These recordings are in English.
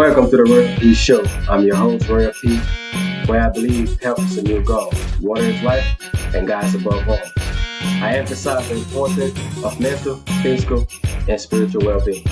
Welcome to the Royal P Show. I'm your host, Royal P, where I believe health is a new goal, water is life, and God is above all. I emphasize the importance of mental, physical, and spiritual well-being.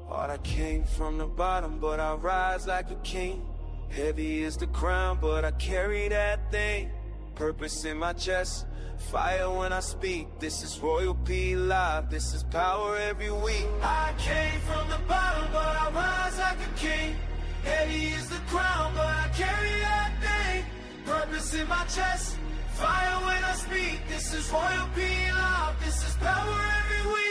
I came from the bottom, but I rise like a king. Heavy is the crown, but I carry that thing. Purpose in my chest, fire when I speak. This is Royal P Live, this is power every week. I came from the bottom, but I rise like a king. Heavy is the crown, but I carry that thing. Purpose in my chest, fire when I speak. This is Royal P Live, this is power every week.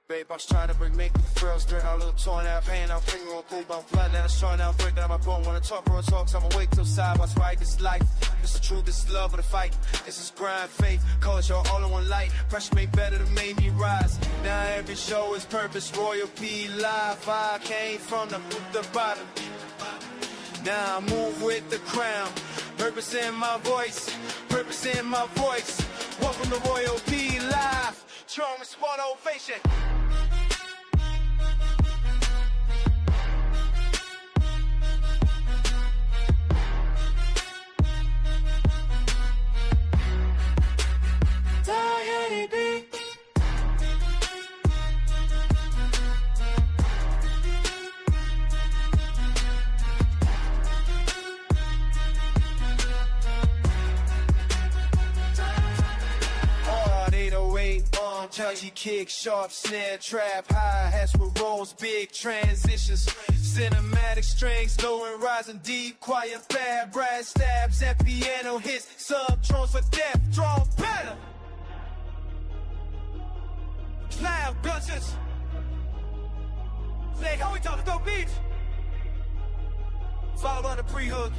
Babe, I was trying to make the frills during our little torn out pain. I'm finger on cool, but I'm flat now, strong now, break down my bone. Wanna talk, bro, talks, I'm awake till side. What's right, this life. This is the truth, this is love of the fight. This is grind, faith, culture, all in one light. Pressure made better to make me rise. Now every show is purpose, Royal P Live. I came from the bottom. Now I move with the crown. Purpose in my voice, purpose in my voice. Welcome to Royal P Live. Strong and smart ovation. Touchy kick, sharp snare, trap, hi-hats with rolls, big transitions, cinematic strings, low and rising deep, quiet, bad, brass stabs, and piano hits, subtones for death, draw better. Loud gunshots. Say, how we talking about beats? Follow on the pre-hook.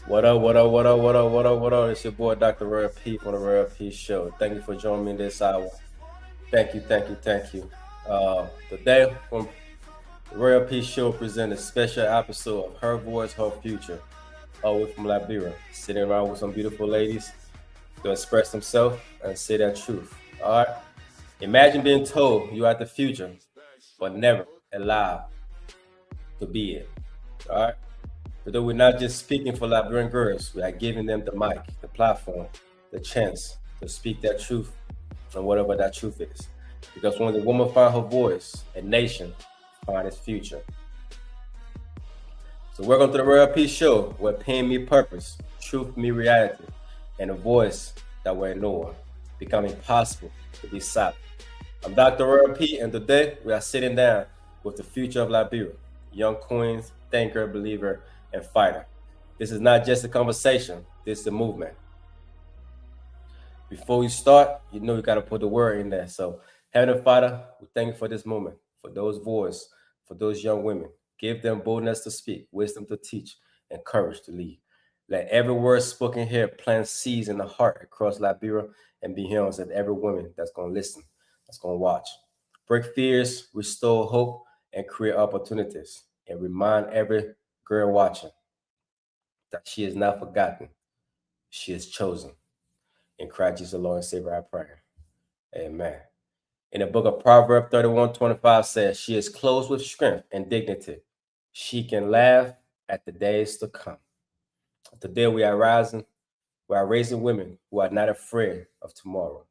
What up? It's your boy, Dr. Royal P from the Royal P Show. Thank you for joining me this hour. Thank you. Today, from the Royal P Show presents a special episode of Her Voice, Her Future. All the way from Liberia, sitting around with some beautiful ladies to express themselves and say their truth. All right? Imagine being told you are the future, but never allowed to be it. All right? But we're not just speaking for Liberian girls, we are giving them the mic, the platform, the chance to speak their truth and whatever that truth is. Because when the woman finds her voice, a nation finds its future. So welcome to the Royal P Show, where pain meets purpose, truth meets reality, and a voice that will ignore, become impossible to be silent. I'm Dr. Royal P, and today we are sitting down with the future of Liberia, young queens, thinker, believer, and fighter. This is not just a conversation, this is a movement. Before we start, you know you got to put the word in there. So, Heavenly Father, we thank you for this moment, for those voices, for those young women. Give them boldness to speak, wisdom to teach, and courage to lead. Let every word spoken here plant seeds in the heart across Liberia and beyond, that every woman that's going to listen, that's going to watch. Break fears, restore hope, and create opportunities. And remind every girl watching that she is not forgotten, she is chosen. In Christ Jesus, Lord and Savior, I pray. Amen. In the book of Proverbs 31:25 says, she is clothed with strength and dignity. She can laugh at the days to come. Today we are raising women who are not afraid of tomorrow.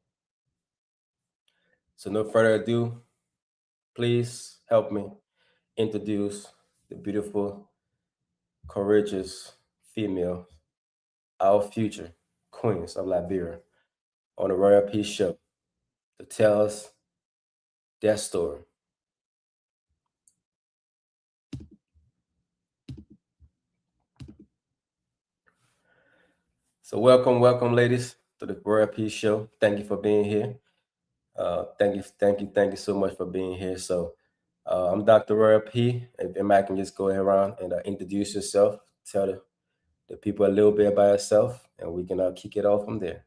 So no further ado, please help me introduce the beautiful, courageous female, our future queens of Liberia, on the Royal P Show to tell us their story. So welcome, ladies, to the Royal P Show. Thank you for being here. Thank you so much for being here. So I'm Dr. Royal P. If I can just go around and introduce yourself, tell the people a little bit about yourself, and we can kick it off from there.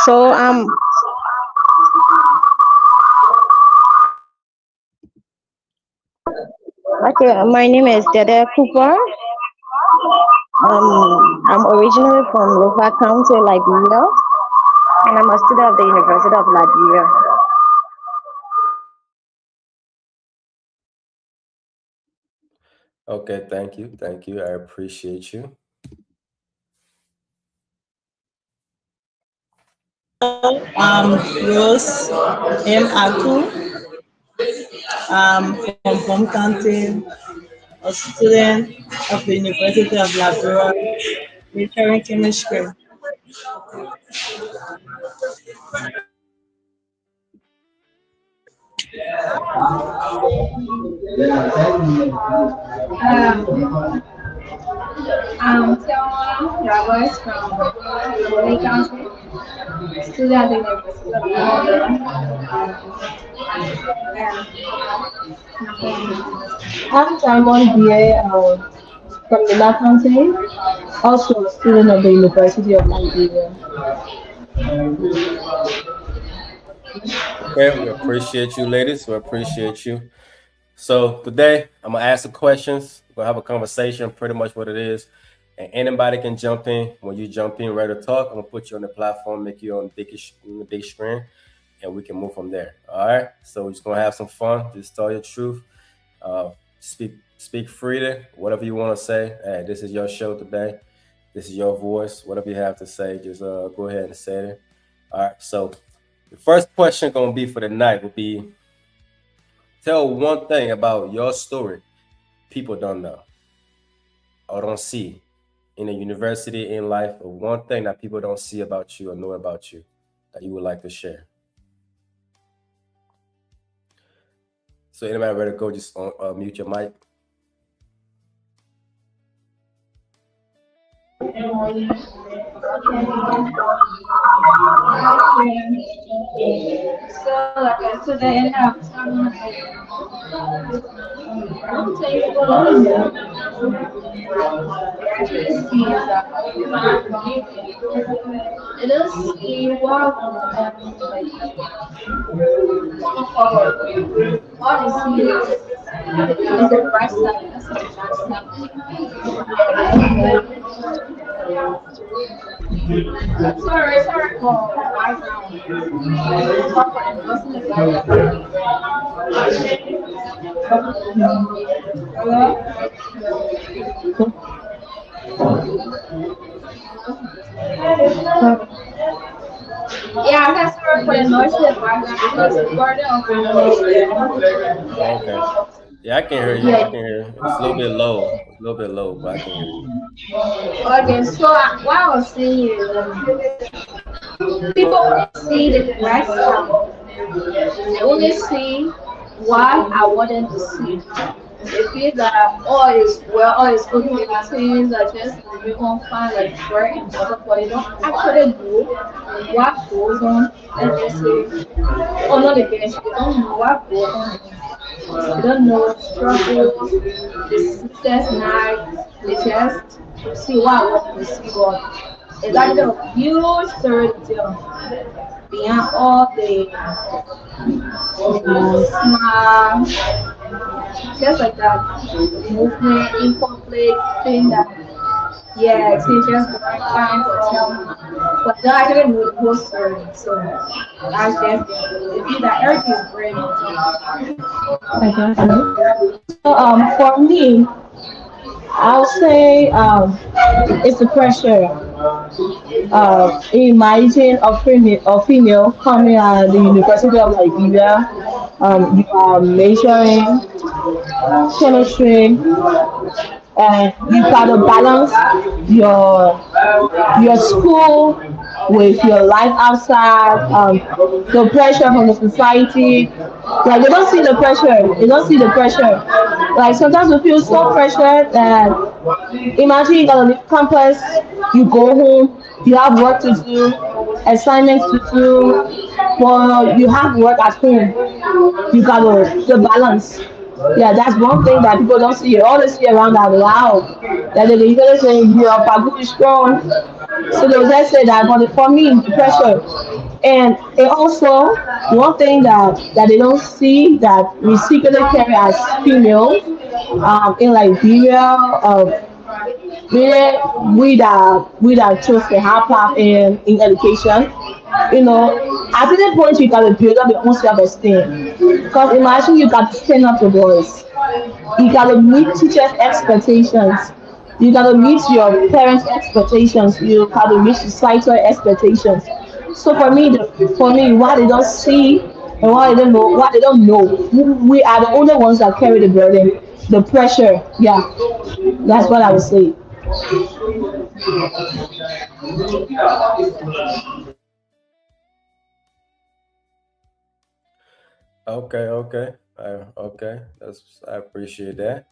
So okay, my name is Dede Cooper. I'm originally from Lofa County, Liberia, and I'm a student of the University of Liberia. Okay, thank you. Thank you. I appreciate you. Rose M. Aku, from Pom County, a student of the University of Liberia, majoring chemistry. Someone that was from Lake County, student at the University of I'm Simon here from the Lake County, also a student of the University of Liberia. Okay, we appreciate you, ladies. We appreciate you. So today I'm gonna ask the questions. We'll have a conversation, pretty much what it is. And anybody can jump in. When you jump in, ready to talk, I'm gonna put you on the platform, make you on the big screen, and we can move from there. All right. So we're just gonna have some fun. Just tell your truth. Speak freely. Whatever you want to say. Hey, this is your show today. This is your voice. Whatever you have to say, just go ahead and say it. All right. So the first question gonna be for the night would be: tell one thing about your story people don't know or don't see in a university, in life, or one thing that people don't see about you or know about you that you would like to share. So anybody ready to go? Just mute your mic. so like today and now, let me tell you what actually see that it is see what what is see is the right side, that's the sorry for background. Yeah, that's sorry for the noise in the background because it's garden Okay. Yeah, I can hear you. I can hear you. It's a little bit low. It's a little bit low, but I can hear you. okay, so what I was saying is people only see the grass now. They only see what I want them to see. They feel that all is well, all is good, things are just moving on fine, like very important, but they don't actually know what goes on. Let's just say, oh, not against, they don't know what goes on. They don't know the struggles, the success night. They just see what I want to see, but it's actually a huge story to tell beyond all the smart, just like that movement in public thing that yeah, it's just the right time for telling, but they actually know the whole story. So that's just the thing that Eric is bringing. Okay. So for me, I'll say it's the pressure. Imagine a female coming at the University of Liberia. You are majoring chemistry, and you gotta balance your your school with your life outside, the pressure from the society. Like they don't see the pressure. They don't see the pressure. Like sometimes we feel so pressured that imagine you gotta leave campus, you go home, you have work to do, assignments to do, but you have work at home. You gotta the balance. Yeah, that's one thing that people don't see. All they see around that wow. That they usually say you are Pagu is strong. So they'll just say that, but for me, pressure. And also, one thing that they don't see that we secretly carry as females in Liberia, really, we that chose to have part in education. At any point you can build up your own self-esteem. Because imagine you got to stand up to boys. You gotta meet teachers' expectations. You gotta meet your parents' expectations. You gotta meet societal expectations. So for me, why they don't see and why they don't know, we are the only ones that carry the burden, the pressure. Yeah, that's what I would say. Okay, okay, okay. I appreciate that.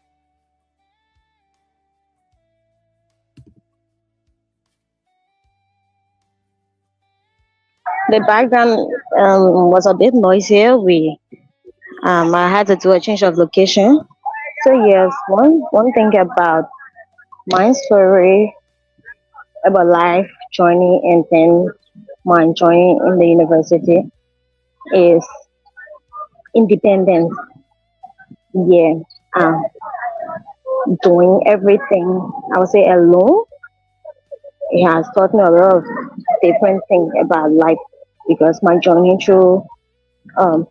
The background was a bit noisier. I had to do a change of location. So yes, one thing about my story about life journey and then my journey in the university is independence. Yeah, um, doing everything I would say alone. It has taught me a lot of different things about life because my journey through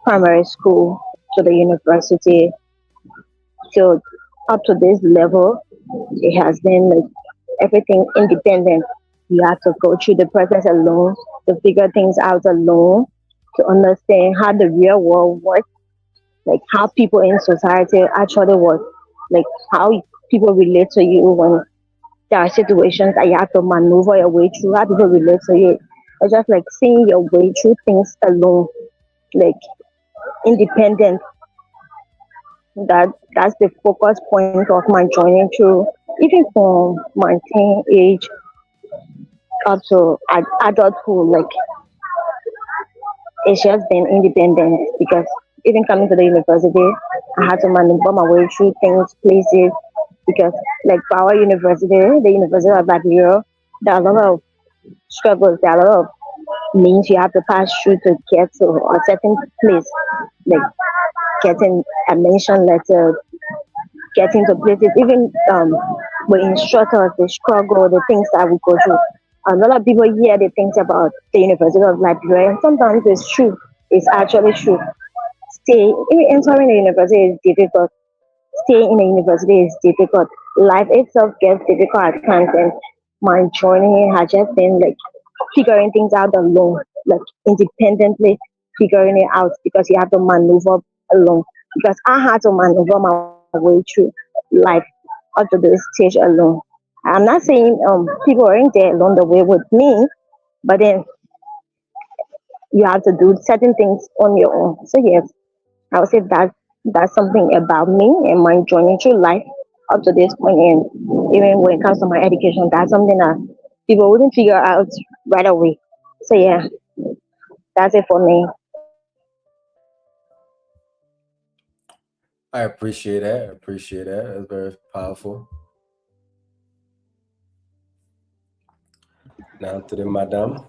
primary school to the university to up to this level, it has been like everything independent. You have to go through the process alone to figure things out alone, to understand how the real world works, like how people in society actually work, like how people relate to you when there are situations that you have to maneuver your way through, how people relate to you. It's just like seeing your way through things alone, like independent. That's the focus point of my journey through, even from my teen age up to adulthood. Like it's just been independent because even coming to the university, I had to maneuver my way through things, places, because like for our university, the University of Liberia, there are a lot of struggles, there are a lot of means you have to pass through to get to a certain place, like getting admission letter, getting to places, even with instructors, the struggle, the things that we go through. A lot of people hear the things about the University of Liberia, and sometimes it's true. It's actually true. Even entering the university is difficult. Staying in the university is difficult. Life itself gets difficult at times, and my journey has just been like figuring things out alone, like independently figuring it out because you have to maneuver alone. Because I had to maneuver my way through life up to this stage alone. I'm not saying people aren't there along the way with me, but then you have to do certain things on your own. So yes, I would say that's something about me and my journey through life up to this point. And even when it comes to my education, that's something that people wouldn't figure out right away. So yeah, that's it for me. I appreciate that. I appreciate that. That's very powerful. Now to the madam.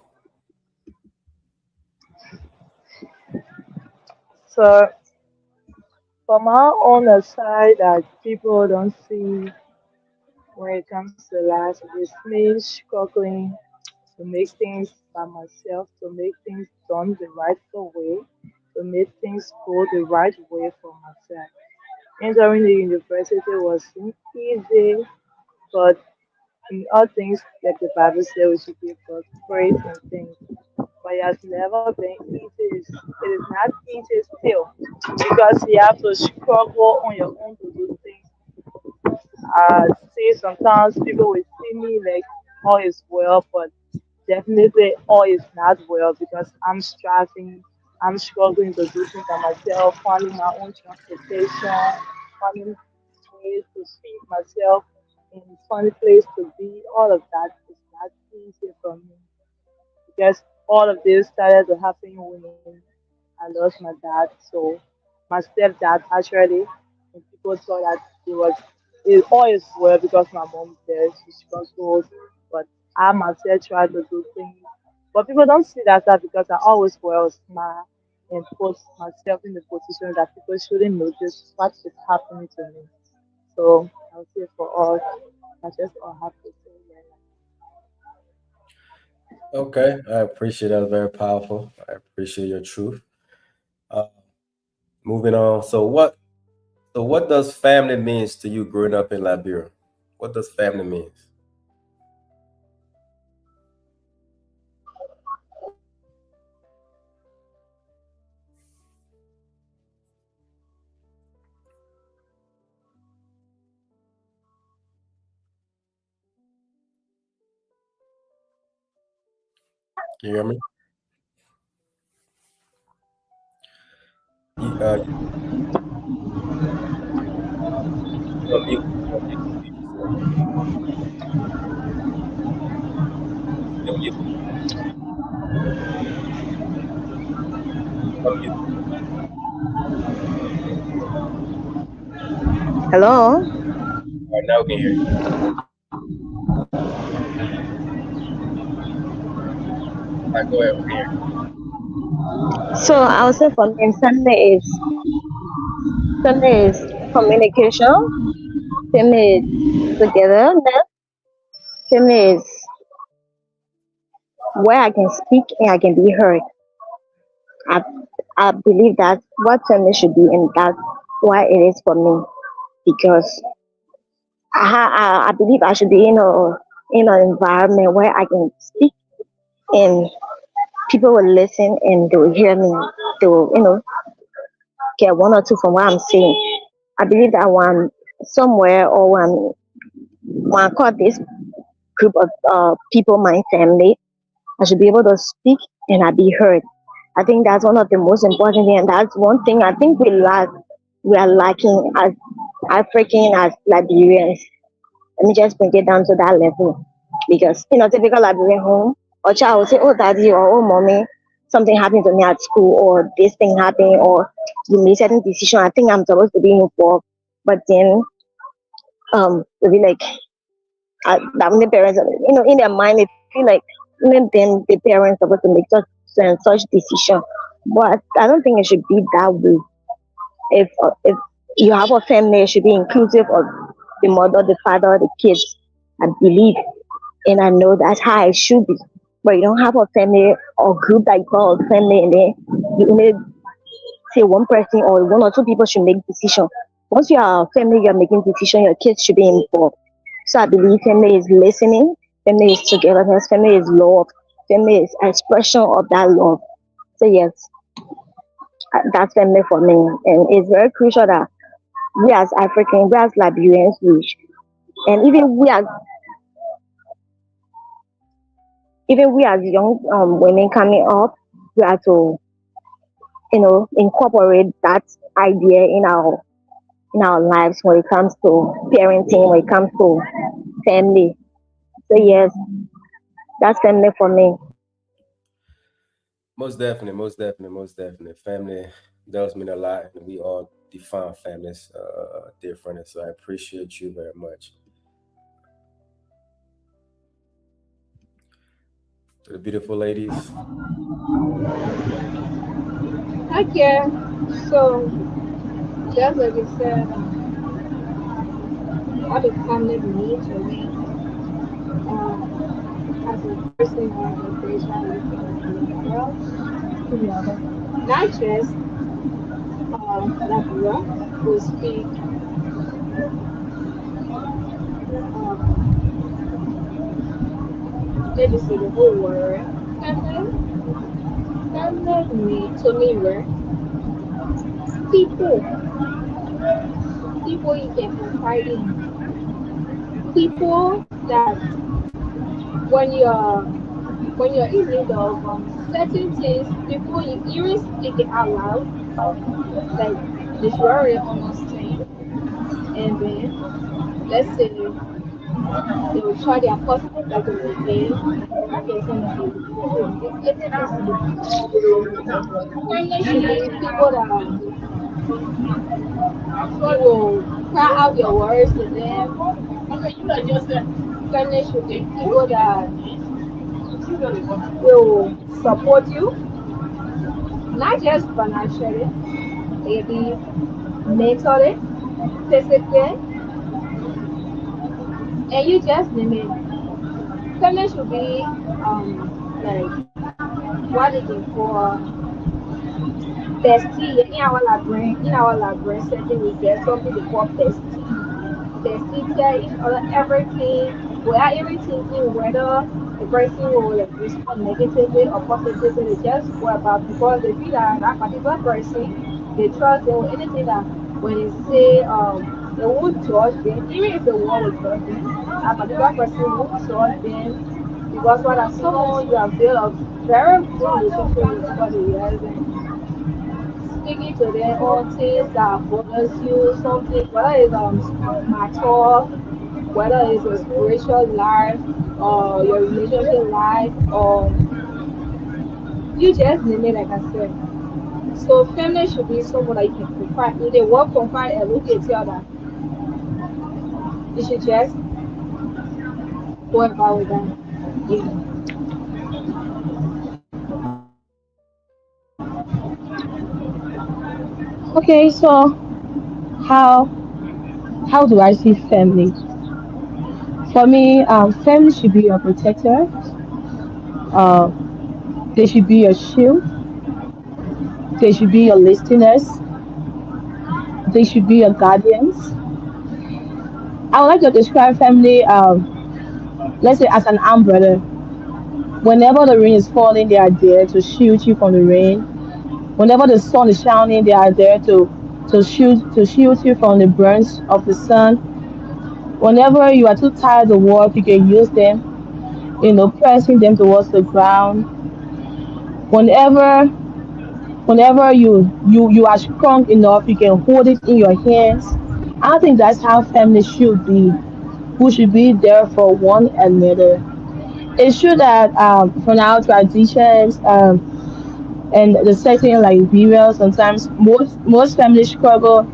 So from our own side that people don't see when it comes to life, it's me struggling to make things by myself, to make things done the rightful way, to make things go the right way for myself. Entering the university wasn't easy, but in all things, like the Bible says, we should give God praise and things. But it has never been easy. It is not easy still because you have to struggle on your own to do things. See, sometimes people will see me like all is well, but definitely all is not well because I'm striving, I'm struggling to do things by myself, finding my own transportation, finding ways to feed myself, and finding place to be. All of that is not easy for me because all of this started to happen when I lost my dad. So my stepdad actually, and people thought that it was it all is well because my mom there she struggled, but I myself try to do things. But people don't see that because I always wear a smile and put myself in the position that people shouldn't notice what is happening to me. So I'll say for us, I just all have to say Okay, I appreciate that. Very powerful. I appreciate your truth. Uh, moving on. So what does family means to you growing up in Liberia? What does family means? You hear me? You on mute. You on mute. Mute yourself. You on mute. You on mute. Hello. All right, now we can hear you. All right, go ahead. We can hear So I would say for me, family is communication. Family is togetherness. Family is where I can speak and I can be heard. I I believe that's what family should be, and that's why it is for me. Because I believe I should be in an environment where I can speak and people will listen and they will hear me. They will get one or two from what I'm saying. I believe that when somewhere or when I call this group of people my family, I should be able to speak and I be heard. I think that's one of the most important things, and that's one thing I think we are lacking as African, as Liberians. Let me just bring it down to that level. Because typical Liberian home, or child will say, "Oh daddy," or "Oh mommy, something happened to me at school," or "this thing happened," or "you made certain decision. I think I'm supposed to be involved." But then they'll be like, that the parents, in their mind, they feel like then the parents are supposed to make such decision. But I don't think it should be that way. If you have a family, it should be inclusive of the mother, the father, the kids. I believe, and I know that's how it should be. But you don't have a family or group that you call a family, and then you only say one person or one or two people should make decision. Once you are a family, you're making decision. Your kids should be involved. So I believe family is listening, family is togetherness, family is love, family is expression of that love. So yes, that's family for me, and it's very crucial that we as Africans, we as Liberians, and even we as young women coming up, we have to incorporate that idea in our lives when it comes to parenting, when it comes to family. So yes, that's family for me. Most definitely, most definitely, most definitely. Family does mean a lot, and we all define families differently. So I appreciate you very much. To the beautiful ladies, Okay, so just like you said, what the family mean to me, as a person who has a creation with the world, not just Labrador will speak, um, let me say the whole word. Family, family to me were people, people you can confide in, people that when you're when you're in need of certain things, people you even speak it out loud, like this very honest thing, and then let's say they will try their possible better to pay. That person will be family should be people that you will cry out your words to them. Family should be people that will support you, not just financially, maybe mentally, physically, and you just name it. Family should be like what they can call bestie. In our library setting, we get something they call bestie. Bestie tell each other everything without even thinking whether the person will like respond negatively or positively. They just go about because they feel that that particular person, they trust them with anything that when they say they won't judge them, even if the world will judge them, that particular person won't judge them because what as someone you have built a very good relationship with over the years and speaking to them on things that bothers you, something whether it's matter, whether it's your spiritual life or your relationship life or you just name it like I said. So family should be someone that you can confide. If they won't confide and look at you that you should just go about with them. Yeah. Okay, so how how do I see family? For me, family should be your protector. Uh, they should be your shield. They should be your listeners. They should be your guardians. I would like to describe family, let's say, as an umbrella. Whenever the rain is falling, they are there to shield you from the rain. Whenever the sun is shining, they are there to shield you from the burns of the sun. Whenever you are too tired to walk, you can use them, pressing them towards the ground. Whenever whenever you are strong enough, you can hold it in your hands. I think that's how family should be. We should be there for one another. It's true that from our traditions and the setting like Liberia, sometimes most families struggle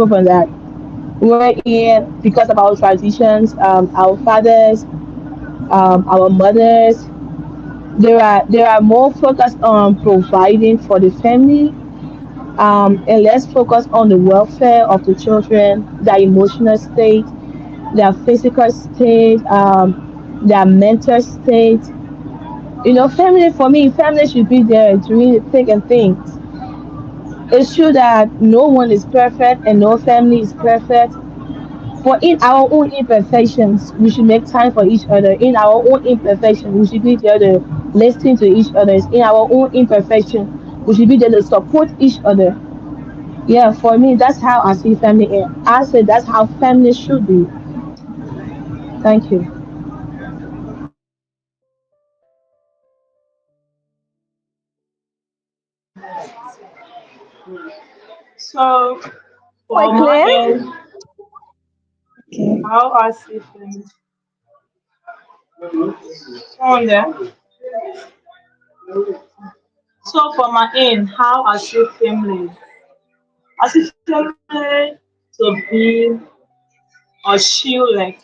from that. We're in because of our traditions, our fathers, our mothers. There are more focused on providing for the family, and let's focus on the welfare of the children, their emotional state, their physical state, their mental state. Family for me, family should be there doing the thick and things. It's true that no one is perfect and no family is perfect. But in our own imperfections, we should make time for each other. In our own imperfection, we should be there to listen to each other. In our own imperfection, we should be there to support each other. Yeah, for me, that's how I see family. And I say that's how family should be. Thank you. So Quite for my clear. end, Okay. how I see things on there. So for my end, how I see family. I see family to be a shield, like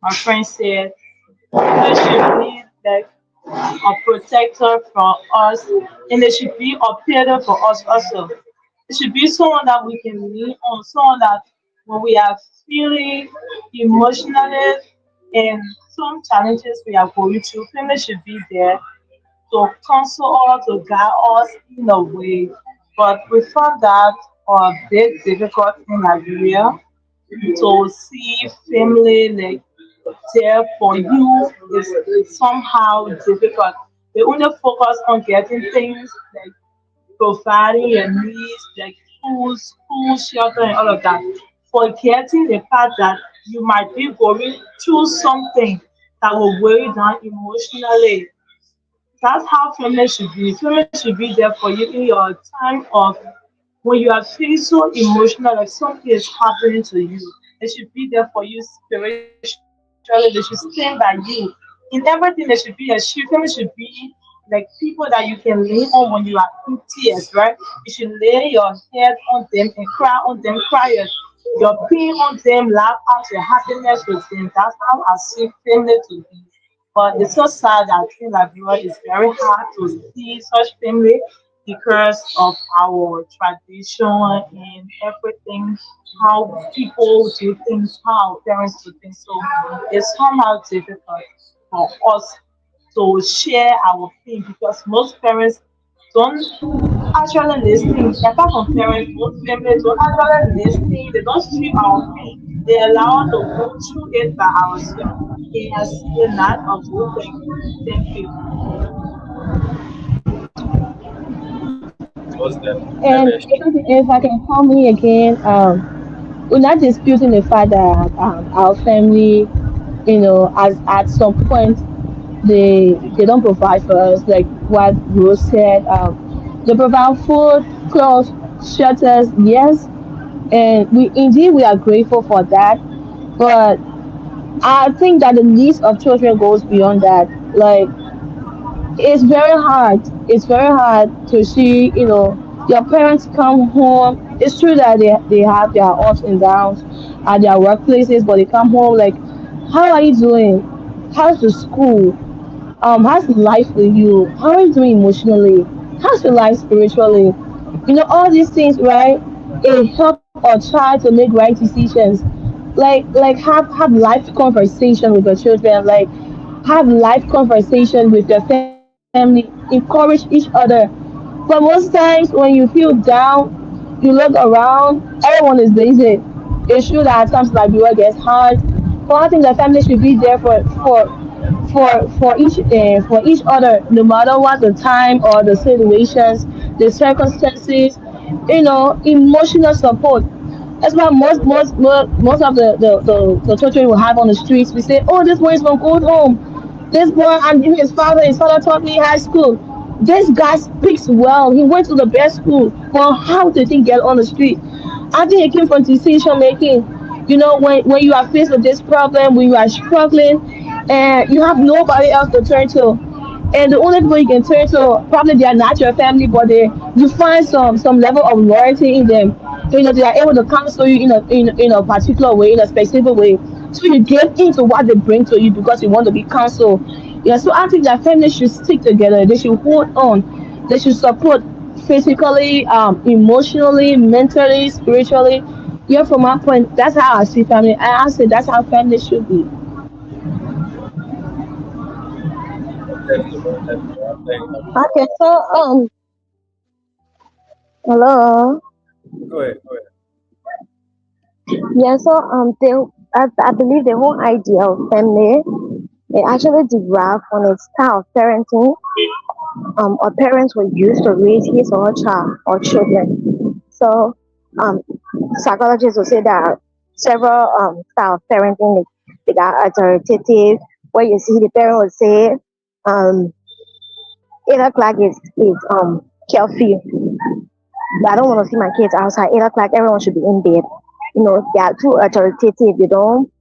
my friend said. Family should be like a protector for us, and they should be a pillar for us also. It should be someone that we can lean on, someone that when we are feeling emotionally and some challenges we are going through, family should be there to counsel us, to guide us in a way. But we found that a bit difficult in Liberia to see family like there for you is somehow difficult. They only focus on getting things like providing your needs, like food, school, shelter, and all of that. Forgetting the fact that you might be going through something that will weigh you down emotionally. That's how family should be. Family should be there for you in your time of when you are feeling so emotional, like something is happening to you. They should be there for you spiritually. They should stand by you. In everything, there should be a shield. Family should be like people that you can lean on when you are in tears, right? You should lay your head on them and cry on them, cry You're preying on them, laugh out your happiness with them. That's how I see family to be. But it's so sad that in Liberia it's very hard to see such family because of our tradition and everything, how people do things, how our parents do things. So it's somehow difficult for us to share our pain because most parents don't actually listening. Apart from parents, most families don't actually listening. They don't feel our pain. They allow us to go through it by ourselves. It has been not a good thing. Thank you. Most definitely. And Very interesting. if I can call me again, we're not disputing the fact that our family, as at some point they don't provide for us, like what Rose said. They provide food, clothes, shelters, yes, and we are grateful for that. But I think that the needs of children goes beyond that. Like it's very hard. It's very hard to see, your parents come home. It's true that they have their ups and downs at their workplaces, but they come home like, how are you doing? How's the school? How's life with you? How are you doing emotionally? How's your life spiritually? All these things, right? It help or try to make right decisions. Like have life conversation with your children. Like have life conversation with your family. Encourage each other. But most times when you feel down, you look around, everyone is busy. It's true that at times like the work gets hard, but I think the family should be there for each other, no matter what the time or the situations, the circumstances. Emotional support. That's why most of the children we have on the streets, we say, oh, this boy is from good home. This boy and his father taught me high school. This guy speaks well. He went to the best school. Well, how did he get on the street? I think it came from decision making. When you are faced with this problem, when you are struggling, and you have nobody else to turn to, and the only people you can turn to, probably they are not your family, but you find some level of loyalty in them. They are able to counsel you in a particular way, in a specific way. So you give into what they bring to you because you want to be counseled. Yeah, so I think that families should stick together. They should hold on. They should support physically, emotionally, mentally, spiritually. Yeah, from my point, that's how I see family. I say that's how family should be. Most definitely. Most definitely. I think. Okay, so hello. Go ahead. Go ahead. Yeah, so I believe the whole idea of family it actually derived from its style of parenting our parents were used to raise his or her child or children. So um psychologists will say there are several style of parenting. They got authoritative, where you see the parent will say um 8 o'clock is curfew. I don't want to see my kids outside. 8 o'clock, everyone should be in bed. They are too authoritative. They don't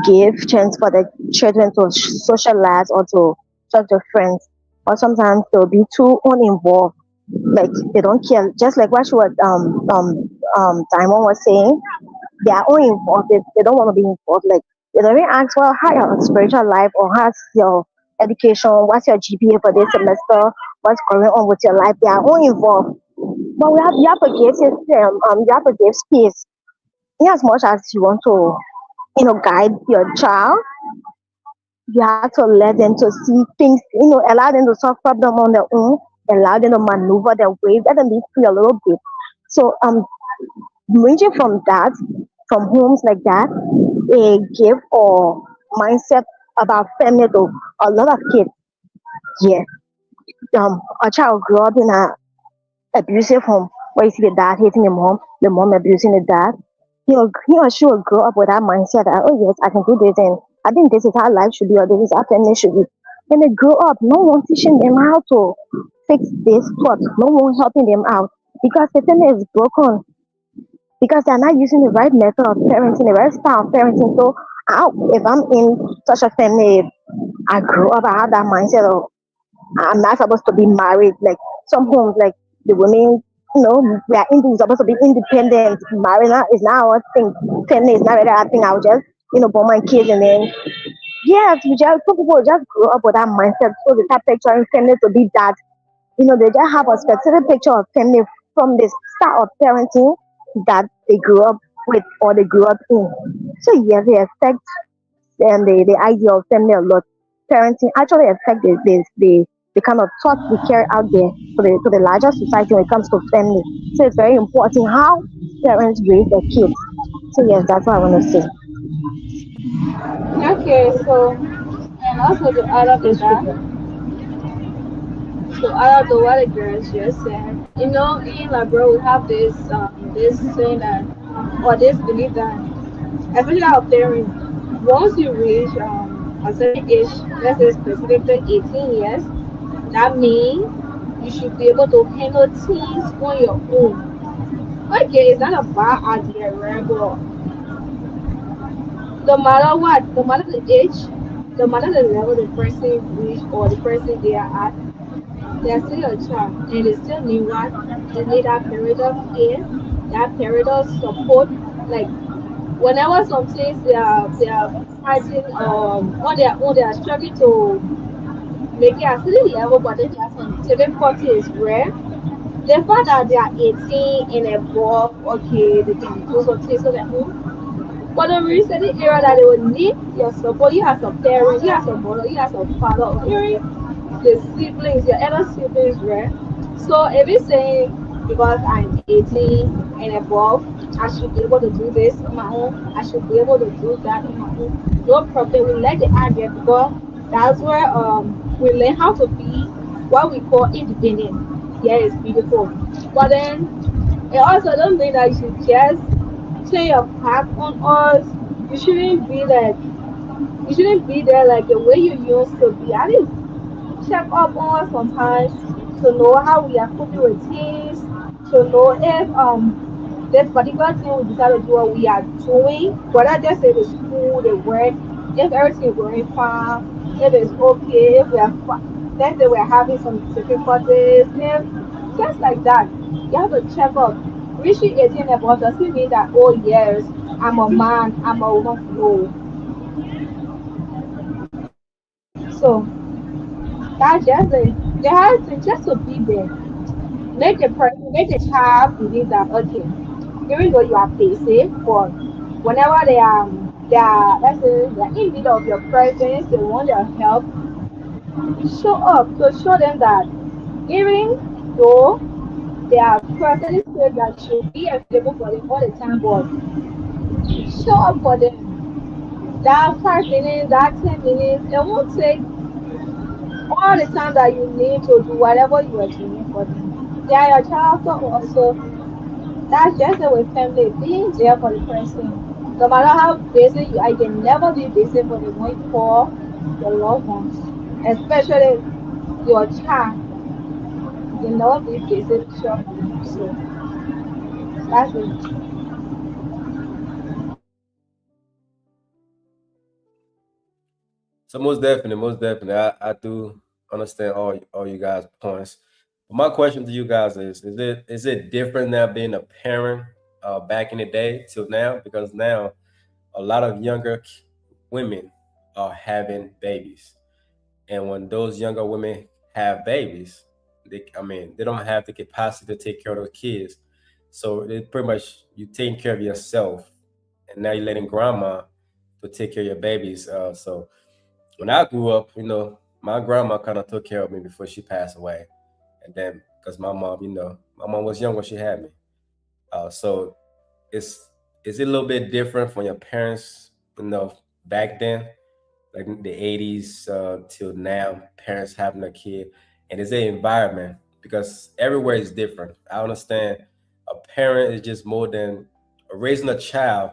give chance for the children to socialize or to talk to friends. Or sometimes they'll be too uninvolved. Like they don't care. Just like what she was Diamond was saying, they are uninvolved. They don't want to be involved. Like they don't even ask, well, how your spiritual life or how's your education, what's your GPA for this semester, what's going on with your life. They are uninvolved. But you have to give system, you have to give space. In as much as you want to, guide your child, you have to let them to see things, allow them to solve problem on their own, allow them to maneuver their way, let them be free a little bit. So ranging from that, from homes like that, they give a mindset about family to a lot of kids. Yeah. A child grew up in a abusive home where you see the dad hating the mom abusing the dad, he or she will grow up with that mindset that, oh yes, I can do this and I think this is how life should be or this is how family should be. And they grow up, no one teaching them how to fix this thought, no one helping them out because the family is broken, because they're not using the right method of parenting, the right style of parenting. So if I'm in such a family, I grew up, I have that mindset of I'm not supposed to be married. Like some homes, like the women we are supposed to be independent. Marriage is now our thing. Family is not really our thing. I'll just, born my kids and then, yes, we just, some people just grow up with that mindset. So they start picturing family to be that. They just have a specific picture of family from the start of parenting that they grew up with or they grew up in. So yes, they affect the idea of family a lot. Parenting actually affect the kind of thoughts we carry out there to the larger society when it comes to family. So it's very important how parents raise their kids. So yes, that's what I want to say. Okay, so and also to add up to Yes, that, sugar. to add up to what the girls just said, in Liberia we have this saying that or this belief that especially our parents, once you reach a certain age, let's say specifically 18 years, that means you should be able to handle things on your own. Okay, it's not a bad idea, right? But no matter what, no matter the age, no matter the level the person reach or the person they are at, they're still a child and they still need what? They need that parental care, that parental support. Like whenever some things they are fighting on their own, they are struggling to make it at certain level, but then there are some difficulties where the fact that they are 18 and above, okay, they can do some things on their own. But the recent era that they will need your support, you as a parent, you as a mother, you as a father, or even the siblings, your elder siblings, right? So if it's saying because I'm 18 and above, I should be able to do this on my own, I should be able to do that on my own. No problem. We like the idea because that's where we learn how to be what we call independent. Yeah, it's beautiful. But then it also don't mean that you should just turn your back on us. You shouldn't be like you shouldn't be there like the way you used to be. I didn't check up on us sometimes to know how we are coping with things, to know if this particular thing we decide to do what we are doing, whether just say the school, the work, if everything is going fine, if it's okay, if we are let's say we're having some difficulties, if just like that. You have to check up. Reaching 18 and above doesn't mean that oh yes, I'm a man, I'm a woman. No. So that's just it. They have to just to be there. Make the child believe that okay, even though you are basic, but whenever they are let's say they're in need of your presence, they want your help, you show up to show them that even though they are perfectly safe that you should be available for them all the time, but show up for them. That 5 minutes, that 10 minutes, it won't take all the time that you need to do whatever you are doing for them. They are your child so also. That's just the way family being there for the person. No matter how busy you are, you can never be busy for the one for your loved ones, especially your child. You can never be busy sure for them. So that's it. So most definitely, I do understand all you guys' points. But my question to you guys is it different now being a parent back in the day till now? Because now a lot of younger women are having babies, and when those younger women have babies, they don't have the capacity to take care of those kids. So it pretty much you taking care of yourself, and now you're letting grandma to take care of your babies. So when I grew up, my grandma kind of took care of me before she passed away, and then because my mom was young when she had me. So it's is it a little bit different from your parents, back then, like the 80s till now, parents having a kid, and it's the environment because everywhere is different. I understand a parent is just more than raising a child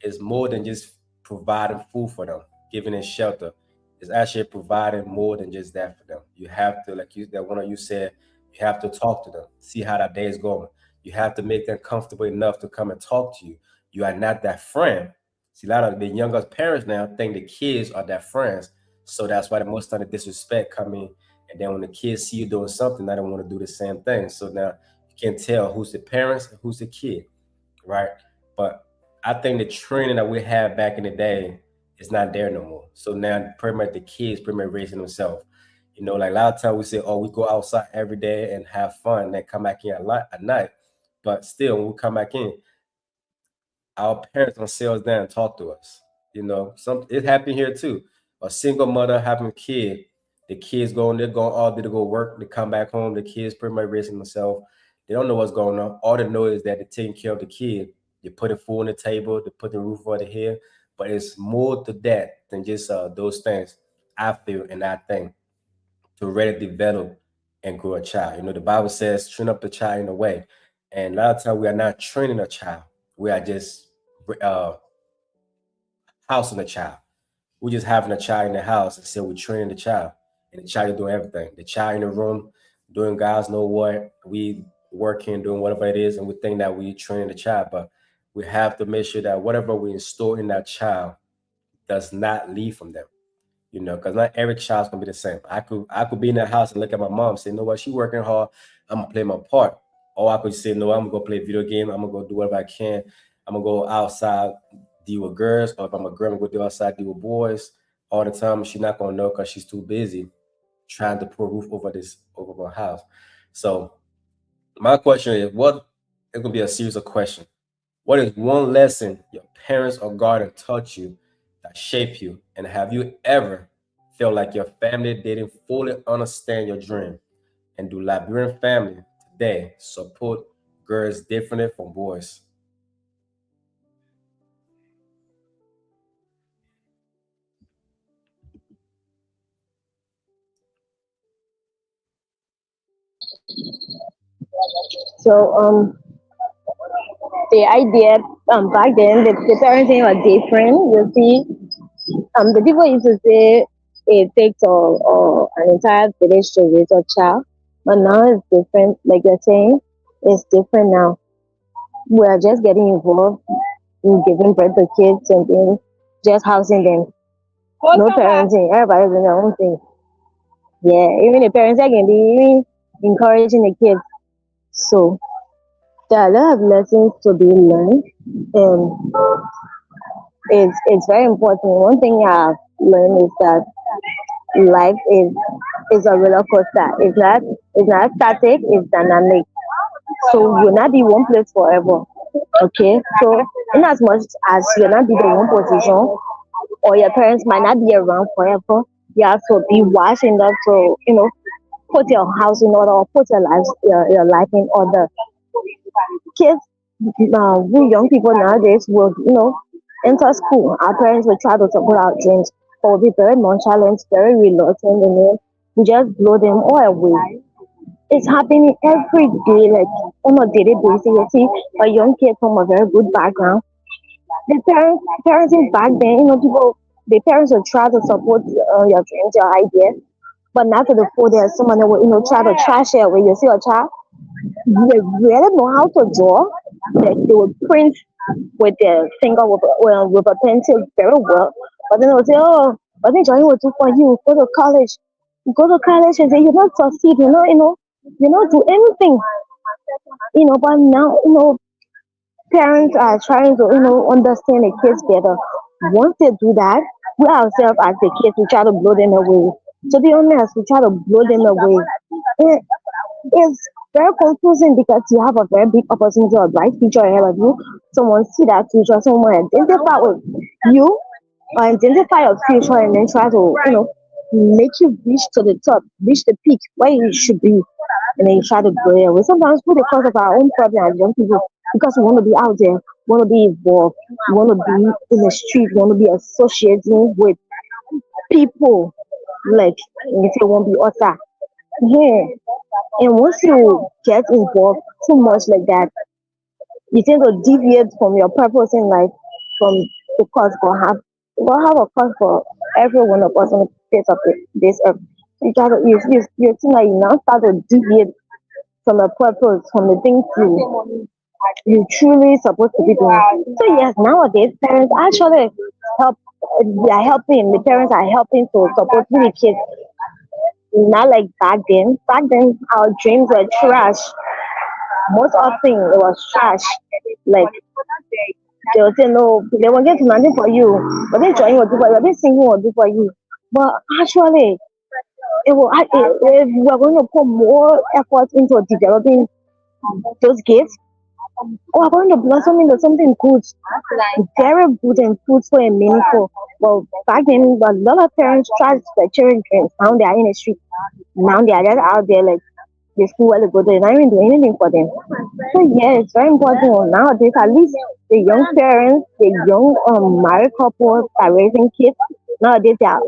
is more than just providing food for them, giving them shelter. It's actually providing more than just that for them. You have to, like that one of you said, you have to talk to them, see how that day is going. You have to make them comfortable enough to come and talk to you. You are not that friend. See, a lot of the younger parents now think the kids are their friends, so that's why the most of the disrespect come in. And then when the kids see you doing something, they don't want to do the same thing. So now You can tell who's the parents and who's the kid, right? But I think the training that we had back in the day is not there no more. So now pretty much the kids pretty much raising themselves. You know, like a lot of times we say, oh, we go outside every day and have fun, and then come back in at night. But still, when we come back in, our parents don't sit us down and talk to us. You know, some it happened here too. A single mother having a kid, the kids going, they're going all day to go work, they come back home, the kids pretty much raising themselves. They don't know what's going on. All they know is that they're taking care of the kid. They put a food on the table, they put the roof over the head. But it's more to that than just those things. I feel and I think to really develop and grow a child. You know, the Bible says, train up the child in the way. And a lot of times we are not training a child. We are just uh, housing a child. We're just having a child in the house and say we're training the child. And the child is doing everything. The child in the room doing God's know what, we working, doing whatever it is, and we think that we training the child. But we have to make sure that whatever we install in that child does not leave from them. You know, because not every child's gonna be the same. I could be in the house and look at my mom and say, you know what, she working hard, I'm gonna play my part. Or I could say, no, I'm gonna go play video game, I'm gonna go do whatever I can, I'm gonna go outside, deal with girls, or if I'm a girl, I'm gonna go do outside, deal with boys all the time. She's not gonna know because she's too busy trying to put a roof over this over my house. So my question is, what it could be a series of questions. What is one lesson your parents or guardian taught you that shaped you? And have you ever felt like your family didn't fully understand your dream? And do Liberian family today support girls differently from boys? So the idea back then the parenting was different. You see, the people used to say it takes an entire village to raise a child, but now it's different. Like you're saying, it's different now. We are just getting involved in giving birth to kids and then just housing them. No parenting. Everybody's doing their own thing. Yeah, even the parents are can be encouraging the kids. So there are a lot of lessons to be learned, and it's very important. One thing I've learned is that life is a roller coaster. It's not static. It's dynamic. So you'll not be one place forever. Okay. So in as much as you'll not be the one position, or your parents might not be around forever, you have to be wise enough to put your house in order or put your life in order. Kids, we young people nowadays will enter school. Our parents will try to support our dreams, but will be very nonchalant, very reluctant, and then we just blow them all away. It's happening every day, like on a daily basis. You see a young kid from a very good background. The parenting back then, people, the parents will try to support your dreams, your ideas, but not to the full. There's someone that will, try to trash it away. You see a child, they really know how to draw. They would print with their finger with a pencil very well. But then they would say, oh, but then Johnny will do for you. Go to college. You go to college and say you don't succeed. You don't do anything. But now parents are trying to understand the kids better. Once they do that, we ourselves as the kids we try to blow them away. To be honest, we try to blow them away. And it's very confusing because you have a very big opportunity or bright future ahead of you. Someone see that future, someone identify with you or identify your future and then try to make you reach to the top, reach the peak where you should be, and then you try to go there. We sometimes put the cause of our own problem as young people because we want to be out there, want to be involved, want to be in the street, want to be associating with people like you say won't be utter. Yeah. And once you get involved too much like that, you tend to deviate from your purpose in life, from the cause God have a cause for every one of us on the face of this earth. You think that you now start to deviate from the purpose, from the things you truly supposed to be doing. So yes, nowadays parents actually help. They are helping. The parents are helping to support the kids. Not like back then. Back then, our dreams were trash. Most often it was trash. Like they will say no, they will get nothing for you, but then drawing will do for you, but then singing will do for you. But actually, if we are going to put more effort into developing those gifts, we're going to blossom into something good, very good and fruitful and meaningful. Well, back then, a lot of parents tried their children dreams. Now they are in the street. Now they are just out there like the school where they go, they're not even doing anything for them. So yeah, it's very important nowadays. At least the young parents, the young married couples are raising kids. Nowadays they are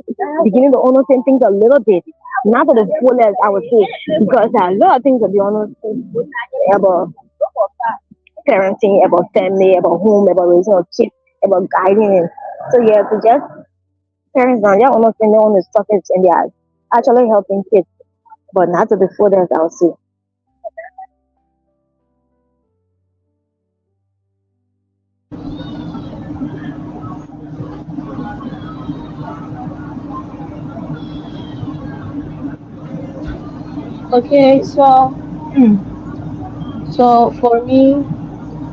beginning to understand things a little bit. Not to the fullest, I would say, because there are a lot of things to be honest about parenting, about family, about home, about raising a kid, about guiding him. So yeah, to just parents now, they understand they want to stop it and they are actually helping kids, but not to the fullest, I would say. Okay, so for me,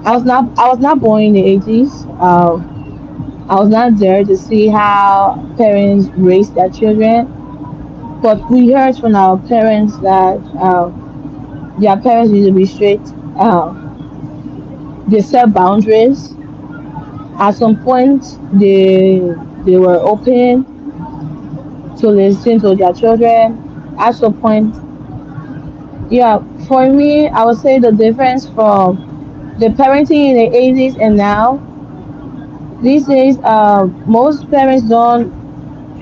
I was not born in the 80s. I was not there to see how parents raise their children, but we heard from our parents that their parents need to be strict. They set boundaries. At some point, they were open to listen to their children. At some point, yeah, for me, I would say the difference from the parenting in the 80s and now, these days, most parents don't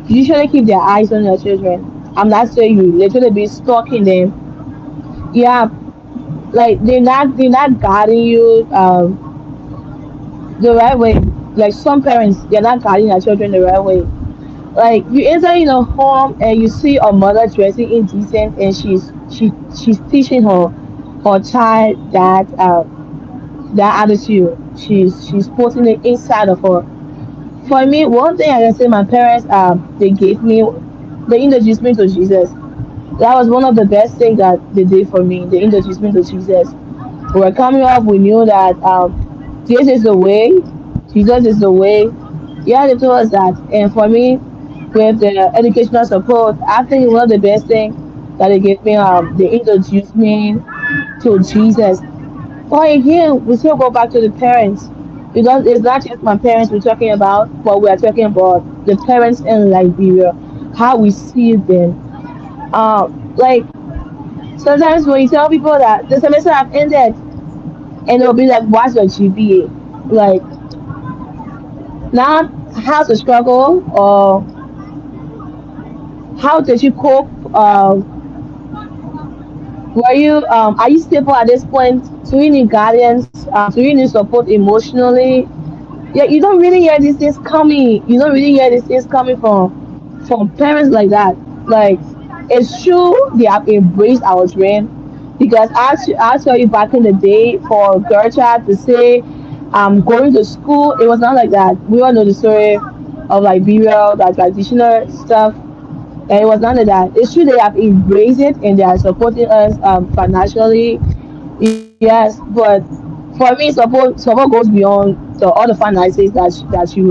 usually keep their eyes on their children. I'm not saying you literally be stalking them. Yeah, like they're not guiding you the right way. Like some parents, they're not guiding their children the right way. Like you enter in a home and you see a mother dressing indecent and she's teaching her child that attitude. She's putting it inside of her. For me, one thing I can say, my parents they introduced me to Jesus. That was one of the best things that they did for me. They introduced me to Jesus. We were coming up, we knew that this is the way, Jesus is the way. Yeah, they told us that. And for me, with the educational support, I think one of the best things that they gave me, they introduced me to Jesus. But again, we still go back to the parents because it's not just my parents we're talking about, but we are talking about the parents in Liberia, how we see them. Like sometimes when you tell people that the semester have ended, and they'll be like, "What's your GPA?" Like, not how to struggle or how did you cope? Were you are you stable at this point? Do you need guidance? Do you need support emotionally? Yeah, you don't really hear these things coming. You don't really hear these things coming from parents like that. Like it's true they have embraced our dream because I tell you back in the day for a girl child to say going to school, it was not like that. We all know the story of Liberia, that traditional stuff, and it was none of that. It's true they have embraced it and they are supporting us financially. Yes, but for me, support goes beyond all the finances that you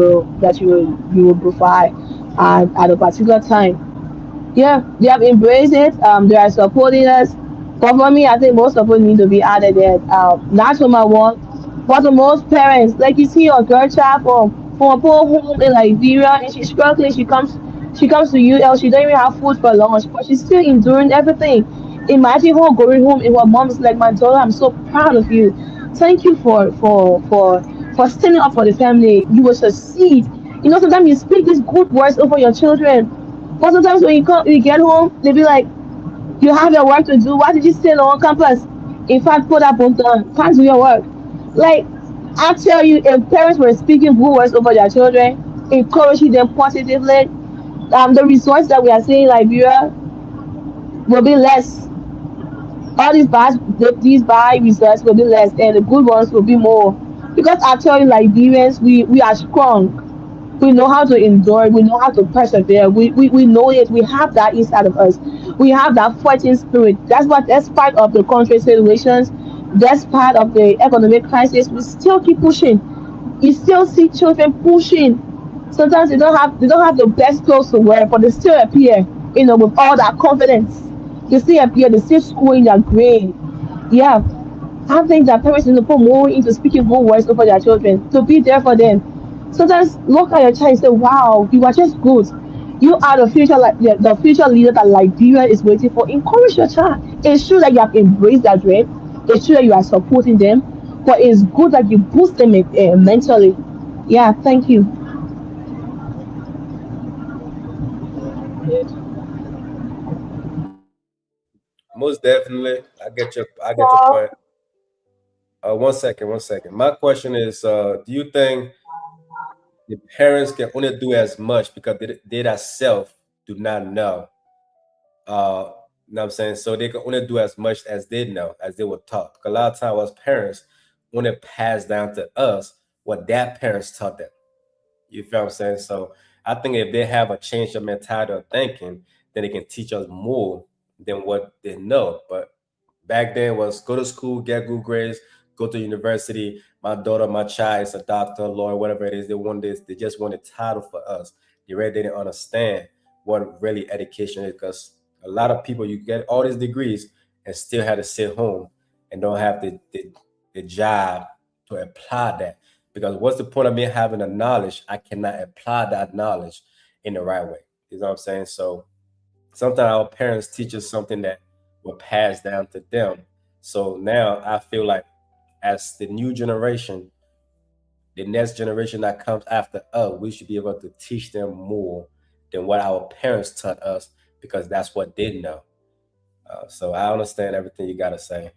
will provide at a particular time. Yeah, they have embraced it. They are supporting us. But for me, I think most support need to be added there. Not for my one, but for most parents, like you see your girl child from a poor home in Liberia and she's struggling. She comes to UL. She don't even have food for lunch, but she's still enduring everything. Imagine her going home and her mom's like, "My daughter, I'm so proud of you. Thank you for standing up for the family. You will succeed." Sometimes you speak these good words over your children, but sometimes when you get home, they be like, "You have your work to do. Why did you stay on campus? In fact, put that book down. Can't do your work." Like, I tell you, if parents were speaking good words over their children, encouraging them positively, the results that we are seeing in Liberia will be less. All these bad results will be less, and the good ones will be more. Because I tell you, Liberians, we are strong. We know how to endure. We know how to persevere. We know it. We have that inside of us. We have that fighting spirit. That's what, that's part of the country situations. That's part of the economic crisis. We still keep pushing. You still see children pushing. Sometimes they don't have the best clothes to wear, but they still appear, with all that confidence. They still appear, they still scoring their grade. Yeah. I think that parents need to put more into speaking good words over their children to be there for them. Sometimes look at your child and say, "Wow, you are just good. You are the future, like the future leader that Liberia is waiting for." Encourage your child. It's true that you have embraced their dream. It's true that you are supporting them, but it's good that you boost them mentally. Yeah, thank you. Most definitely. I get your So point. One second. My question is, do you think the parents can only do as much because they themselves do not know? Uh, you know what I'm saying? So they can only do as much as they know, as they were taught. 'Cause a lot of times, as parents, only pass down to us what their parents taught them. You feel what I'm saying? So I think if they have a change of mentality or thinking, then they can teach us more than what they know. But back then was go to school, get good grades, go to university. My daughter, my child is a doctor, lawyer, whatever it is. They want this. They just want a title for us. They really didn't understand what really education is, because a lot of people, you get all these degrees and still have to sit home and don't have the job to apply that. Because what's the point of me having a knowledge? I cannot apply that knowledge in the right way. You know what I'm saying? So sometimes our parents teach us something that will pass down to them. So now I feel like as the new generation, the next generation that comes after us, we should be able to teach them more than what our parents taught us, because that's what they know. So I understand everything you got to say.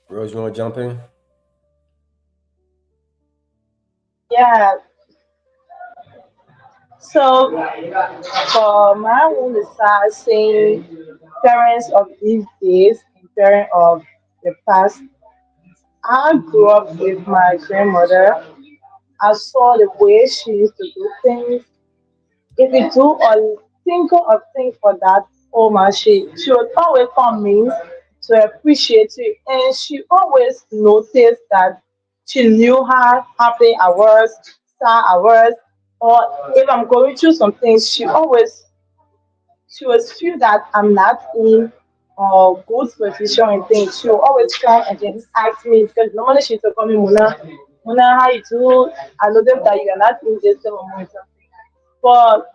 Rose, you want to jump in? yeah, so for my own side, saying parents of these days and parents of the past, I grew up with my grandmother. I saw the way she used to do things. If you do a single of thing for that woman, she would always find means to appreciate you, and she always noticed that she knew her happy hours, sad hours, or if I'm going through some things, she was feel that I'm not in a good position and things. She will always come and then ask me because normally she's to call me Muna, how you do? I know them that you are not in this moment. But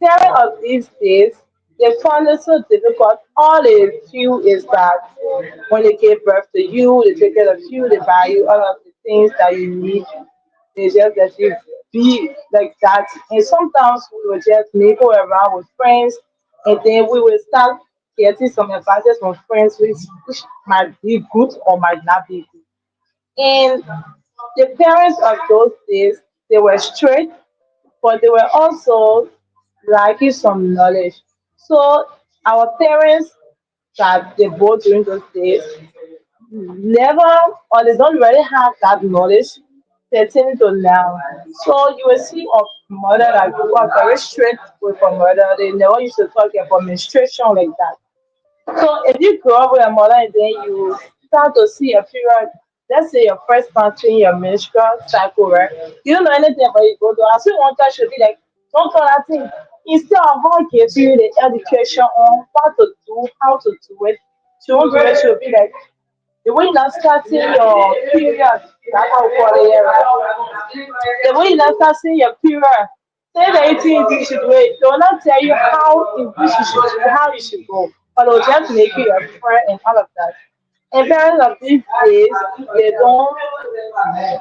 parents of these days, they find it so difficult. All they feel is that when they give birth to you, they take care of you, they buy you all of the things that you need. They just let you be like that. And sometimes we will just mingle around with friends, and then we will start getting some advices from friends which might be good or might not be good. And the parents of those days, they were strict, but they were also lacking some knowledge. So our parents that they both during those days never or they don't really have that knowledge pertaining to now. So you will see a mother that grew up very strict with a mother. They never used to talk about menstruation like that. So if you grow up with a mother and then you start to see a period, let's say your first time seeing your menstrual cycle, right? You don't know anything about it, go to her. So one time should be like, don't call that thing. Instead of her giving you the education on what to do, how to do it, she won't do it, she'll be like, the way you not starting your period, that's how we call it here, right? The way you not starting your period, say the 18 you should do it. They will not tell you how in which you should do, how you should go, but they'll just make you your friend and all of that. And parents of these days, they don't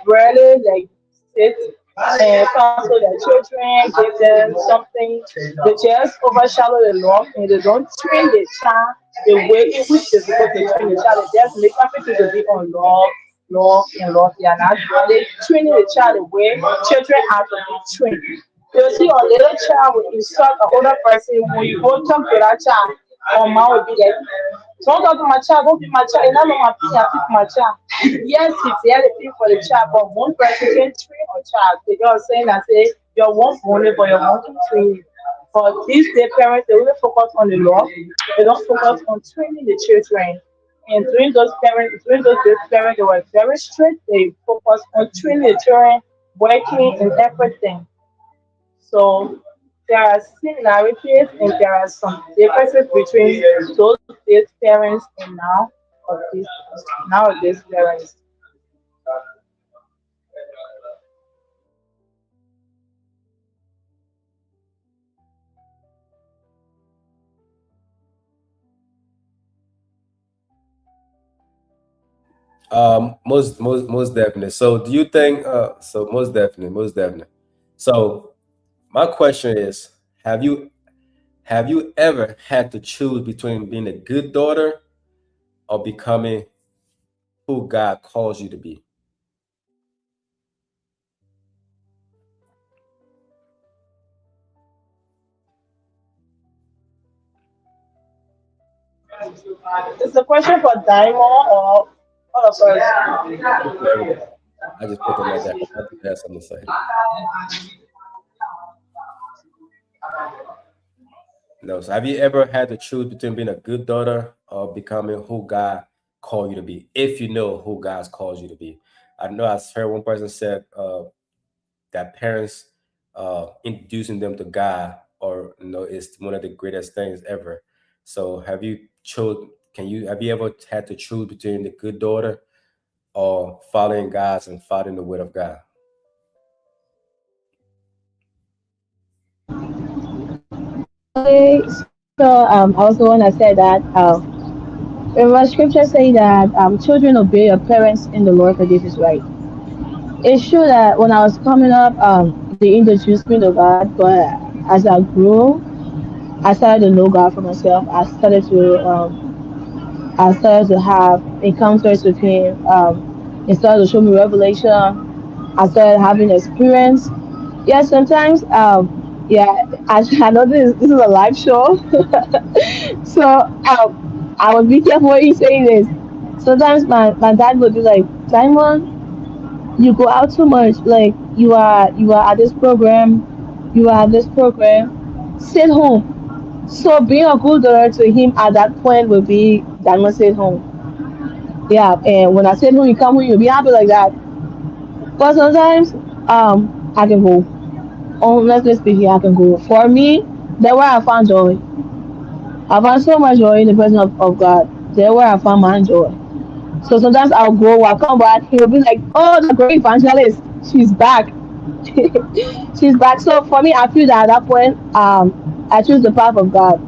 really like sit and counsel their children, give them something. They just overshadow the love and they don't train the child the way in which they're supposed to train the child. They just make everything to be on love, love, and love. They are not really training the child the way children are to be trained. You'll see a little child will insult a older person when you go talk to that child. Or mom will be like, don't talk to my child, don't be my child. You know my opinion, I pick my child. Yes, he's there to pick for the child, but one person can train a child. They just saying that say your one only but your one to train. But these day parents they really focus on the law. They don't focus on training the children. And during those days parents they were very strict. They focus on training the children, working and everything. So there are similarities and there are some differences between those days parents and now of this nowadays parents. Most definitely. So do you think so most definitely. So my question is, have you have you ever had to choose between being a good daughter or becoming who God calls you to be? It's a question for Diamond or all of us. It's for everybody. I just put them like that. I think that's something to say. No. So have you ever had to choose between being a good daughter or becoming who God called you to be? If you know who God's calls you to be. I know I heard one person said that parents introducing them to God or is one of the greatest things ever. So have you ever had to choose between the good daughter or following God's and following the word of God? I was the one that said that. When my scripture say that children obey your parents in the Lord, for this is right. It's true that when I was coming up, they introduced me to God, but as I grew, I started to know God for myself. I started to have encounters with Him. He started to show me revelation. I started having experience. Yeah, sometimes, I know this is a live show, so I would be careful when you say this. Sometimes my dad would be like, Simon, you go out too much. Like you are at this program, you are at this program. Sit home. So being a good daughter to him at that point would be Diamond sit home. Yeah, and when I sit home, you come home, you'll be happy like that. But sometimes I can go. Honestly speaking, I can go. For me, that's where I found joy. I found so much joy in the presence of God. That's where I found my joy. So sometimes I'll come back, he'll be like, oh, the great evangelist, she's back. She's back. So for me, I feel that at that point, I choose the path of God.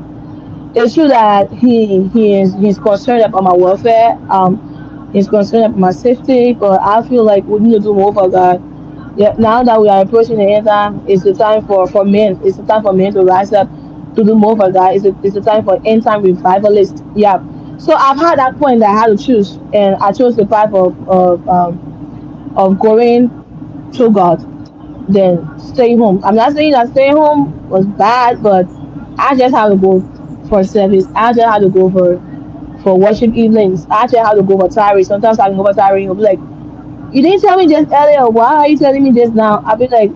It's true that he's concerned about my welfare. He's concerned about my safety, but I feel like we need to do more for God. Yeah, now that we are approaching the end time, it's the time for men. It's the time for men to rise up to do more for God. It's the time for end time revivalist. Yeah. So I've had that point that I had to choose, and I chose the path of going through God, then stay home. I'm not saying that staying home was bad, but I just had to go for service. I just had to go for worship evenings. I just had to go for tarry. Sometimes I can go for tarry. You'll be like, you didn't tell me just earlier. Why are you telling me this now? I'll be like,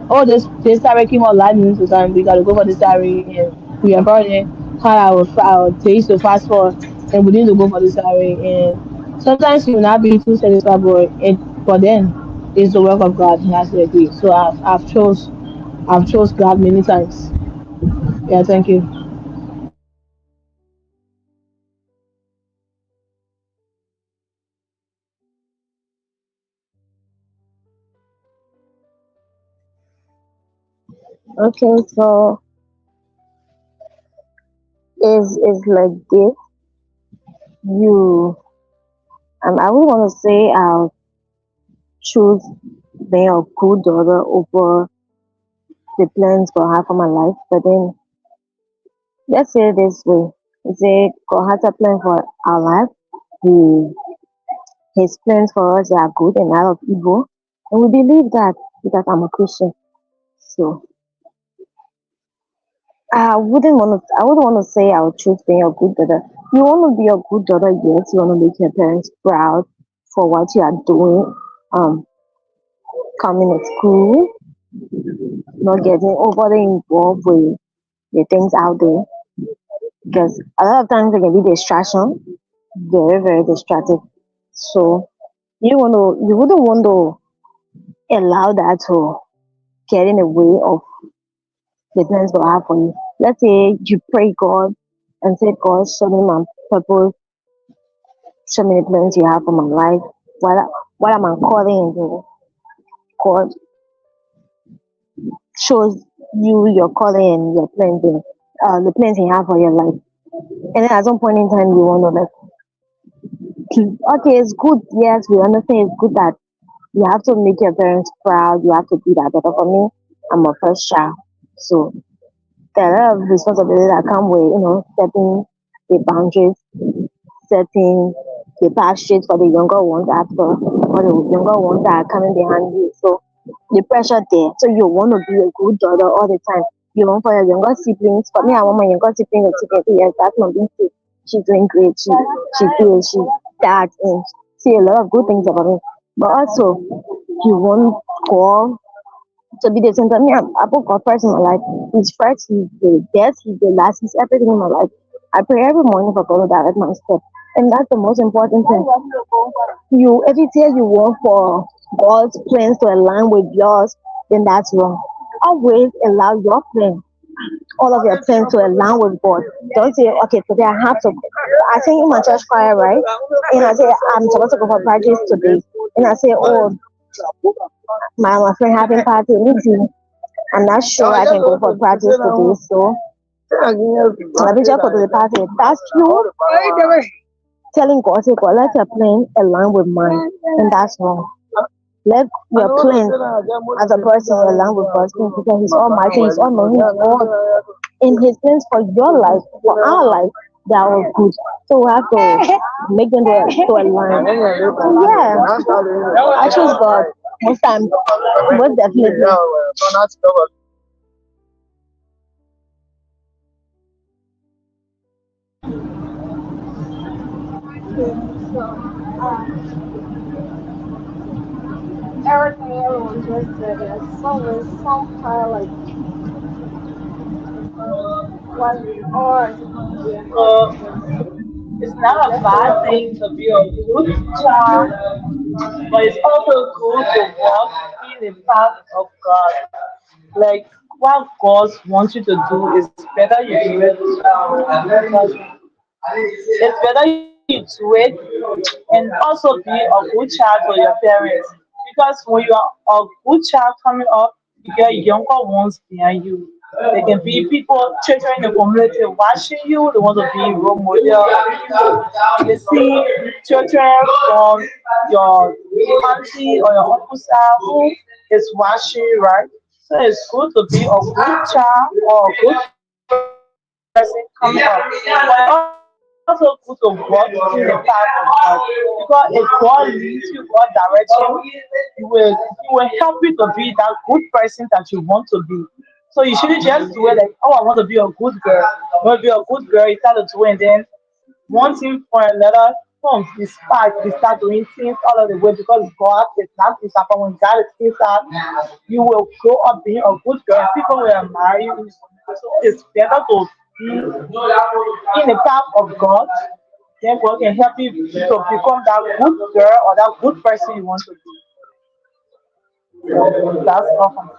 oh, this tarry came out last minute, so time we gotta go for this tarry, and we are probably how our days to fast for, and we need to go for this tarry. And sometimes you will not be too satisfied, but then it's the work of God. He has to agree. So I've chose God many times. Yeah, thank you. Okay, so is like this. You I would want to say I'll choose being a good daughter over the plans God have for my life. But then let's say it this way. We say God has a plan for our life. He His plans for us are good and not of evil. And we believe that because I'm a Christian. So I wouldn't want to say I would choose being a good daughter. You want to be a good daughter, yes, you want to make your parents proud for what you are doing. Um coming to school, not getting overly involved with the things out there. Because a lot of times they can be distraction, very, very distracted. So you wouldn't want to allow that to get in the way of the plans God have for you. Let's say you pray God and say, God, show me my purpose, show me the plans you have for my life. What am I calling into? God shows you your calling and your plans, the plans you have for your life. And then at some point in time, you want to like, okay, it's good. Yes, we understand it's good that you have to make your parents proud. You have to do that. But for me, I'm a first child, so there are a lot of responsibilities that come with setting the boundaries, setting the path straight for the younger ones after, or the younger ones that are coming behind you. So the pressure there. So you want to be a good daughter all the time. You want for your younger siblings. For me, I want my younger siblings to get yes, that's not being safe. She's doing great. She feels she's that and see a lot of good things about me. But also you want God to be the center. Me, I put God first in my life. He's first, he's the best, he's the last, he's everything in my life. I pray every morning for God to direct my step. And that's the most important thing. You every day you work for God's plans to align with yours, then that's wrong. Always allow your plan, all of your plans to align with God. Don't say, okay, today I have to. I sing in my church choir, right? And I say I'm supposed to go for practice today. And I say, oh, my friend having party meeting. I'm not sure I can go for practice today, so let me just go to the party. That's you telling God, say, God, let your plan align with mine, and that's wrong. Let your plan as a person align with God's plan because He's Almighty, He's all knowing, He's God. In His plans for your life, for our life, they are all good. So we have to make them to align. So yeah, I choose God most time, most definitely. Okay, so everything everyone just said, there's always some kind of like what we are, we are not So it's we not a just say bad thing to be a good child, but it's also good to walk in the path of God. Like what God wants you to do is better you do it. It's better you do it and also be a good child for your parents. Because when you are a good child coming up, you get younger ones behind you. They can be people, children in the community watching you. They want to be role model. You see children from your auntie or your uncle's side who is watching you, right? So it's good to be a good child or a good person coming up. But it's also good to walk in the path of God. Because if God leads you, God directs you will help you to be that good person that you want to be. So you shouldn't just do it like, oh, I want to be a good girl. I want to be a good girl. You start to do it, and then one thing for another, we start doing things all of the way because God is not this happen when God is inside, you will grow up being a good girl. People will admire you. So it's better to be in the path of God. Then God can help you to become that good girl or that good person you want to be. That's awesome.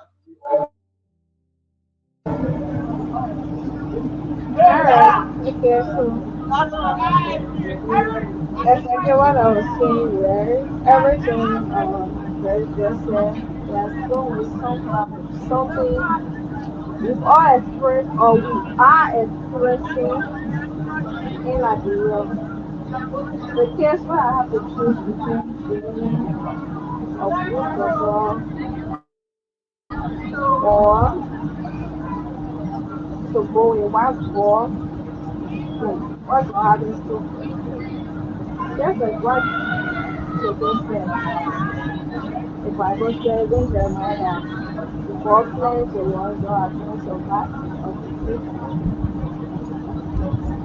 all right. Okay, so exactly what I was saying, right? Everything Grace just said, there's always something we've all experienced or we are experiencing in like the case where I have to choose between being a good daughter or to go in what God like what God has in store for me. Just like what you just said, the Bible says in Jeremiah that God plans the ones that are plans of God of good,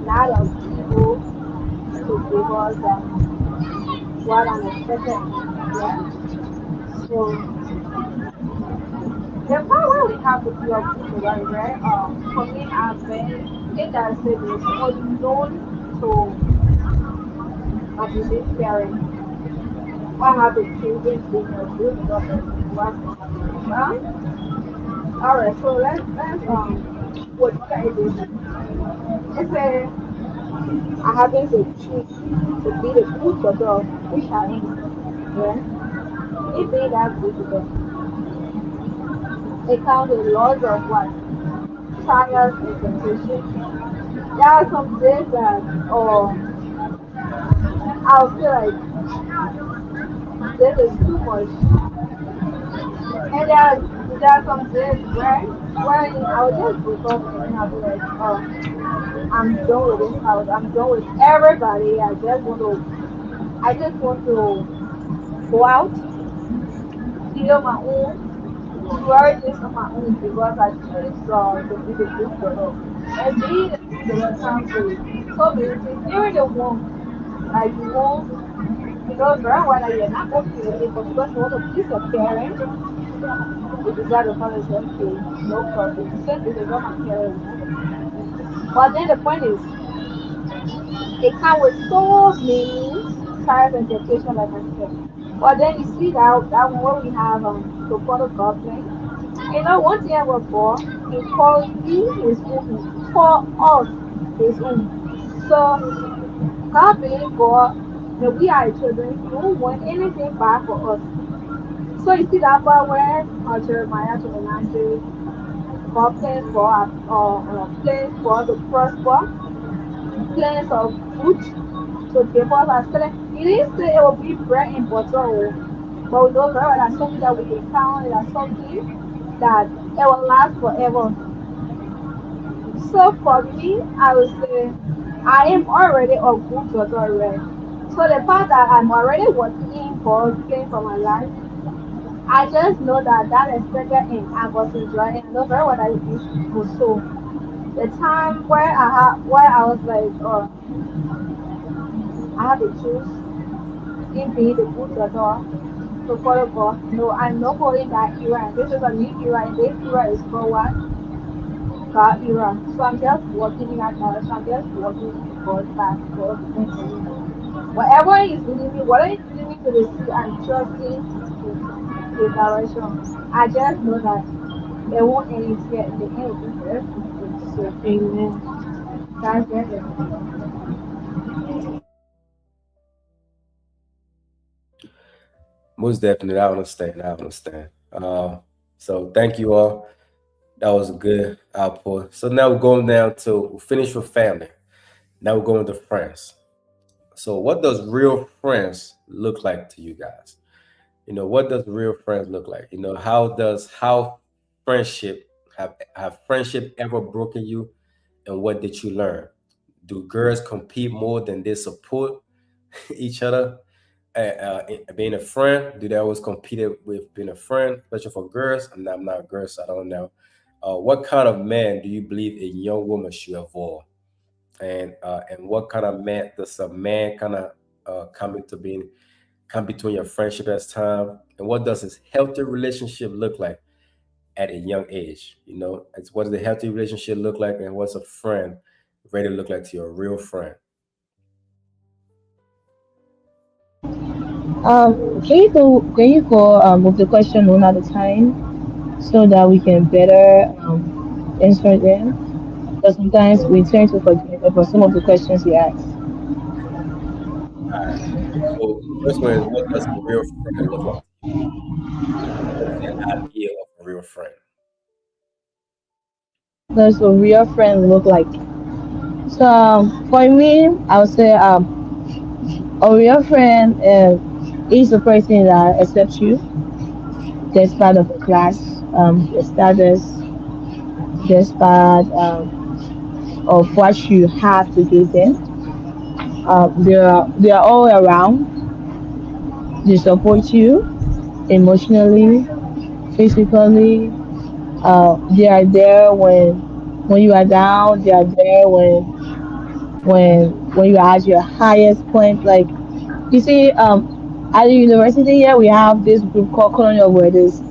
not of evil, to give us what an expected end. Yeah. So have to be a good survivor, right? For me, I've been in that state is unknown to abusive parents. What have the children being a good adult? What's gonna happen? Well, all right. So let's would look at it this way. Let's say I happen to choose to be the good adult, which I am. Yeah, me being that good adult, it comes with lots of what trials and temptation. There are some days that, I'll feel like this is too much, and there are some days when I'll just wake up and then I'll be like, oh, I'm done with this house. I'm done with everybody. I just want to go out, be on my own, do everything on my own because I choose to be the good girl. And being the good girl comes with so many things. Even the one like you know very well that you're not okay with it, but because you want to please your parents, you decide to follow say, okay, no problem. Since this is what my parents want. But then the point is, it comes with so many trials and temptation, like I said. But then you see that one where we have to follow God plan. You know, one thing about God, He calls we His own, He call us His own. So God being God, and we are His children, He won't want anything bad for us. So you see that part where Jeremiah 29 says, God plans for us to prosper, plans of good to give us as strength. He didn't say it will be bread and butter, oh, but we know very well that's something that we can count, that's something that it will last forever. So for me, I would say I am already a good daughter already. So the fact that I'm already working in God's plan for my life, I just know that that expected in August is right, and I know very well that it is also the time where I was like, oh, I have to choose in being the good daughter to follow God. No, I'm not following that era, and this is a new era, and this era is called what? God era. So I'm just walking in that direction. I'm just walking in God's path, God's plan for me. Whatever He's leading me, whatever He's leading me to the sea, I'm trusting His direction. I just know that it won't end it here. In the end, will be very fruitful. So Amen. that's just it. Most definitely, I understand. I understand. So thank you all. That was a good output. So now we're going down to we finish with family. Now we're going to friends. So what does real friends look like to you guys? What does real friends look like? How friendship have friendship ever broken you, and what did you learn? Do girls compete more than they support each other? Being a friend, do they always compete with being a friend, especially for girls? I'm not a girl, so I don't know. What kind of man do you believe a young woman should avoid? And what kind of man does a man kind of come into being, come between your friendship as time? And what does his healthy relationship look like at a young age? It's what does a healthy relationship look like, and what's a friend ready to look like to your real friend? Can you go with the question one at a time so that we can better answer them? Because sometimes we tend to forget about some of the questions you ask. All right. So the first one is, what does a real friend look like to you? What's the idea of a real friend? Does a real friend look like? So for me, I would say a real friend is a person that accepts you despite of the class, the status, despite of what you have to give them. They are all around. They support you emotionally, physically. They are there when you are down. They are there when you are at your highest point. Like you see, at the university here we have this group called Colonial Brothers.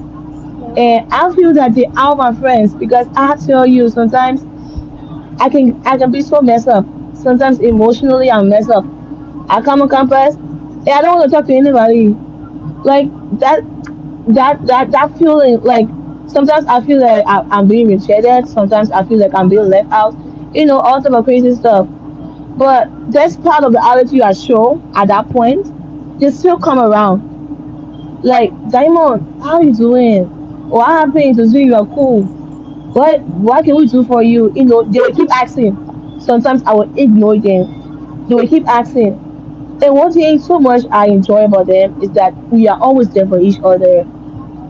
And I feel that they are my friends because I tell you sometimes I can be so messed up. Sometimes emotionally I'm messed up. I come on campus and I don't want to talk to anybody. Like that that feeling like sometimes I feel like I'm being rejected, sometimes I feel like I'm being left out, all type of crazy stuff. But that's part of the attitude I show at that point. They still come around. Like, Diamond, how you doing? What happened to see you are cool? What can we do for you? They will keep asking. Sometimes I will ignore them. They will keep asking. And one thing so much I enjoy about them is that we are always there for each other.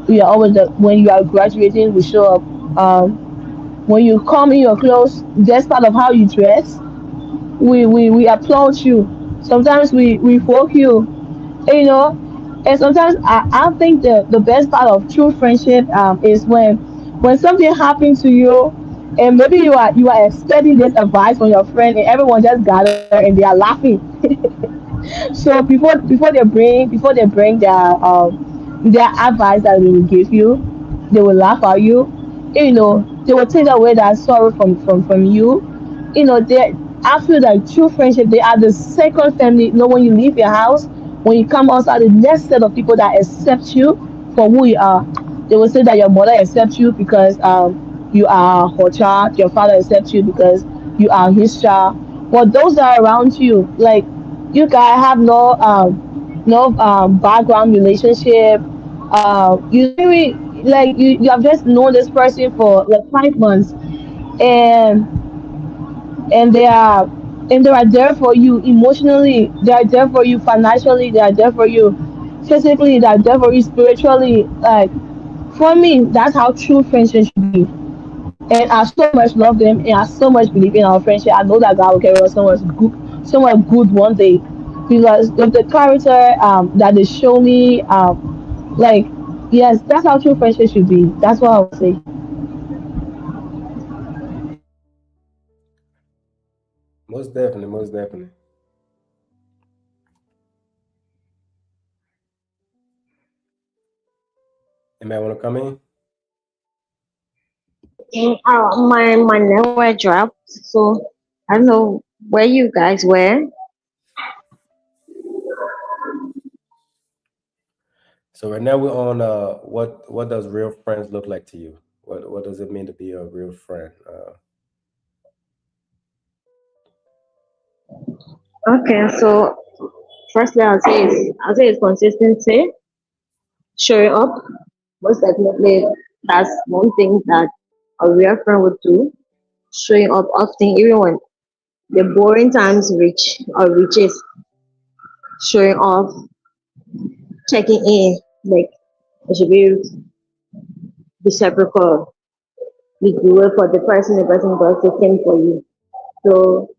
We are always there. When you are graduating, we show up. When you come in your clothes, that's part of how you dress. We applaud you. Sometimes we poke you, you know. And sometimes I think the best part of true friendship is when something happens to you, and maybe you are expecting this advice from your friend, and everyone just gather and they are laughing. So before they bring their advice that they will give you, they will laugh at you. They will take away that sorrow from you. They I feel like true friendship, they are the second family. When you leave your house, when you come outside, the next set of people that accept you for who you are. They will say that your mother accepts you because you are her child, your father accepts you because you are his child. But those that are around you, like, you guys have no background relationship. You don't even, like, you have just known this person for like 5 months, and and they are and they are there for you emotionally, they are there for you financially, they are there for you physically, they are there for you spiritually. Like, for me, that's how true friendship should be. And I so much love them, and I so much believe in our friendship. I know that God will carry us somewhere good one day, because of the character that they show me. Like, yes, that's how true friendship should be. That's what I would say. Most definitely, most definitely. Anybody want to come in? My network dropped, so I don't know where you guys were. So right now we're on what does real friends look like to you? What does it mean to be a real friend? Okay, so firstly, I'll say it's consistency, showing up. Most definitely, that's one thing that a real friend would do. Showing up often, even when the boring times reaches. Showing off, checking in, like it should be reciprocal. We do it for the person does the same for you. So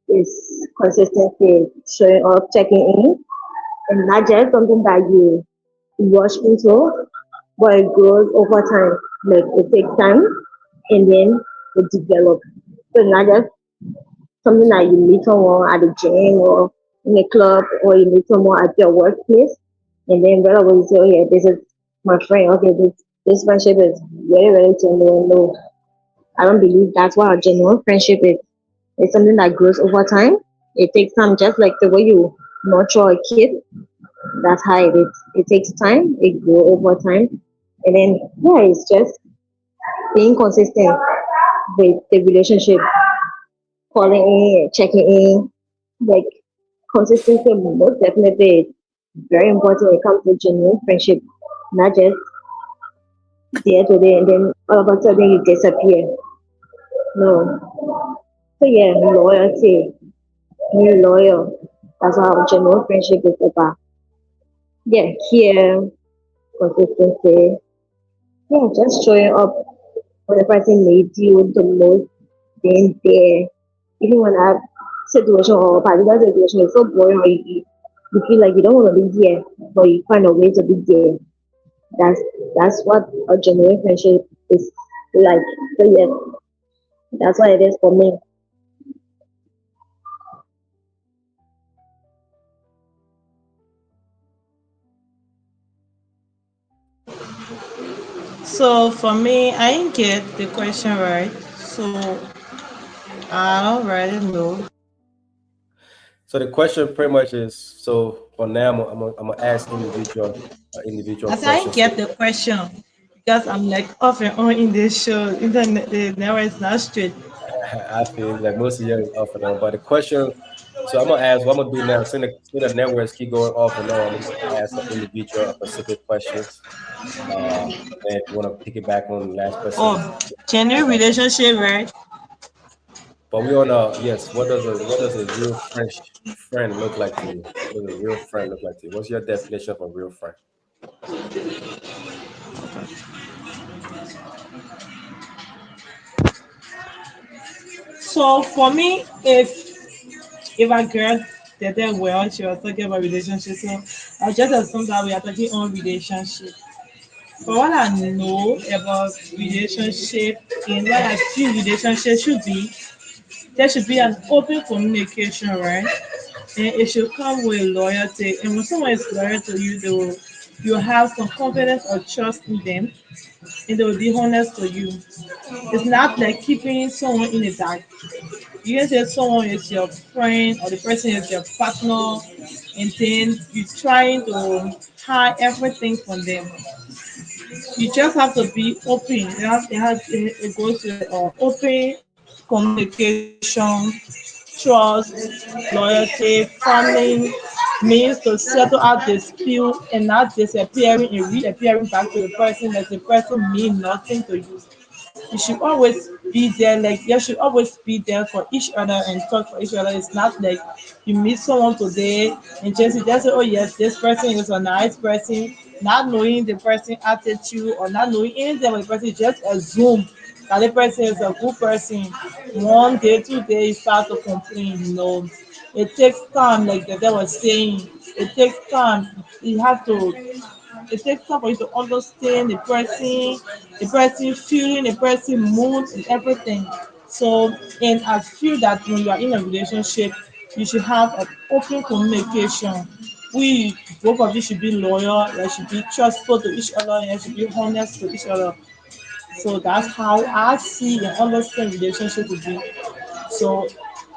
it's consistency, showing up, checking in, and not just something that you rush into, but it grows over time. Like it takes time, and then it develops. So not just something that you meet someone at the gym or in a club, or you meet someone at your workplace, and then right away you say, "Oh yeah, this is my friend. Okay, this friendship is very very genuine." No, I don't believe that's what a genuine friendship is. It's something that grows over time. It takes time, just like the way you nurture a kid. That's how it is. It takes time. It grows over time, and then yeah, it's just being consistent with the relationship, calling in, checking in, like consistency. Most definitely is very important when it comes to genuine friendship, not just day to day and then all of a sudden you disappear. No. So yeah, loyalty, being loyal. That's how genuine friendship is about. Yeah, care, consistency. Yeah, just showing up when the person needs you the most, being there. Even when that situation or particular situation is so boring, or you feel like you don't want to be there, but you find a way to be there. That's that's what a genuine friendship is like. So yeah, that's what it is for me. So for me, I didn't get the question right. So I don't really know. So the question pretty much is, so for now, I'm gonna ask individual I said I didn't questions. get the question because I'm like off and on in this show. Internet, the network is not straight. I feel like most of you is off and on, but the question. So I'm gonna ask. What I'm gonna do now, since the networks keep going off and on, I'm just gonna ask an individual, specific questions. And then if you want to piggyback on the last person's, Oh, genuine relationship, right? but we on yes. What does a real friend look like to you? What does a real friend look like to you? What's your definition of a real friend? So for me, if a girl dated well, she was talking about relationship. So I just assume that we are talking on relationship. For what I know about relationship, in what I feel relationship should be, there should be an open communication, right? And it should come with loyalty. And when someone is loyal to you, you have some confidence or trust in them, and they will be honest to you. It's not like keeping someone in the dark. You can say someone is your friend or the person is your partner, and then you trying to hide everything from them. You just have to be open. It goes with open communication, trust, loyalty, farming means to settle out dispute and not disappearing and reappearing back to the person that the person mean nothing to you. You should always be there, like you should always be there for each other and talk for each other. It's not like you meet someone today and just say, oh yes, this person is a nice person, not knowing the person attitude or not knowing anything about the person, just assume that the person is a good person. One day, 2 days, you start to complain. No, it takes time, like the dad was saying. It takes time. You have to it takes time for you to understand the person feeling, the person mood and everything. So and I feel that when you are in a relationship, you should have an open communication. We both of you should be loyal, you should be trustful to each other, and you should be honest to each other. So that's how I see and understand relationship to be. So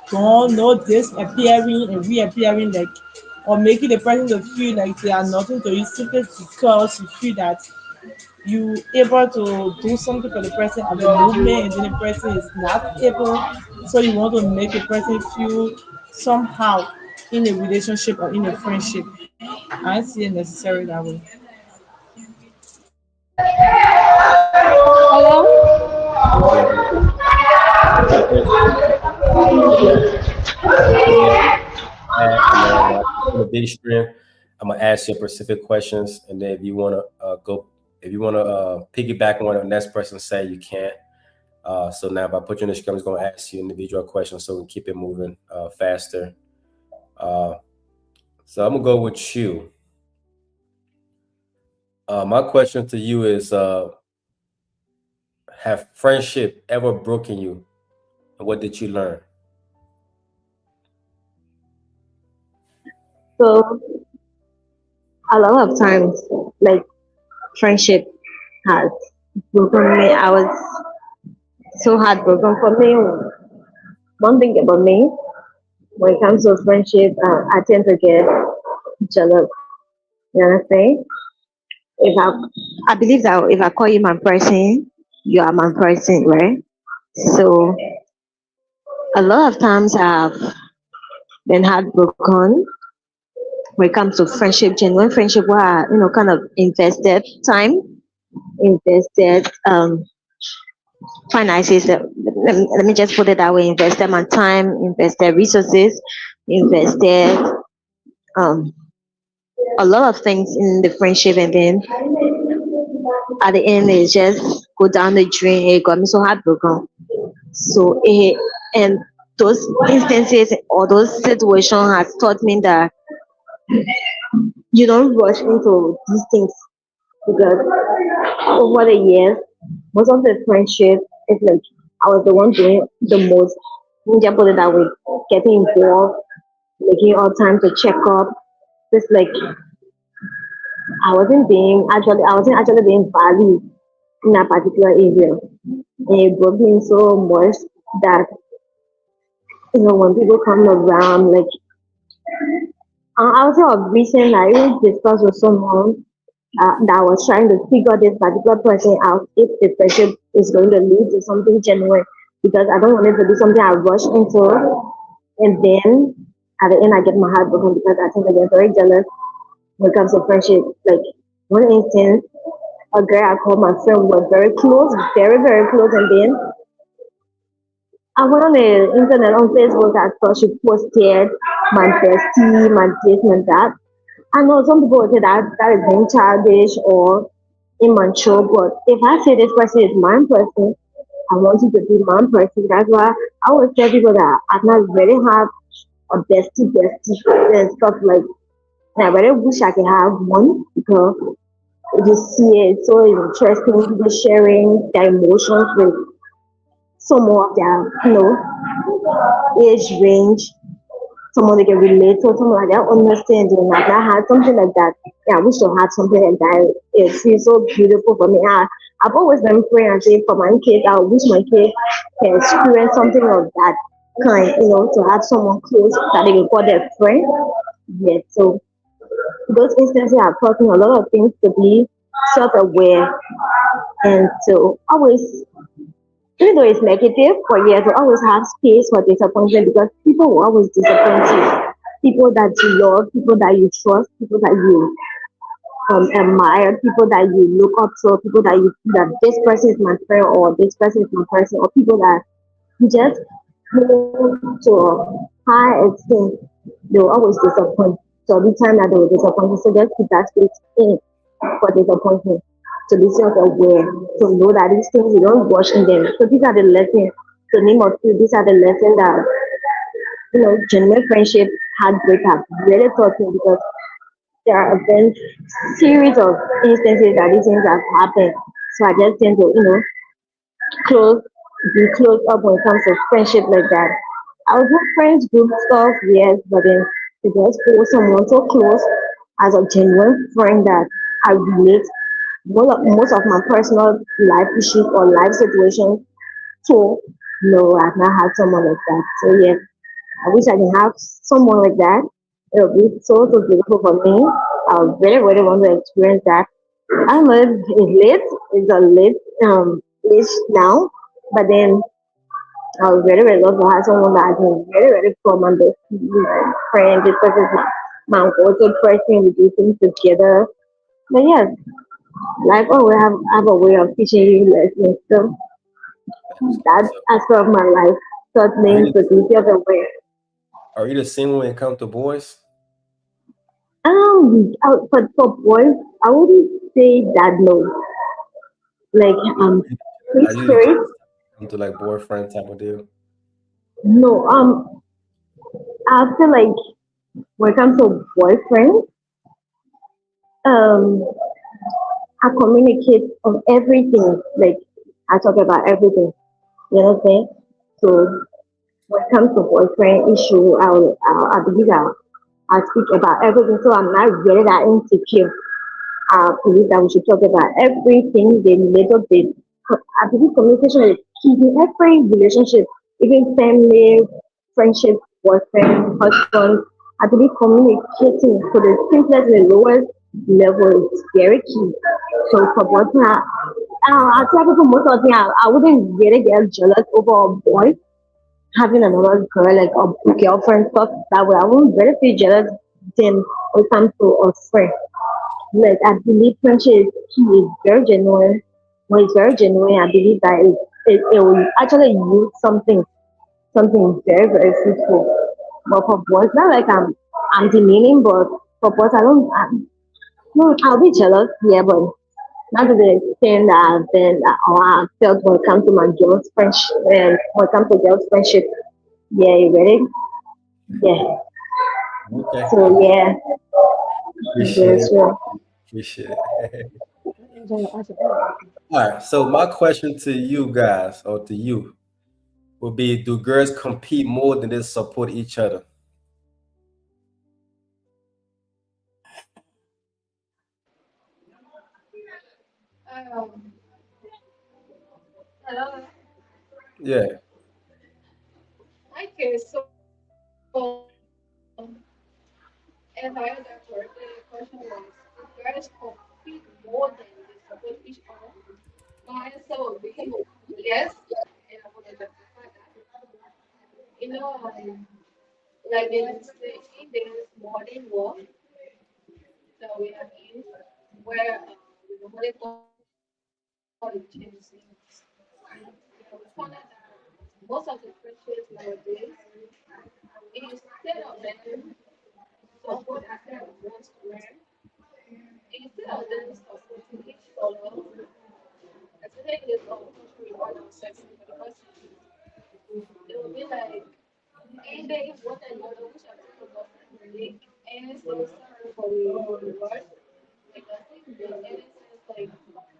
don't know this appearing and reappearing like or making the person to feel like they are nothing to you simply because you feel that you able to do something for the person at the moment and then the person is not able. So you want to make the person feel somehow in a relationship or in a friendship. I see it necessary that way. Hello? Yeah. So in a big stream, I'm gonna ask you specific questions, and then if you wanna if you wanna piggyback on what the next person say, you can't. So now, if I put you in the screen, I'm just gonna ask you individual questions so we can keep it moving faster. Uh, so I'm gonna go with you. My question to you is: have friendship ever broken you, and what did you learn? So a lot of times, like friendship has broken me. I was so heartbroken for me. One thing about me, when it comes to friendship, I tend to get jealous. You understand? If I believe that if I call you my person, you are my person, right? So a lot of times I've been heartbroken when it comes to friendship, genuine friendship, where I, kind of invested time, invested finances. Let me just put it that way: invested my time, invested resources, invested um a lot of things in the friendship, and then at the end it just go down the drain. It got me so heartbroken. So and those instances or those situations has taught me that you don't rush into these things because over the years, most of the friendship is like I was the one doing the most. Let me just put it that way: getting involved, making all time to check up. Just like I wasn't actually being valued. in a particular area. And it broke me so much that when people come around, like I was a recent, I even discussed with someone that was trying to figure this particular person out if the friendship is going to lead to something genuine. Because I don't want it to be something I rush into, and then at the end I get my heart broken because I think I get very jealous when it comes to friendship. Like one instance, a girl I called my friend was very close, very very close, and then I went on the internet on Facebook. I saw she posted my bestie, my this and that. I know some people would say that that is being childish or immature, but if I say this person is my person, I want you to be my person. That's why I always tell people that I've not really have a bestie and stuff like. And I really wish I could have one because you just see it so interesting. People sharing their emotions with some of their age range, someone they can relate to, someone like that understanding. Like I had something like that. Yeah, I wish I had something like that. It feels so beautiful for me. I've always been praying and saying for my kids, I wish my kids can experience something of that kind, to have someone close that they can call their friend. Yeah, so those instances have taught me a lot of things to be self-aware and to always, even though it's negative, but yeah, to always have space for disappointment because people will always disappoint you. People that you love, people that you trust, people that you admire, people that you look up to, people that you feel that this person is my friend or this person is my person, or people that you just hold to a high extent, they will always disappoint. So every time that they will disappoint you, so just keep that space in for disappointment. To be self-aware, to know that these things you don't rush in them. So these are the lessons. To name of few, these are the lessons that genuine friendship heartbreak have really taught me because there have been series of instances that these things have happened. So I just tend to, close be close up when it comes to friendship like that. I was with friends group stuff, yes, but then to just hold someone so close as a genuine friend that I relate most of my personal life issues or life situations to. No, I've not had someone like that. So yeah, I wish I can have someone like that. It would be so beautiful for me. I really really want to experience that. I don't know if it's late. It's a late age now, but then I would really really love to have someone that I can really really call my best friend. This person is my go-to person. We do things together. But yeah, life always have a way of teaching you lessons. So that So, aspect of my life taught are me you to be self-aware. are you the same when it comes to boys? For boys, I wouldn't say that no. Like free Are you spirit, just into like boyfriend type of deal? no. I feel like when it comes to boyfriend, um, I communicate on everything. Like I talk about everything. You know what I'm saying? So when it comes to boyfriend issue, I believe I'll speak about everything. So I'm not really that insecure. I believe that we should talk about everything, the little bit. I believe communication is key in every relationship, even family, friendship, boyfriend, husband. I believe communicating to the simplest and lowest level is very key. So for boyfriend, Yeah, I tell people most of the time I wouldn't really get jealous over a boy having another girl, like a girlfriend, stuff that way. I wouldn't really feel jealous then when it comes to a friend. Like I believe friendship is key, is very genuine. When it's very genuine, I believe that it will actually use something very, very fruitful. But for boys, not like I'm demeaning, but for boys I don't no, I'll be jealous, yeah, but not to the extent that I've been or I felt when it comes to my girls' friendship and when it comes to girls' friendship. Yeah, you ready? Yeah. okay. So yeah, Appreciate yeah, it. sure. Appreciate it. Angela, ask anything. All right. So my question to you guys or to you would be: do girls compete more than they support each other? Um, Hello. Yeah. Okay, so if I understand correctly, the question was, do girls compete more than they support each other? My answer would be yes, and I'm gonna justify that. You know, like there's there's modern world that we are in, where we normally call it Gen Z. We found out that most of the friendships nowadays, instead of them support instead of want to learn, instead of them supporting each other, especially in this country we call ourselves for the first time, it will be like, and they what another which are people of make, and so sorry for the word, because in the end it says like you are my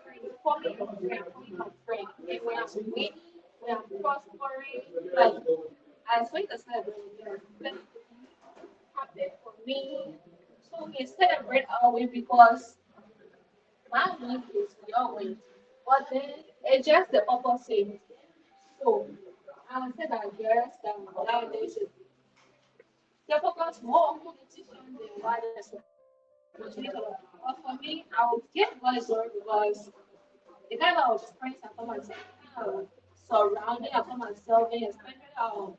friend. For me, a friend, for me, my friend. And when I'm winning, when I'm prospering, like I swear to celebrate, let happen for me. So we celebrate our win because my win is your win. But then it's just the opposite. So I would say that girls that nowadays they focus more on competition than why they're supporting each other. But for me, I would get vice because the kind of friends I call myself, kind of surrounding I call myself, and especially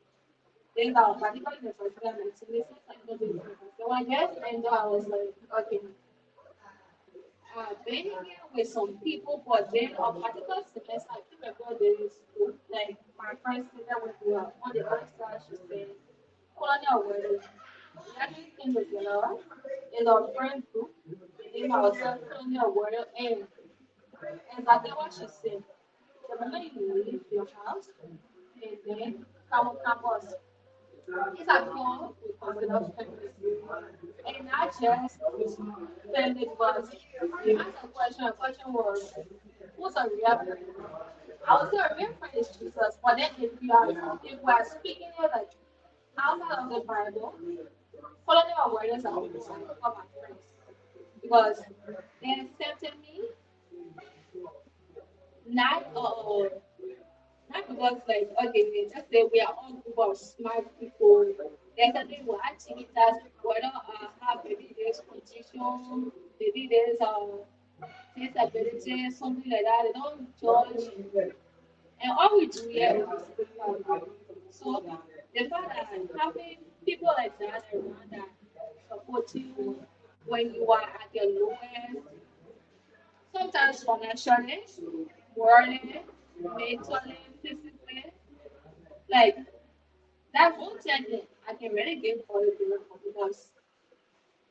things that are particularly in the social activities, like not doing it. So I guess, and I was like, okay, been here with some people, but then a particular semester, I can't remember the school, like my friend said that when we were on the other side, she said, colonial wedding. We actually came together in our friend group, the name ourselves colonial wedding, and exactly what she said. The moment you leave your house, and then come campus, it's a call we consider feminism. And not just feminism, but you asked a question was, who's a real friend? I would say a real friend is Jesus, but then if we are speaking it like outside of the Bible, following our awareness are people I call my friends. Because they accepted me not not because like okay, we just say we are all group of smart people. There's something we're actually that whether have maybe there's competition, maybe there's disability, something like that. They don't judge, and all we do here is respect. So the fact that having people like that around that support you when you are at your lowest, sometimes financially, morally, mentally, physically, like that's one thing I can really give for the people because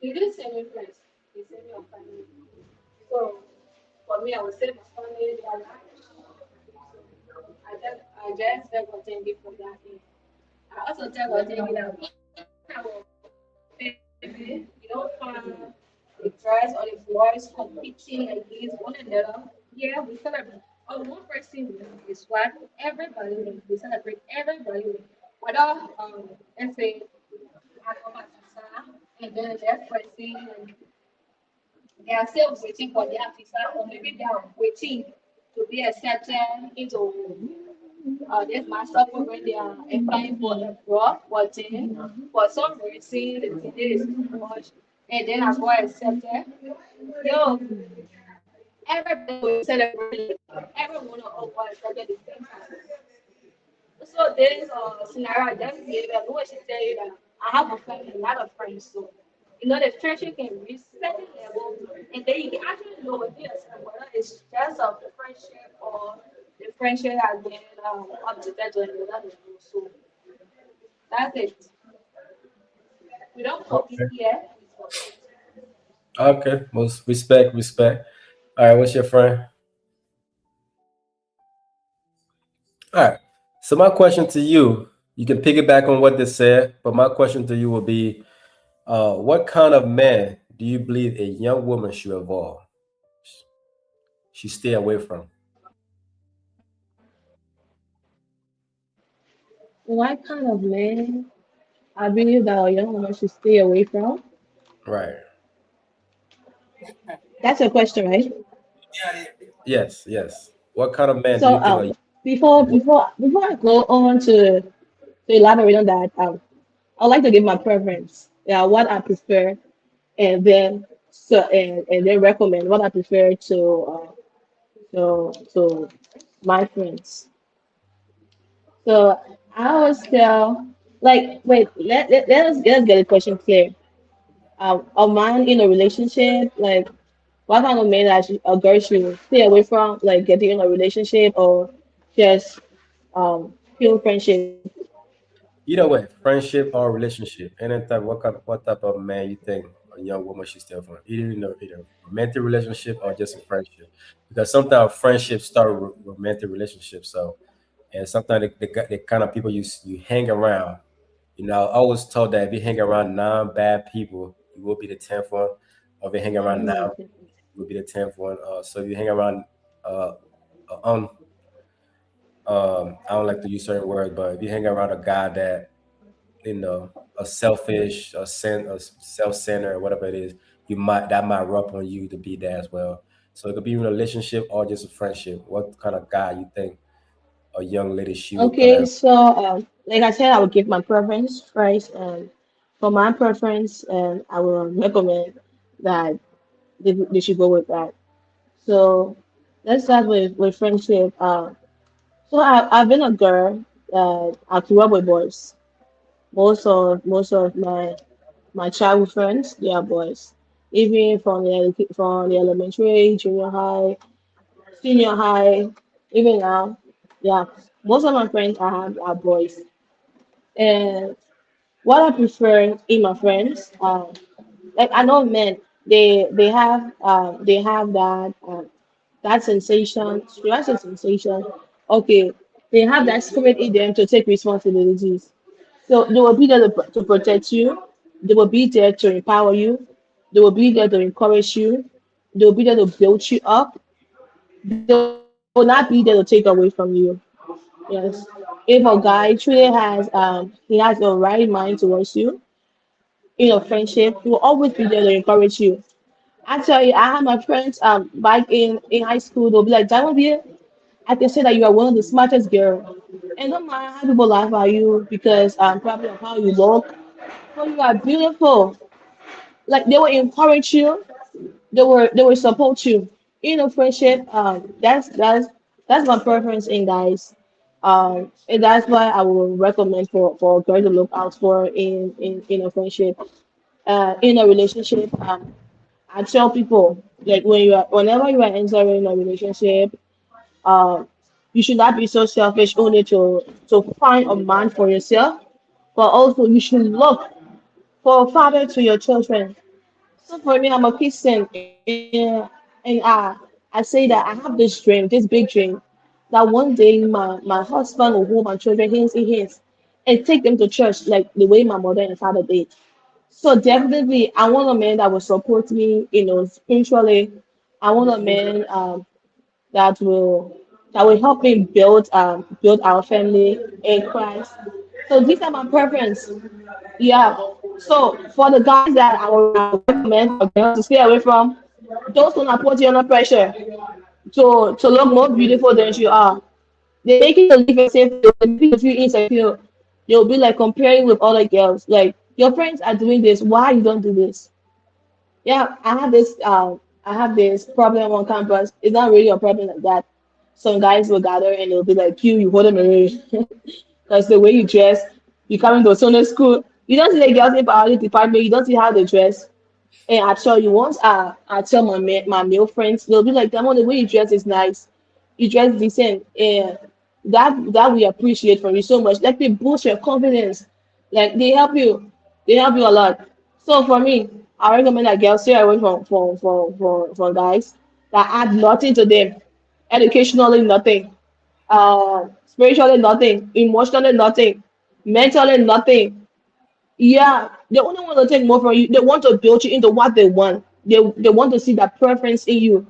they didn't send me friends, they send me a family. So for me, I would say my family, they are life. So I just beg or thank you for that. And I also tell God thank you that in our family, you don't find the girls or the boys competing against one another. Yeah, we celebrate. Oh, one person win is what everybody win. We celebrate everybody win. Whether let's say I come at Tisa and then the next person they are still waiting for their visa, or maybe they are waiting to be accepted into this master program they are applying for abroad, but then for some reason the delay is too much, and then I got accepted. Yo, everybody will celebrate like everyone of us accepted the same time. So there's a scenario I just gave. I know what she tell you that I have a lot of friends, so the friendship can reach certain level, and then you can actually know if it's whether it's just of the friendship or the friendship has been updated to another level. So that's it. We don't compete Okay. here. We support. Okay. Most respect, respect. All right. What's your friend? All right. So my question to you, you can piggyback on what they said, but my question to you will be, what kind of man do you believe a young woman should evolve? She stay away from. What kind of man I believe that a young woman should stay away from? Right. That's a question, right? Yes. Yes. What kind of man do So you think are you? before I go on to elaborate on that, I'd like to give my preference. Yeah, what I prefer, and then and then recommend what I prefer to my friends. So I always tell, like, wait, let's get a question clear. A man in a relationship, like, what kind of man a girl should stay away from, like getting in a relationship or just pure friendship. Either way, friendship or relationship, anytime. What type of man you think a young woman should stay from? Either romantic relationship or just a friendship, because sometimes friendships start with romantic relationships. So, and sometimes the kind of people you hang around. I always told that if you hang around non-bad people, you will be the 10th one. Or if you hang around now, you will be the 10th one. So if you hang around, uh, on, I don't like to use certain words, but if you hang around a guy that, a selfish, a self-centered, whatever it is, that might rub on you to be there as well. So it could be a relationship or just a friendship. What kind of guy you think a young lady she would kind Okay, of? so like I said, I would give my preference first, and for my preference, and I will recommend that they should go with that. So let's start with friendship. So I've been a girl that I grew up with boys. Most of my childhood friends, they are boys. Even from the elementary, junior high, senior high, even now, yeah. Most of my friends I have are boys. And what I prefer in my friends, like I know men, they have that sensation, spiritual sensation. Okay, they have that spirit in them to take responsibilities. So they will be there to protect you. They will be there to empower you. They will be there to encourage you. They will be there to build you up. They will not be there to take away from you. Yes. If a guy truly he has the right mind towards you in a friendship, he will always be there to encourage you. Actually, I have my friends back in high school. They'll be like, "Diamond, dear, I can say that you are one of the smartest girl." And don't mind how people laugh at you because probably of how you look, but you are beautiful. Like they will encourage you, they will support you. In a friendship, that's my preference in guys. And that's why I will recommend for a girl to look out for in a friendship. In a relationship, I tell people like whenever you are entering a relationship, um, you should not be so selfish only to find a man for yourself, but also you should look for a father to your children. So for me, I'm a Christian, and I say that I have this dream, this big dream, that one day my husband will hold my children hands in hands and take them to church like the way my mother and father did. So definitely, I want a man that will support me, spiritually. I want a man that will help me build our family in Christ. So these are my preference. Yeah. So for the guys that I will recommend for girls to stay away from, those who not put you under pressure to look more beautiful than you are. They make you to live yourself. They make you to feel insecure. They'll be like comparing with other girls. Like your friends are doing this. Why you don't do this? Yeah, I have this problem on campus. It's not really a problem like that. Some guys will gather and they'll be like, you hold them away. Because the way you dress, you come into a Sunday school, you don't see the girls in biology department, you don't see how they dress. And I tell you, once I tell my male friends, they'll be like, "Damn, the way you dress is nice. You dress decent, and that we appreciate from you so much. Like they boost your confidence. Like they help you a lot. So for me, I recommend that girls stay away from guys that add nothing to them, educationally nothing, spiritually nothing, emotionally nothing, mentally nothing. Yeah, they only want to take more from you. They want to build you into what they want. They want to see that preference in you.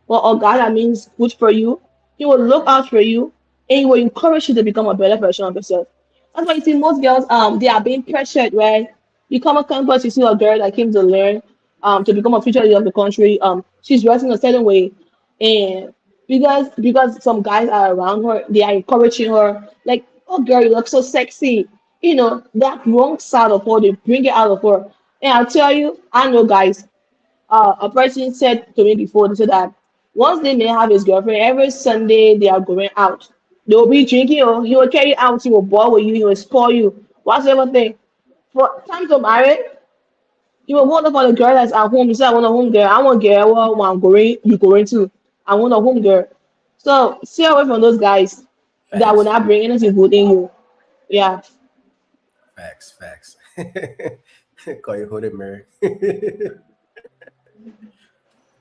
Well, a guy that means good for you, he will look out for you and he will encourage you to become a better version of yourself. That's why you see most girls they are being pressured, right? You come on campus, you see a girl that came to learn to become a future leader of the country. She's dressing a certain way, and because some guys are around her, they are encouraging her, like, oh girl, you look so sexy. That wrong side of her, they bring it out of her. And I'll tell you, I know guys, a person said to me before, they said that once they may have his girlfriend, every Sunday they are going out. They will be drinking, or he will carry you out, he will ball with you, he will spoil you, whatever thing. For time to marry, you will wonder for the girl that's at home. You say, I want a home girl. I want girl well, I'm going, you going to. I want a home girl. So stay away from those guys that will Facts, not bring anything good in you. Yeah. facts, facts. Call you hooded Mary.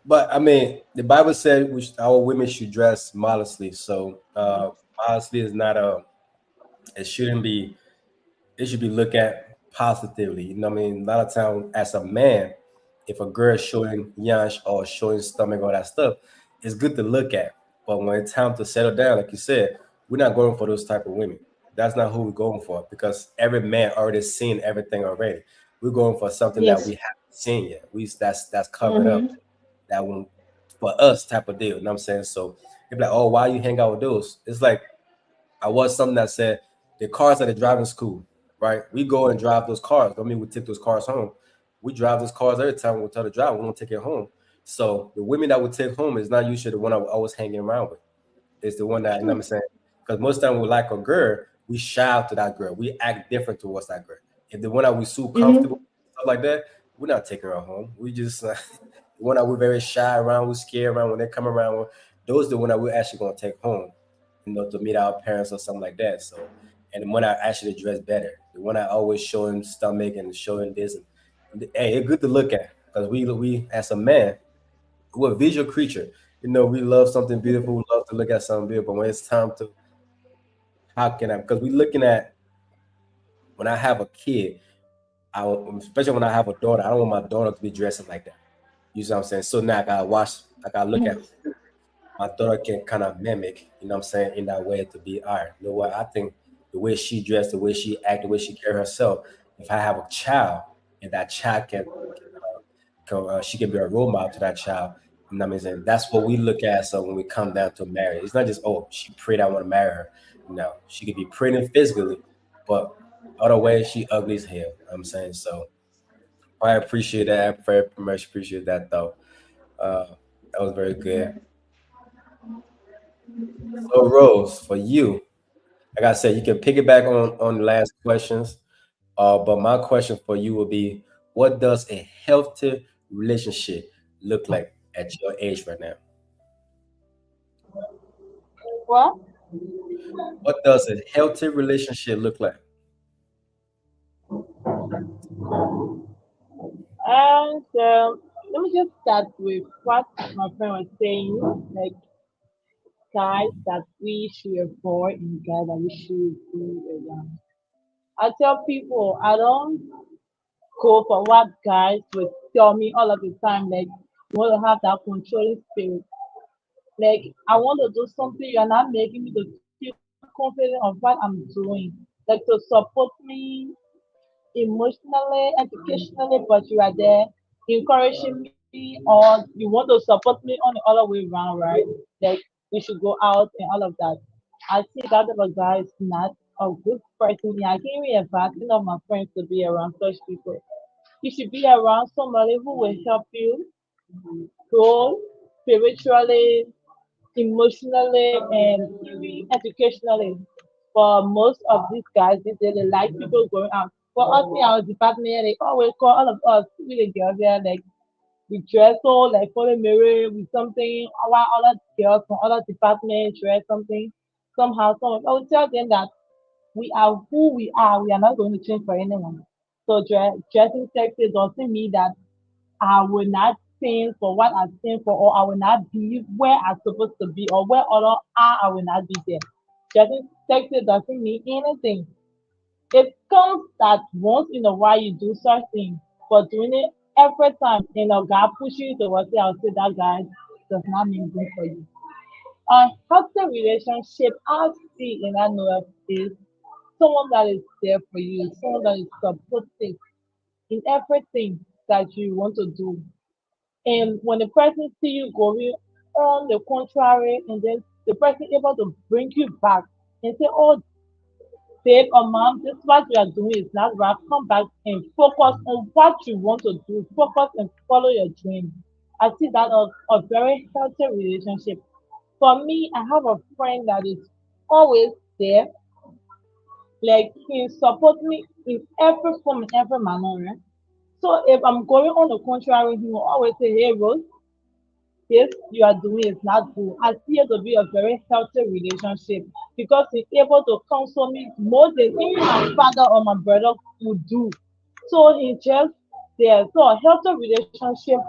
But I mean, the Bible said our women should dress modestly. So modesty is not a. It shouldn't be. It should be looked at positively. You know what I mean? A lot of time, as a man, if a girl is showing yansh or showing stomach, all that stuff, it's good to look at. But when it's time to settle down, like you said, we're not going for those type of women. That's not who we're going for because every man already seen everything already. We're going for something that we Yes. haven't seen yet. That's covered up. Mm-hmm. That one for us type of deal. You know what I'm saying? So you're like, oh, why you hang out with those? It's like I was something that said the cars at the driving school, right? We go and drive those cars. Don't mean we take those cars home. We drive those cars every time we tell the driver we don't take it home. So the women that we take home is not usually the one I was hanging around with. It's the one that, you know what I'm saying? Because most time we like a girl, we shout to that girl. We act different towards that girl. If the one that we so comfortable, Mm-hmm. stuff like that, we're not taking her home. We just the one that we're very shy around, we're scared around when they come around. Those are the one that we're actually gonna take home, to meet our parents or something like that. So, and the one that actually dress better, the one that always showing stomach and showing this, hey, it's good to look at because we as a man, we're a visual creature. We love something beautiful. We love to look at something beautiful. But when it's time to, how can I? Because we're looking at when I have a kid, especially when I have a daughter, I don't want my daughter to be dressing like that. You see what I'm saying? So now I gotta watch, I gotta look at who my daughter can kind of mimic, you know what I'm saying, in that way to be all right. You know what? I think the way she dressed, the way she act, the way she carry herself, if I have a child and that child she can be a role model to that child. You know what I'm saying? That's what we look at. So when we come down to marriage, it's not just, oh, she pretty, I want to marry her. No, she could be pretty physically, but other way she ugly as hell. You know what I'm saying? So I appreciate that. I very much appreciate that though. Uh, that was very good. So Rose, for you, like I said, you can piggyback on the last questions. But my question for you would be, what does a healthy relationship look like at your age right now? Well, What does a healthy relationship look like? so let me just start with what my friend was saying, like guys that we should avoid and guys that we should be around. I tell people I don't go for what guys will tell me all of the time, like you want to have that controlling spirit. Like I want to do something, you're not making me to feel confident of what I'm doing. Like to support me emotionally, educationally, but you are there encouraging me or you want to support me on the other way around, right? Like we should go out and all of that. I see that type of guy is not a good person. Yeah, I can't even invite any of my friends to be around such people. You should be around somebody who will help you grow spiritually, emotionally, and even educationally. For most of these guys, they like people going out. For us in our department, they always call all of us, we the girls there, like we dress so like for the mirror with something, while other girls from other departments dress something somehow. I will tell them that we are who we are. We are not going to change for anyone. So dressing sexy doesn't mean that I will not stand for what I stand for, or I will not be where I'm supposed to be, or where other are, I will not be there. Dressing sexy doesn't mean anything. It comes that once in a while you do such thing, but doing it every time, God pushing you towards it, I'll say that guy does not mean good for you. A healthy relationship, I see in that know is someone that is there for you, someone that is supportive in everything that you want to do. And when the person see you going on the contrary, and then the person able to bring you back and say, "Oh, babe or mom, this what you are doing is not right. Come back and focus on what you want to do. Focus and follow your dream." I see that as a very healthy relationship. For me, I have a friend that is always there. Like he supports me in every form, in every manner. Right? So if I'm going on the contrary, he will always say, "Hey Rose, this you are doing is not good." I see it to be a very healthy relationship because he's able to counsel me more than even my father or my brother would do. So he just there. So a healthy relationship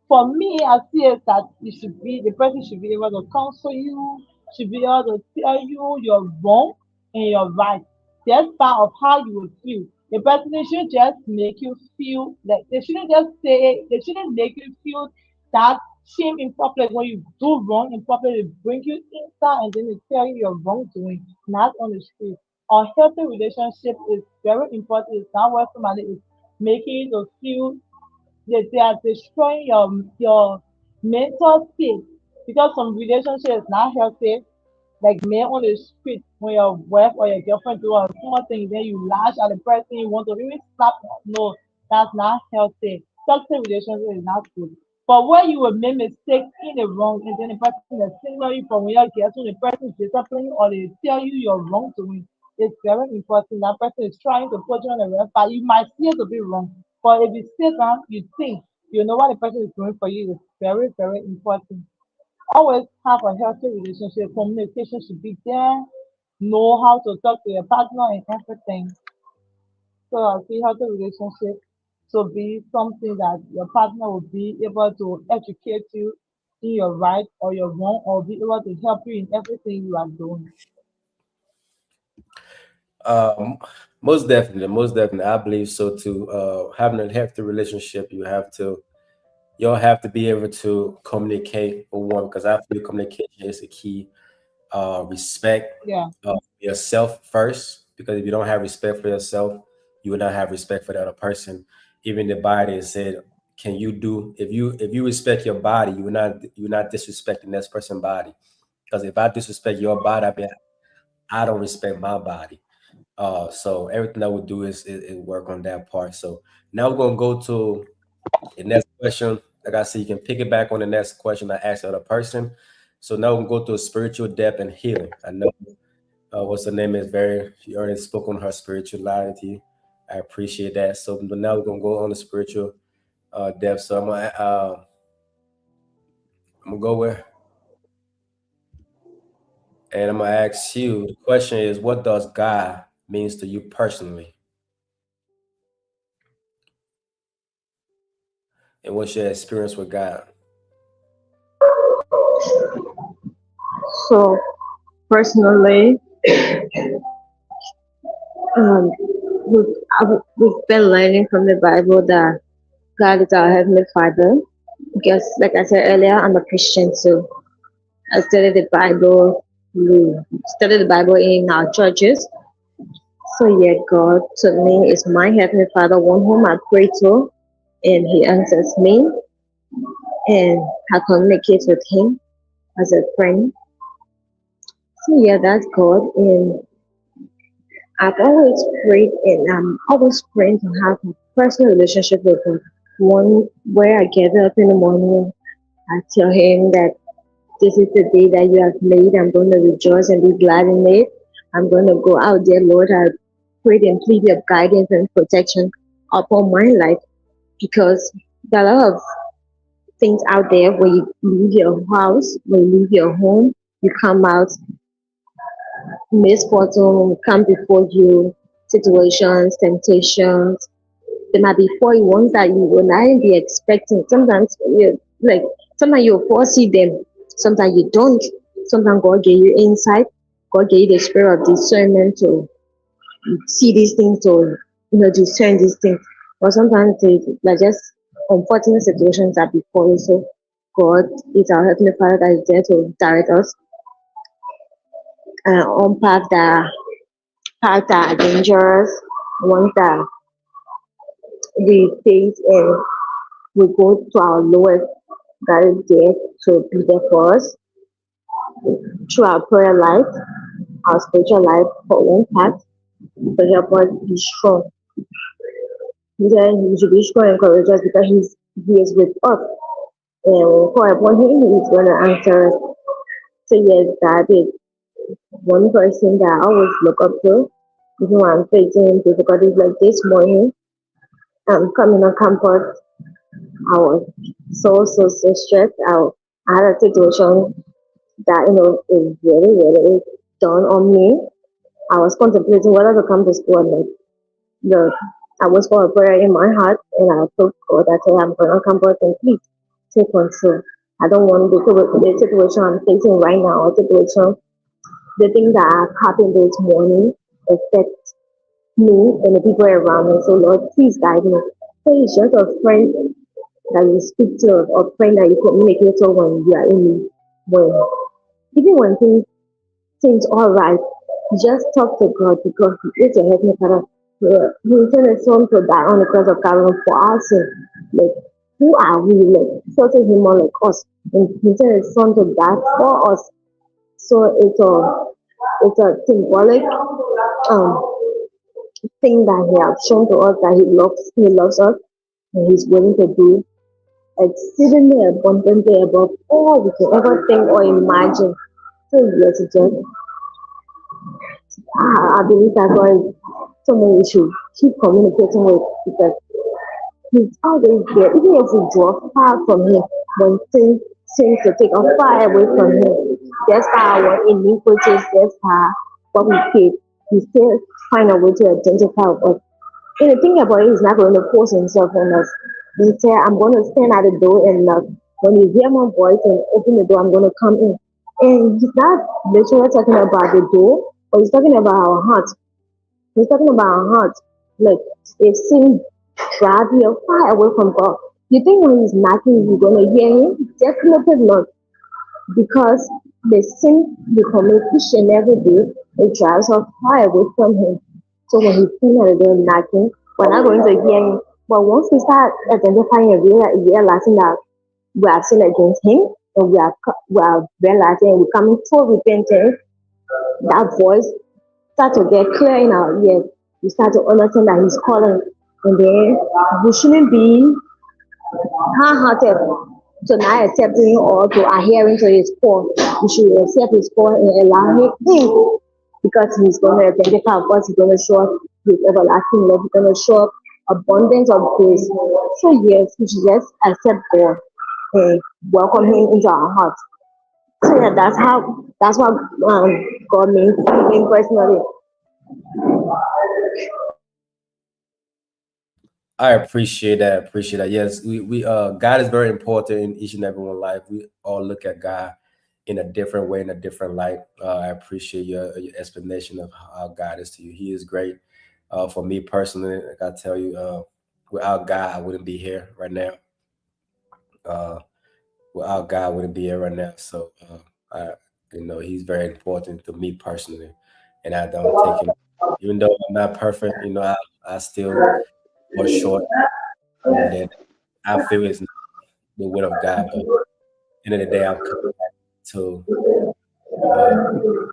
for me, I see it that you should be the person should be able to counsel you, should be able to tell you you're wrong and you're right. That's part of how you will feel. The person they should just make you feel like they shouldn't just say they shouldn't make you feel that shame in public when you do wrong in public. They bring you inside and then they tell you your wrongdoing, not on the street. A healthy relationship is very important. It's not where somebody is making you to feel they are destroying your mental state because some relationship is not healthy. Like men on the street, when your wife or your girlfriend do a small thing, then you lash at the person you want to even slap them. No, that's not healthy. Toxic relationship is not good. But when you will make mistakes in the wrong and then the person is signal you from when you get to the person is disciplining or they tell you you're wrong doing, it's very important. That person is trying to put you on the right path. You might see it to be wrong. But if you sit down, you think, you know what the person is doing for you is very, very important. Always have a healthy relationship. Communication should be there. Know how to talk to your partner and everything. So I see healthy relationship to be something that your partner will be able to educate you in your right or your wrong or be able to help you in everything you are doing. Um, most definitely, I believe so too. Having a healthy relationship, you'll have to be able to communicate for one, because I feel communication is the key. Respect Yeah. yourself first, because if you don't have respect for yourself, you will not have respect for the other person. Even the body said, can you do if you respect your body, you will not disrespect the next person's body. Because if I disrespect your body, I don't respect my body. So everything I would do is work on that part. So now we're gonna go to the next question. Like I said, you can pick it back on the next question I asked the other person. So now we can go to spiritual depth and healing. I know what's her name is very, she already spoke on her spirituality. I appreciate that. So but now we're gonna go on the spiritual depth. So I'm gonna go with, and I'm gonna ask you. The question is, what does God means to you personally, and what's your experience with God? So personally, um, we've been learning from the Bible that God is our heavenly Father. Because, like I said earlier, I'm a Christian, so I studied the Bible. We studied the Bible in our churches. So yeah, God to me is my heavenly Father, one whom I pray to, and He answers me, and I communicate with Him as a friend. So yeah, that's God, and I've always prayed, and I'm always praying to have a personal relationship with Him. One where I get up in the morning, I tell Him that this is the day that you have made. I'm going to rejoice and be glad in it. I'm going to go out there, Lord. I pray and plead your guidance and protection upon my life, because there are a lot of things out there when you leave your house, when you leave your home, you come out, misfortune will come before you, situations, temptations. They might be for you ones that you will not be expecting. Sometimes you like sometimes you foresee them, sometimes you don't. Sometimes God gave you insight, God gave you the spirit of discernment to see these things, to discern these things. But sometimes they like just unfortunate situations that before you. So God is our heavenly Father that is there to direct us on paths that are dangerous, ones that we face and we go to our lowest. God is there to be there for us through our prayer life, our spiritual life for one part, to help us be strong. He said we should be strong and courageous because he is with us. And when we call upon him, he's going to answer us. So yes, that is one person that I always look up to. Even when I'm facing difficulties like this morning, I'm coming on campus. I was so stressed. I had a situation that is really done on me. I was contemplating whether to come to school or not. The I was for a prayer in my heart, and I told God, I said, I'm going to come forth and please take control. I don't want the situation I'm facing right now, or situation, the thing that have happened this morning, affect me and the people around me. So Lord, please guide me. So it's just a friend that you speak to, a friend that you communicate to when you are in, when even when things seems all right, just talk to God because He is your heavenly Father. He sent His Son to die on the cross of Calvary for our sin. Like, who are we? Like, such a human like us. And He sent His Son to die for us. So it's a symbolic um thing that He has shown to us that He loves us and He's willing to do exceedingly abundantly above all we can ever think or imagine. So yes, it's just I believe that's why someone we should keep communicating with because he's always there. Even if we draw far from him, when things seems to take us far away from him, that's how our iniquities, that's how what we did. He still find a way to identify with us. And the thing about it, he's not going to force himself on us. He said, I'm going to stand at the door and knock. When you hear my voice and open the door, I'm going to come in. And he's not literally talking about the door, but he's talking about our heart. He's talking about our heart. Like, if sin drive you far away from God, you think when he's knocking, you're going to hear him? Definitely not. Because the sin we commit each and every day, it drives us far away from him. So when he's seen at the door knocking, we're not going to hear him. But once we start identifying and realizing that we have sinned against him, and we are realizing and we're coming to repentance, that voice start to get clear in our ears. We start to understand that He's calling. And then we shouldn't be hard-hearted to not accepting or to adhering to His call. We should accept His call and allow Him because He's going to identify us. He's going to show us His everlasting love. He's going to show us abundance of grace. So yes, we should just accept God and welcome Him into our hearts. So yeah, that's what God means to me personally. I appreciate that. Appreciate that. Yes, we God is very important in each and everyone's life. We all look at God in a different way, in a different light. I appreciate your explanation of how God is to you. He is great. For me personally, like I tell you, without God, I wouldn't be here right now. Uh, Without God, I wouldn't be here right now. So, He's very important to me personally, and I don't take him. Even though I'm not perfect, I still fall short now and then. I feel it's not the will of God, but end of the day, I'm coming back to above.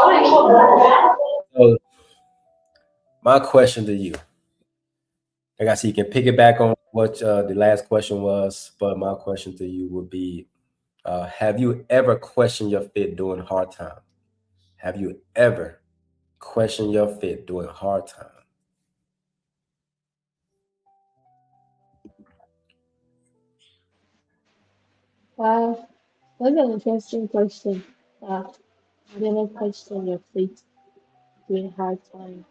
Uh, so my question to you, like I said, you can pick it back on what the last question was, but my question to you would be: have you ever questioned your faith during hard time? Have you ever questioned your faith during hard time? Wow, that's an interesting question. I never question your faith during hard time.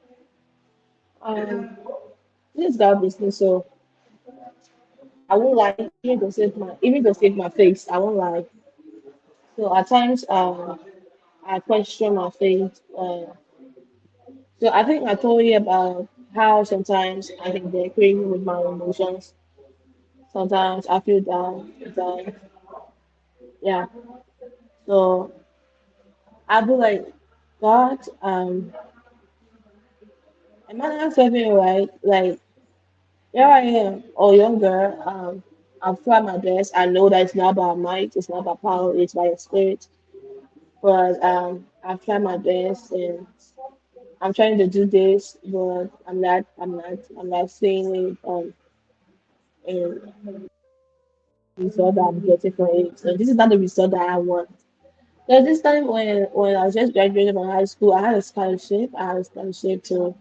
Um, this is God business, so I won't lie. Even to save my face, I won't lie. So at times, I question my faith. So I think I told you about how sometimes I think they're playing with my emotions. Sometimes I feel down. Sometimes, yeah. So I'll be like, God, am I not serving you right? Like, Here I am, or younger. I've tried my best. I know that it's not about might, it's not about power, it's by your spirit. But I've tried my best, and I'm trying to do this, but I'm not seeing it in result that I'm getting from it. So this is not the result that I want. There's this time when I was just graduating from high school, I had a scholarship. I had a scholarship to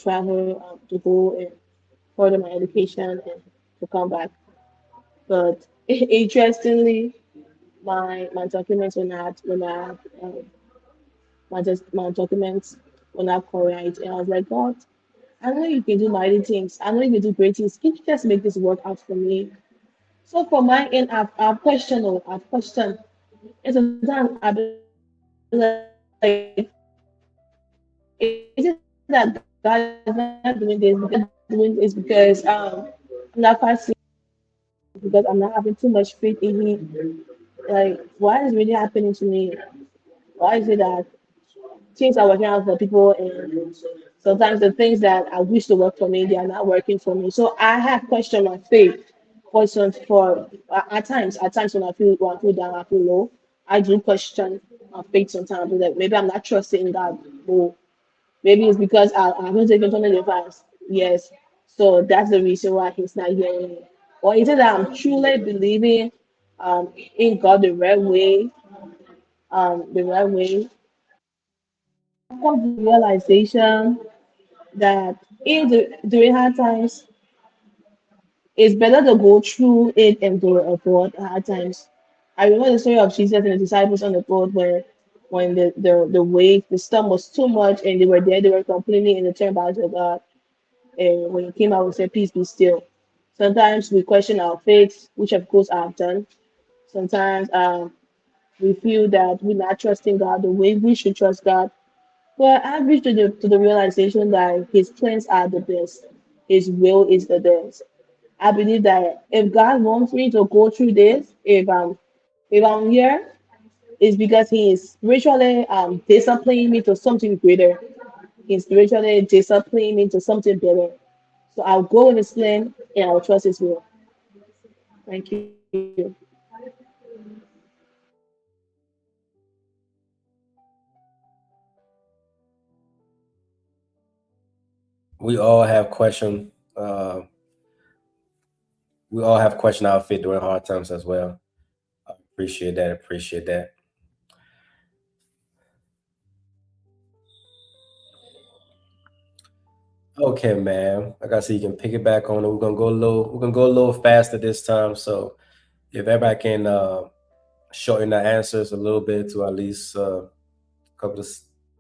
travel, to go and further my education and to come back. But interestingly, my documents were not my documents were not correct, and I was like, God, I know you can do mighty things. I know you can do great things. Can you just make this work out for me? So for my end, I've questioned, oh, I've questioned. And sometimes I've been like, is it that God is not doing this because I'm not quite seeing because I'm not having too much faith in Him. Like, why is really happening to me? Why is it that things are working out for people and sometimes the things that I wish to work for me, they are not working for me. So I have questioned my faith. Questions for at times when I feel down, I feel low. I do question my faith sometimes. Like maybe I'm not trusting in God more. Maybe it's because I haven't taken too many advice. Yes. So that's the reason why He's not hearing me. Or is it that I'm truly believing in God the right way? I've come to the realization that during hard times, it's better to go through it and to avoid hard times. I remember the story of Jesus and the disciples on the boat where when the wave, the storm was too much and they were there, they were complaining and they turned back to God. And when he came out, we said, Peace be still. Sometimes we question our faith, which of course I've done. Sometimes we feel that we're not trusting God the way we should trust God. Well, I've reached to the realization that His plans are the best. His will is the best. I believe that if God wants me to go through this, if I'm here, it's because He is spiritually disciplining me to something greater. He's spiritually disciplining me to something better. So I'll go in His plan and I'll trust His will. Thank you. We all have question. We all have question our faith during hard times as well. Appreciate that. Appreciate that. Okay, man. Like I said, you can pick it back on it. We're gonna go low. We're gonna go a little faster this time. So if everybody can shorten the answers a little bit to at least a couple of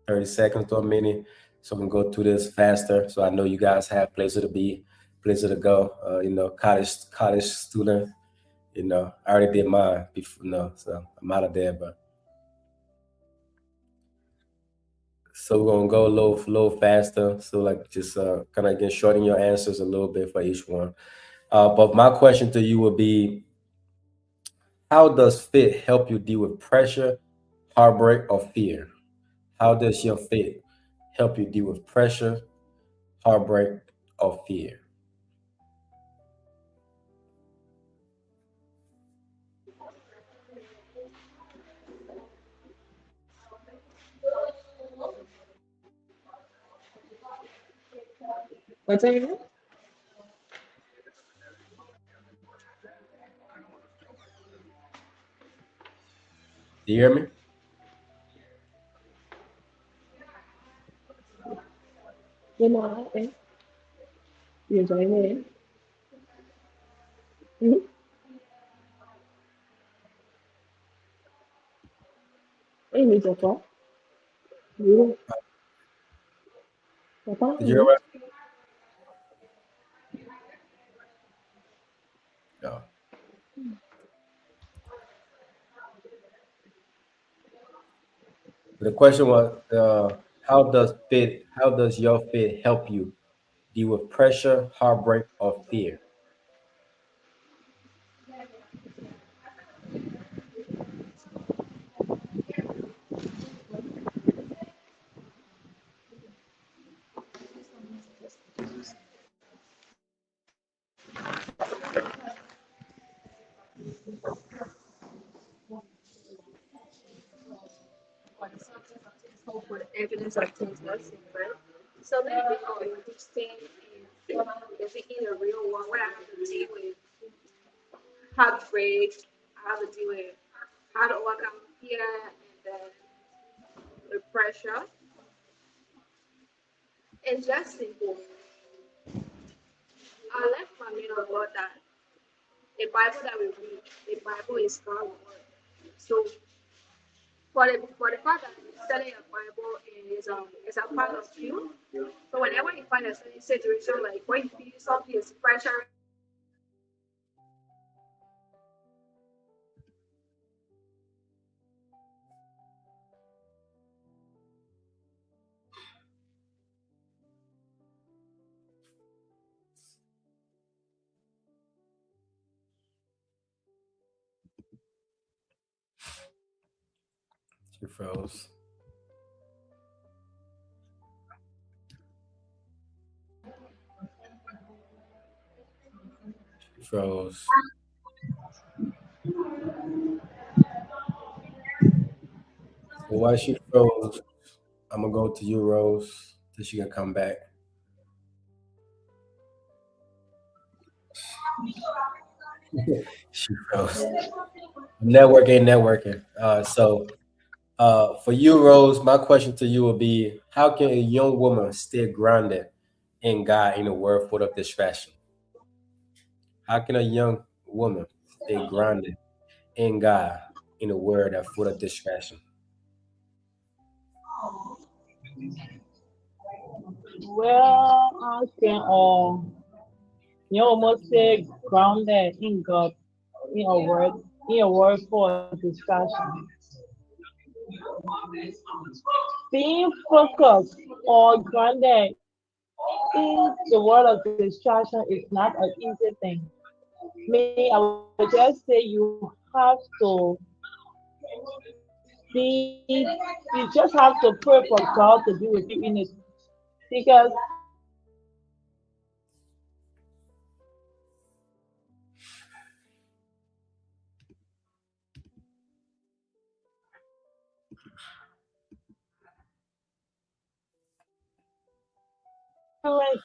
30 seconds to a minute, so we can go through this faster. So I know you guys have places to be, places to go. College student. I already did mine before. So I'm out of there. But so we're gonna go a little faster. So like just kind of again shorten your answers a little bit for each one. But my question to you would be, how does fit help you deal with pressure, heartbreak, or fear? How does your fit help you deal with pressure, heartbreak, or fear? What's that again? Do you hear me? You know, you're joining in. Mm-hmm. Hey, me, Joko. You, Papa, Did you hear you. me? No. The question was, how does your fit help you deal with pressure, heartbreak, or fear? When something is hope with evidence of things not seen, right? So maybe this thing is in a real one where I have to deal with heartbreak, I have to deal with how to overcome fear and then the pressure. It's just simple. I left my main of God that the Bible that we read, the Bible is God's word. So for the fact that studying a Bible is a part of you. So whenever you find a certain situation like when you feel something is pressuring She froze. She froze. So while she froze, I'm gonna go to you, Rose, till she can come back. She froze. Network ain't networking. For you, Rose, my question to you would be: how can a young woman stay grounded in God in a world full of distraction? How can a young woman stay grounded in God in a world that's full of distraction? Well, I can you almost say grounded in God in a word for discussion. Being focused or grounded in the world of distraction is not an easy thing. Me, I would just say you have to be, you just have to pray for God to be with you in it. Because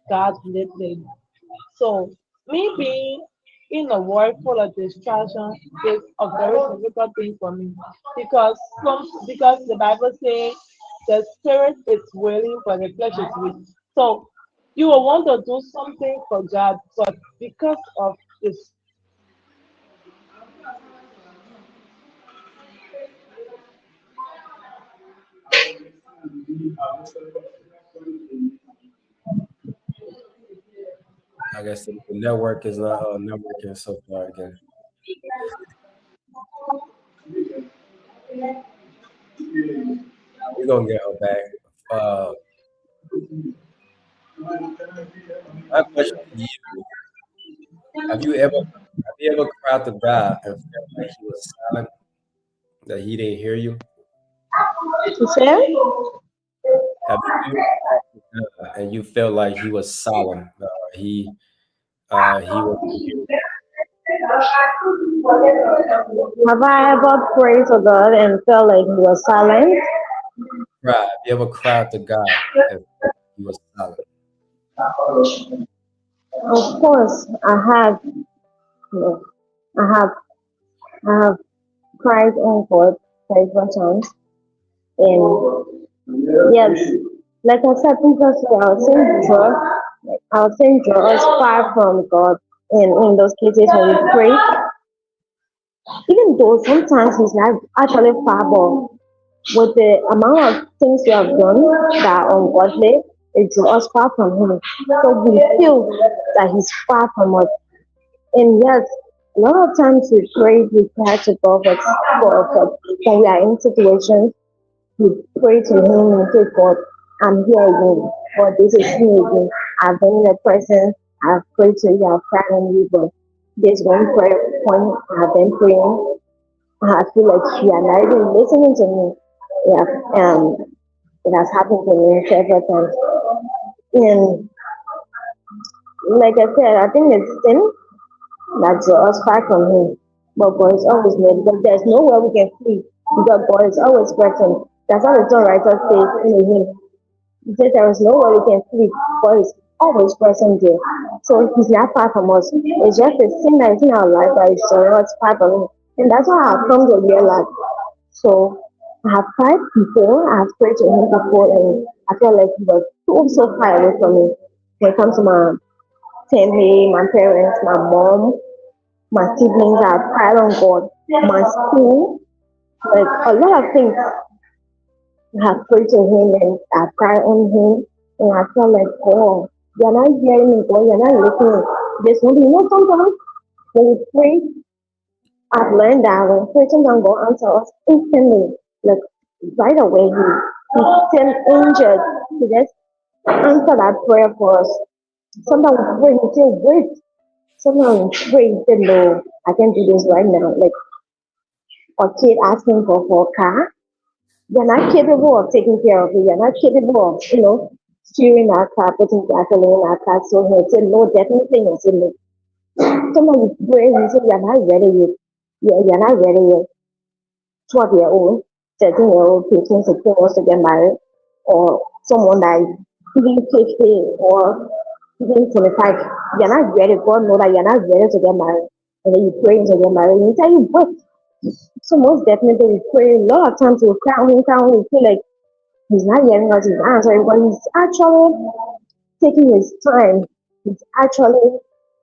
God lifted. So me being in a world full of distraction is a very difficult thing for me because the Bible says the spirit is willing but the flesh is weak. So you will want to do something for God, but because of this, I guess the network is not networking so far again. We're gonna get her back. Uh, my question to you: have you ever cried to God and felt like He was silent, that He didn't hear you? You say? Have you ever cried to God and you felt like He was silent? He was. Have I ever prayed to God and felt like He was silent? Cried. Have you ever cried to God and felt like He was silent? Of course, I have. No, I have. I have cried on God several times, and yes, like I said previously, our sin draw us far from God. And in those cases when we pray, even though sometimes He's not actually far, but with the amount of things we have done that are ungodly, it draws us far from Him. So we feel that He's far from us. And yes, a lot of times we pray, we cry to God, but when we are in situations, we pray to Him and say, God, I'm here again. God, this is me again. I've been in the presence, I've prayed to you, I've cried on you, but there's one prayer point I've been praying. I feel like you are not even listening to me. Yeah, it has happened to me several times. And like I said, I think it's sin that draws us far from Him. but God is always near because there's nowhere we can flee because God is always present. That's how the songwriter says in the hymn. He says there is nowhere we can flee. God is always present there. So he's not far from us. It's just a sin that is in our life that is not far from him. And that's what I've come to realize. So I have cried before, I have prayed to him before, and I felt like he was so far away from me. When it comes to my family, my parents, my mom, my siblings, I have cried on God. My school, like a lot of things, I have prayed to him and I cried on him, and I felt like, God, you're not hearing me, God, you're not listening. This one, sometimes when we pray, I've learned that when Satan can go answer us instantly, like right away, he send angels to just answer that prayer for us. Sometimes we pray, he say, wait. Sometimes we pray, he say, no, I can't do this right now. Like a kid asking for a car, you're not capable of taking care of it. You're not capable of, steering our car, putting gasoline in our car. So he say, no, definitely, he say, no. Sometimes we pray, he say, you're not ready yet. You're not ready yet. 12-year-old, 13-year-old, 15, 16 wants to get married, or someone that is even 50 or even 25, you're not ready. God know that you're not ready to get married. And then you pray to get married, and you tell you what. So most definitely we pray. A lot of times we cry on, we feel like he's not hearing us, he's answering, but he's actually taking his time. He's actually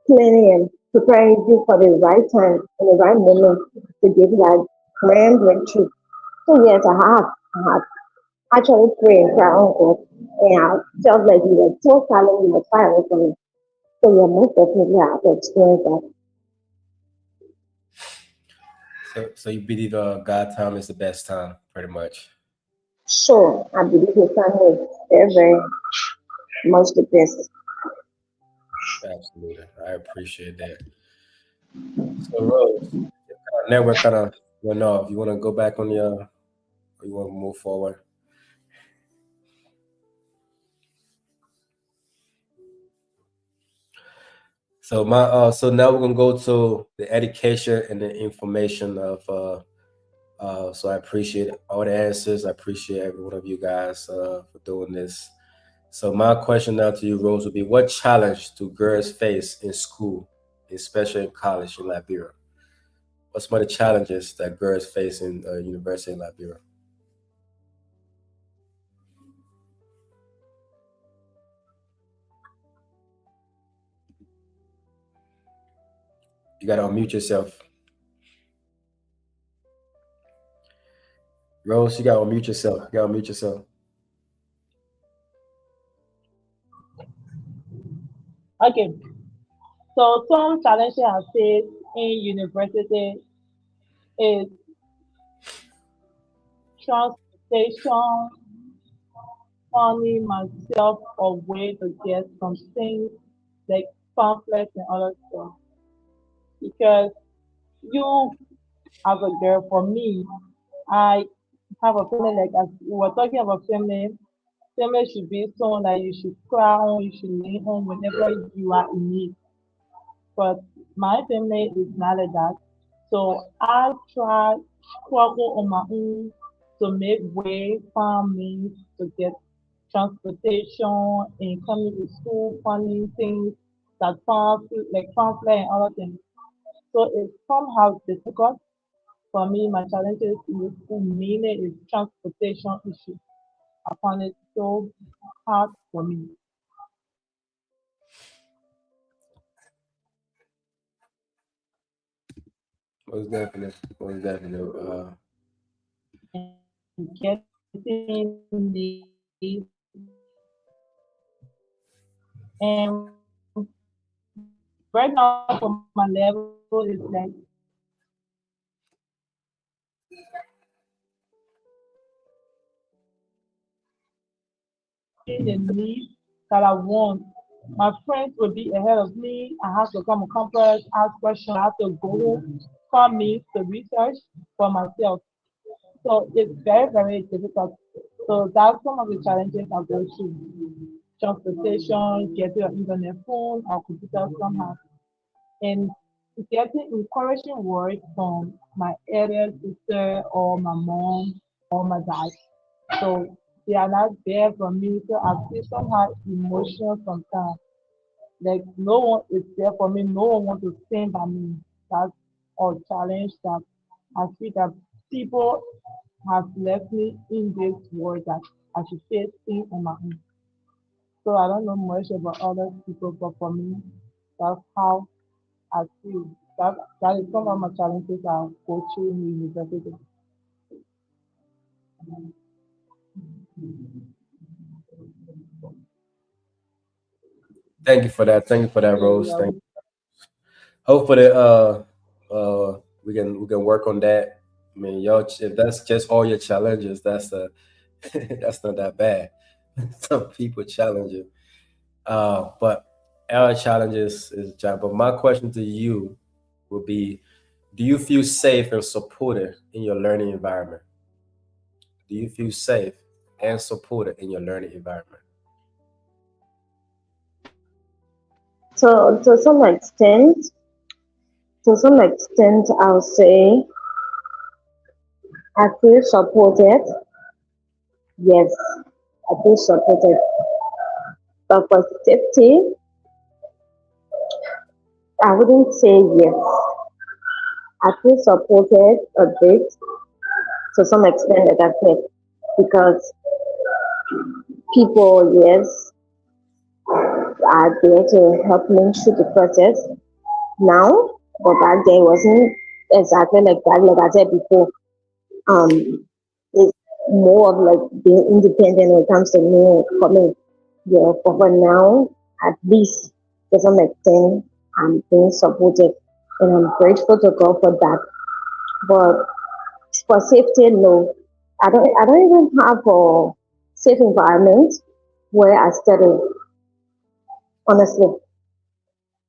planning and preparing you for the right time and the right moment to give you that grand breakthrough. So yes, I have actually prayed and cried on God, and I felt like He was so silent, He was far away from me. So yeah, most definitely I have experienced that. So you believe God time is the best time, pretty much. Sure, I believe His time is very, very much the best. Absolutely. I appreciate that. So Rose, network kind of went off. You want to go back on your, or you want to move forward? So now we're gonna go to the education and the information of so I appreciate all the answers. I appreciate every one of you guys for doing this. So my question now to you, Rose, would be what challenge do girls face in school, especially in college in Liberia? What's some of the challenges that girls face in university in Liberia? You gotta unmute yourself. Rose, you gotta unmute yourself. You gotta unmute yourself. Okay, so some challenges I face in university is transportation, finding myself a way to get some things like pamphlets and other stuff. Because you, as a girl, for me, I have a feeling like as we were talking about family, family should be someone that you should cry on, you should lean on whenever you are in need. But my family is not like that. So I try struggle on my own to make way, find means to get transportation and coming to school, finding things that like pamphlet and other things. So it's somehow difficult for me. My challenges in the school mainly is transportation issue. I find it so hard for me. Most definitely. Most definitely. And getting and right now for my level is like the need that I want. My friends will be ahead of me. I have to come on campus, ask questions. I have to go find me to research for myself. So it's very, very difficult. So that's some of the challenges I go through. Transportation, getting an internet phone or computer somehow. And getting encouraging words from my elder sister or my mom or my dad. So they are not there for me. So I feel somehow emotional sometimes. Like no one is there for me. No one wants to stand by me. That's a challenge that I feel that people have left me in this world that I should face things on my own. So I don't know much about other people, but for me, that's how I feel. That is some of my challenges I go through in university. Thank you for that. Thank you for that, So Rose. yeah, Thank. Hopefully, we can work on that. I mean, y'all, if that's just all your challenges, that's that's not that bad. Some people challenge you, but our challenges is job. But my question to you will be: do you feel safe and supported in your learning environment? Do you feel safe and supported in your learning environment? So to some extent, I'll say I feel supported. Yes, I feel supported. But for safety, I wouldn't say yes. I feel supported a bit to some extent, like I said, because people, yes, are there to help me through the process now, but back then it wasn't exactly like that. Like I said before, um, it's more of like being independent when it comes to me for me. Yeah, but for now, at least to some extent, I'm being supported, and I'm grateful to God for that. But for safety, no, I don't even have a safe environment where I study. Honestly,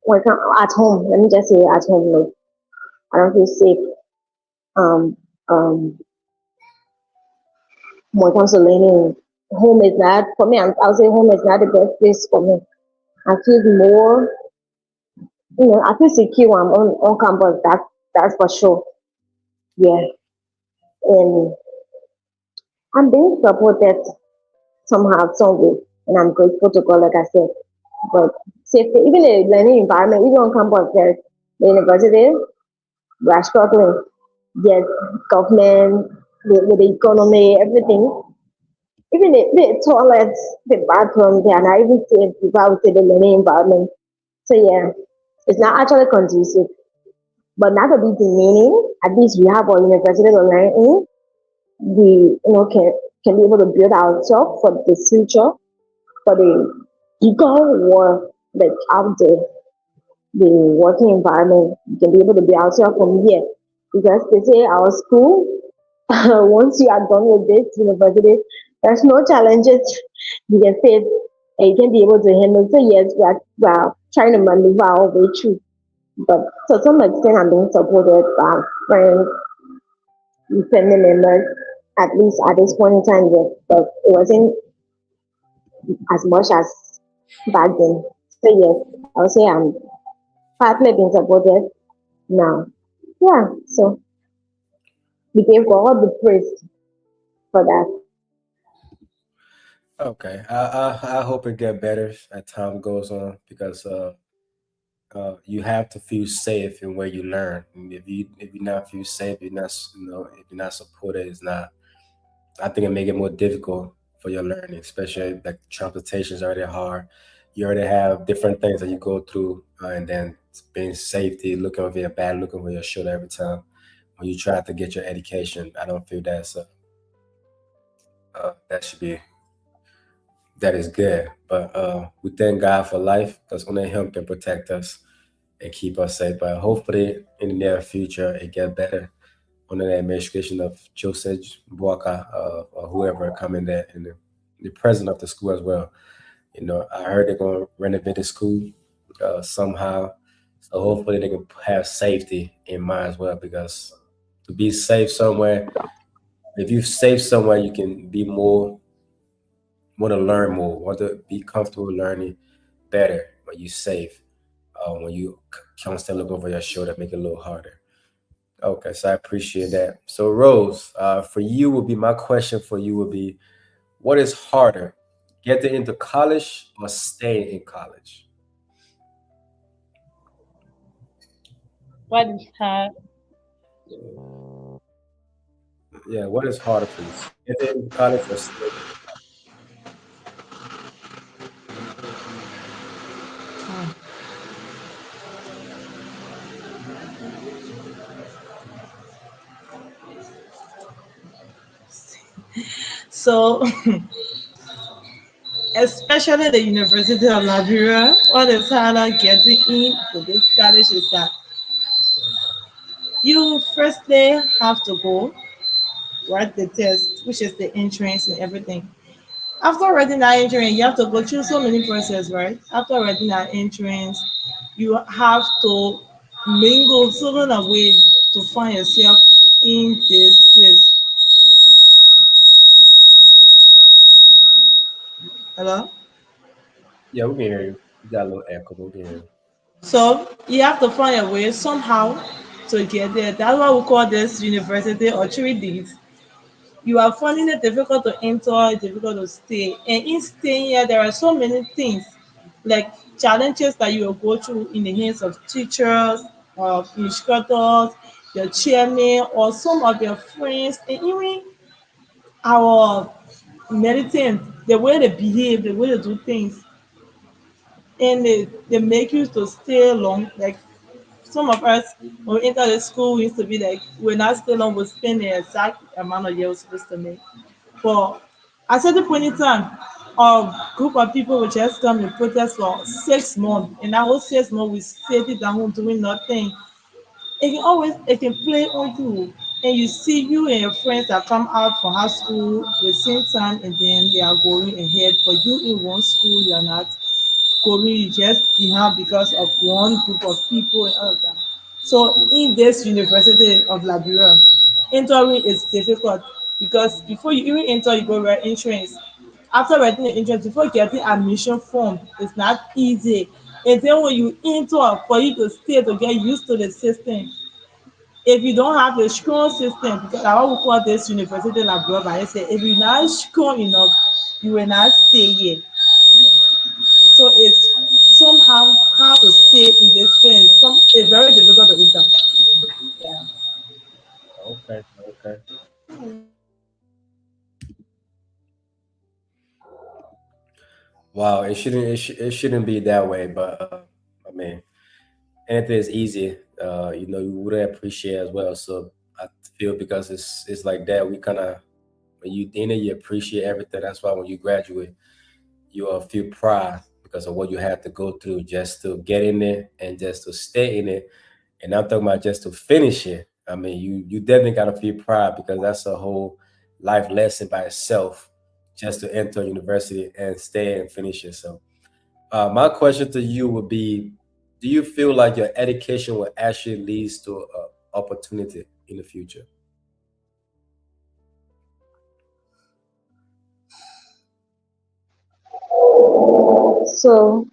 at home, let me just say at home, no, I don't feel safe. Um, um, when it comes to learning, home is not for me. I'll say home is not the best place for me. I feel more, I feel secure when I'm on campus. That's for sure. Yeah, and I'm being supported somehow, some way, and I'm grateful to God, like I said. But safety, even the learning environment, even on campus, there's the university, we are struggling. Yes, government, with the economy, everything. Even the toilets, the bathroom, they are not even safe without the learning environment. So yeah, it's not actually conducive. But not to be demeaning, at least we have our university to learn in. We can be able to build ourselves for the future, for the legal war that's out there, the working environment. We can be able to build ourselves from here. Because they say our school, once you are done with this university, there's no challenges you can face and you can be able to handle. So yes, we are trying to maneuver our way through. But to some extent, I'm being supported by friends, family members, at least at this point in time. Yes, but it wasn't as much as back then. So yes, I would say I'm partly being supported now. Yeah, so we gave God all the praise for that. Okay, I hope it get better as time goes on because you have to feel safe in where you learn. And if you not feel safe, you're not if you're not supported, it's not. I think it make it more difficult for your learning, especially like transportation is already hard. You already have different things that you go through, and then being safety, looking over your back, looking over your shoulder every time when you try to get your education. I don't feel that should be that is good. But we thank God for life because only Him can protect us and keep us safe. But hopefully, in the near future, it get better under the administration of Joseph Boaka or whoever coming there and the president of the school as well. I heard they're going to renovate the school somehow. So hopefully they can have safety in mind as well because to be safe somewhere, if you safe somewhere, you can be more, want to learn more, want to be comfortable learning better when you're safe. when you constantly look over your shoulder, make it a little harder. Okay, so I appreciate that. So Rose, for you would be my question for you would be, what is harder, getting into college or staying in college? What is hard? Yeah, what is harder for you, getting into college or staying? So, especially the University of Liberia, what is harder getting into this college is that you firstly have to go write the test, which is the entrance and everything. After writing that entrance, you have to go through so many processes, right? After writing that entrance, you have to mingle certain a way to find yourself in this place. Hello? Yeah, we can hear you. You got a little echo, but we can hear you. So you have to find a way somehow to get there. That's why we call this university or 3 days. You are finding it difficult to enter, difficult to stay. And in staying here, there are so many things like challenges that you will go through in the hands of teachers, of instructors, your chairman, or some of your friends, and even our militants, the way they behave, the way they do things, and they make you to stay long. Like some of us, when we enter the school, we used to be like, we're not stay long, we spend the exact amount of years we're supposed to make. But at certain point in time, a group of people will just come and protest for 6 months, and that whole 6 months we sit it down doing nothing. It can play on you, and you see you and your friends that come out from high school the same time, and then they are going ahead. For you in one school, you are not going, you just behind because of one group of people and all of that. So in this University of Liberia, entering is difficult because before you even enter, you go write insurance. After writing the insurance, before getting admission form, it's not easy. And then when you enter, for you to stay to get used to the system, if you don't have a strong system, because I will call this University like Liberia, I say if you're not strong enough, you will not stay here. So it's somehow hard to stay in this place. It's very difficult to enter. Yeah. Okay, okay. Wow, it shouldn't be that way, but I mean, anything is easy. You wouldn't appreciate as well. So I feel because it's like that, we kind of when you in it, you appreciate everything. That's why when you graduate, you feel pride because of what you had to go through just to get in there and just to stay in it. And I'm talking about just to finish it. I mean, you definitely gotta feel pride because that's a whole life lesson by itself, just to enter university and stay and finish it. So, my question to you would be: do you feel like your education will actually leads to opportunity in the future? So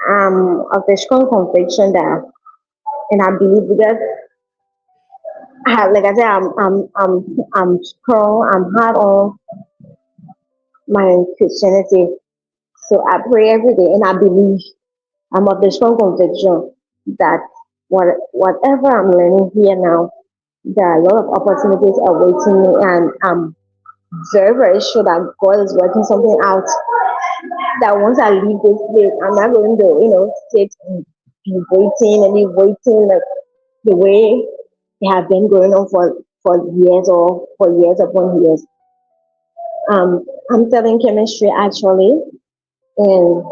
of the strong conviction that, and I believe because like I said, I'm strong. I'm hard on my Christianity. So I pray every day, and I believe I'm of the strong conviction that whatever I'm learning here now, there are a lot of opportunities awaiting me, and I'm very, very sure that God is working something out. That once I leave this place, I'm not going to, sit and be waiting and be waiting like the way they have been going on for years or for years upon years. I'm studying chemistry actually, and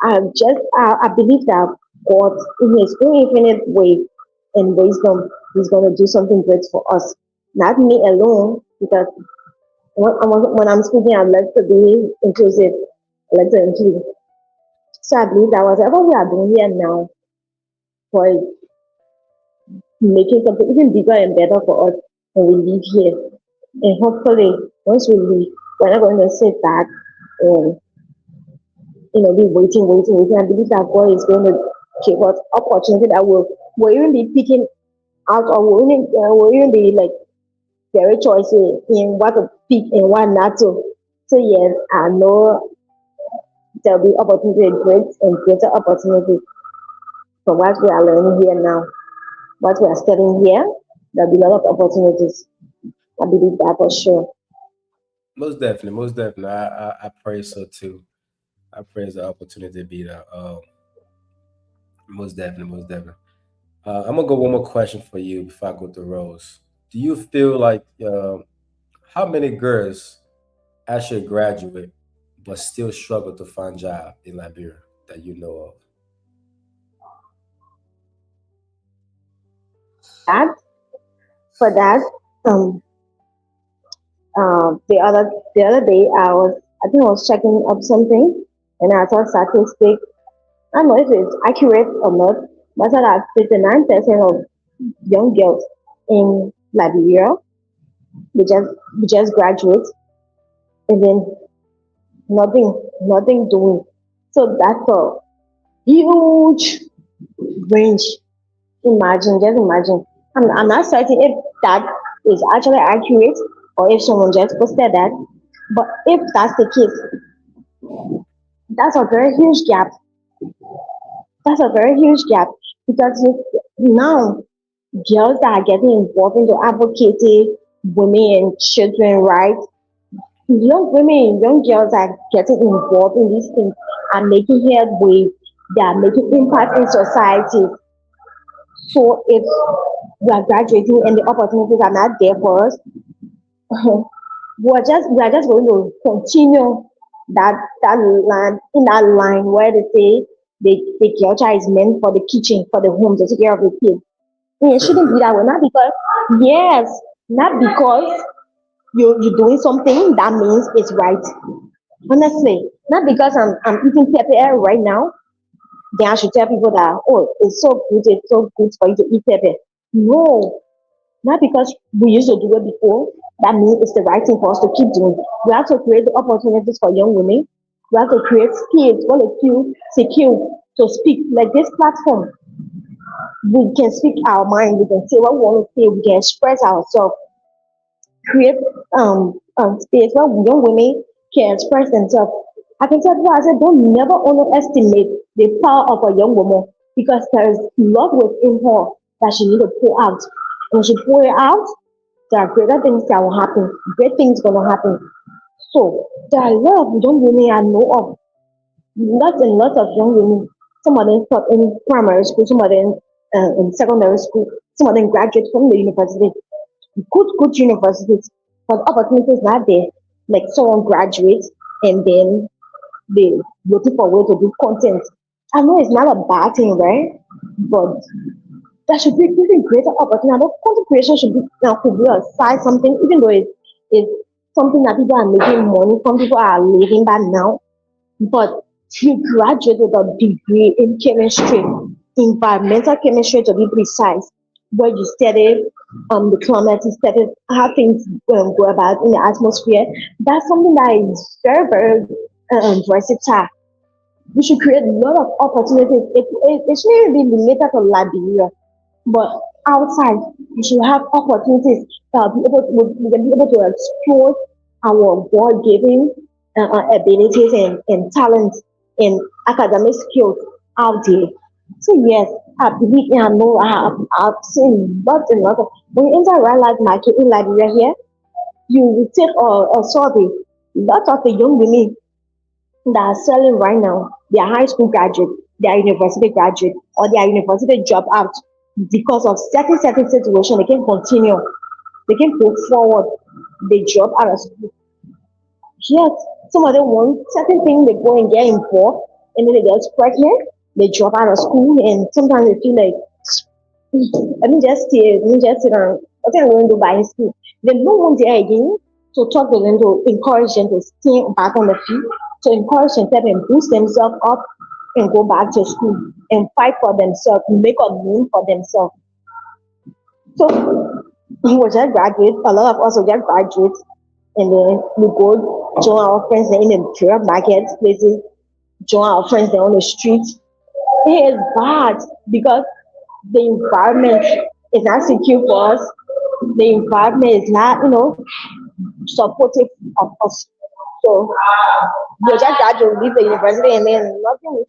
I believe that God, in His own infinite way and wisdom, He's going to do something great for us. Not me alone, because when I'm speaking, I like to be inclusive. I like to include. So I believe that whatever we are doing here now for making something even bigger and better for us when we leave here. And hopefully, once we leave, we're not going to sit back and be waiting. I believe that God is going to give us opportunity that will even be picking out, or will even be like very choices in what to pick and what not to. So yes, I know there'll be opportunity, great and greater opportunity for what we are learning here now, what we are studying here. There'll be a lot of opportunities. I believe that for sure. Most definitely, most definitely. I pray so too. I pray the opportunity to be there. Most definitely, most definitely. I'm gonna go one more question for you before I go to Rose. Do you feel like how many girls actually graduate but still struggle to find job in Liberia that you know of? That for that, um, the other day I think I was checking up something, and I saw statistic. I don't know if it's accurate or not, but I said that 59% of young girls in Liberia we just graduate, and then nothing doing. So that's a huge range. Just imagine. I'm not certain if that is actually accurate or if someone just posted that. But if that's the case, that's a very huge gap. That's a very huge gap because now girls that are getting involved into advocating women and children rights, young women, young girls are getting involved in these things and making headway. They are making impact in society. So if we are graduating and the opportunities are not there for us, we are just going to continue that line in that line where they say the culture is meant for the kitchen, for the home, to take care of the kids. And it shouldn't be that way. Not because yes, not because you're doing something that means it's right. Honestly, not because I'm eating pepper right now, then I should tell people that oh it's so good for you to eat pepper. No, not because we used to do it before, that means it's the right thing for us to keep doing. We have to create the opportunities for young women. We have to create skills, what they feel secure to speak. Like this platform, we can speak our mind, we can say what we want to say, we can express ourselves, create space where young women can express themselves. I can tell people, I said, don't never underestimate the power of a young woman because there is love within her that she need to pour out. When she pour it out, there are greater things that will happen. Great things gonna happen. So there are a lot of young women I know of, lots and lots of young women. Some of them taught in primary school, some of them in secondary school, some of them graduate from the university, good universities, but opportunity is not there. Like someone graduates and then they looking for a way to do content. I know it's not a bad thing, right? But there should be even greater opportunity. I know content creation should be now could be a side something, even though it's something that people are making money from, people are living by now. But you graduate with a degree in chemistry, environmental chemistry to be precise, where you study the climate, you study how things go about in the atmosphere. That's something that is very versatile. We should create a lot of opportunities. It shouldn't be limited to Liberia, but outside we should have opportunities that we can be able to explore our God given abilities and talents and academic skills out there. So yes, I believe and I know I've seen lots and lots of when you enter real life market in Liberia here, you will take a survey. Lots of the young women that are selling right now, they are high school graduate, they are university graduate, or they are university drop out because of certain situation. They can continue, they can go forward. They drop out of school. Yes, some of them want certain things. They go and get involved, and then they get pregnant. They drop out of school, and sometimes they feel like, let me just sit down. What am I going to do by school? They don't want there again to talk to them, to encourage them to stay back on the feet, to encourage themselves and boost themselves up and go back to school and fight for themselves, make a name for themselves. So we just graduate. A lot of us will just graduate, and then we go join our friends in the job market places join our friends there on the street. It is bad because the environment is not secure for us. The environment is not, supportive of us. So we just got to leave the university and then nothing.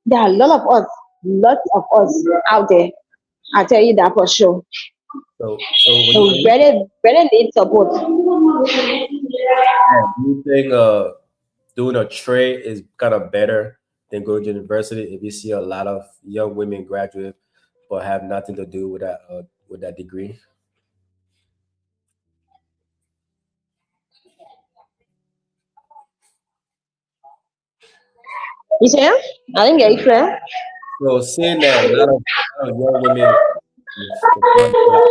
There are a lot of us, lots of us out there. I tell you that for sure. So when So you we really need support. do you think doing a trade is kind of better than going to university? If you see a lot of young women graduate but have nothing to do with that degree. You see? I didn't get you, friend. So seeing that a lot of young women find jobs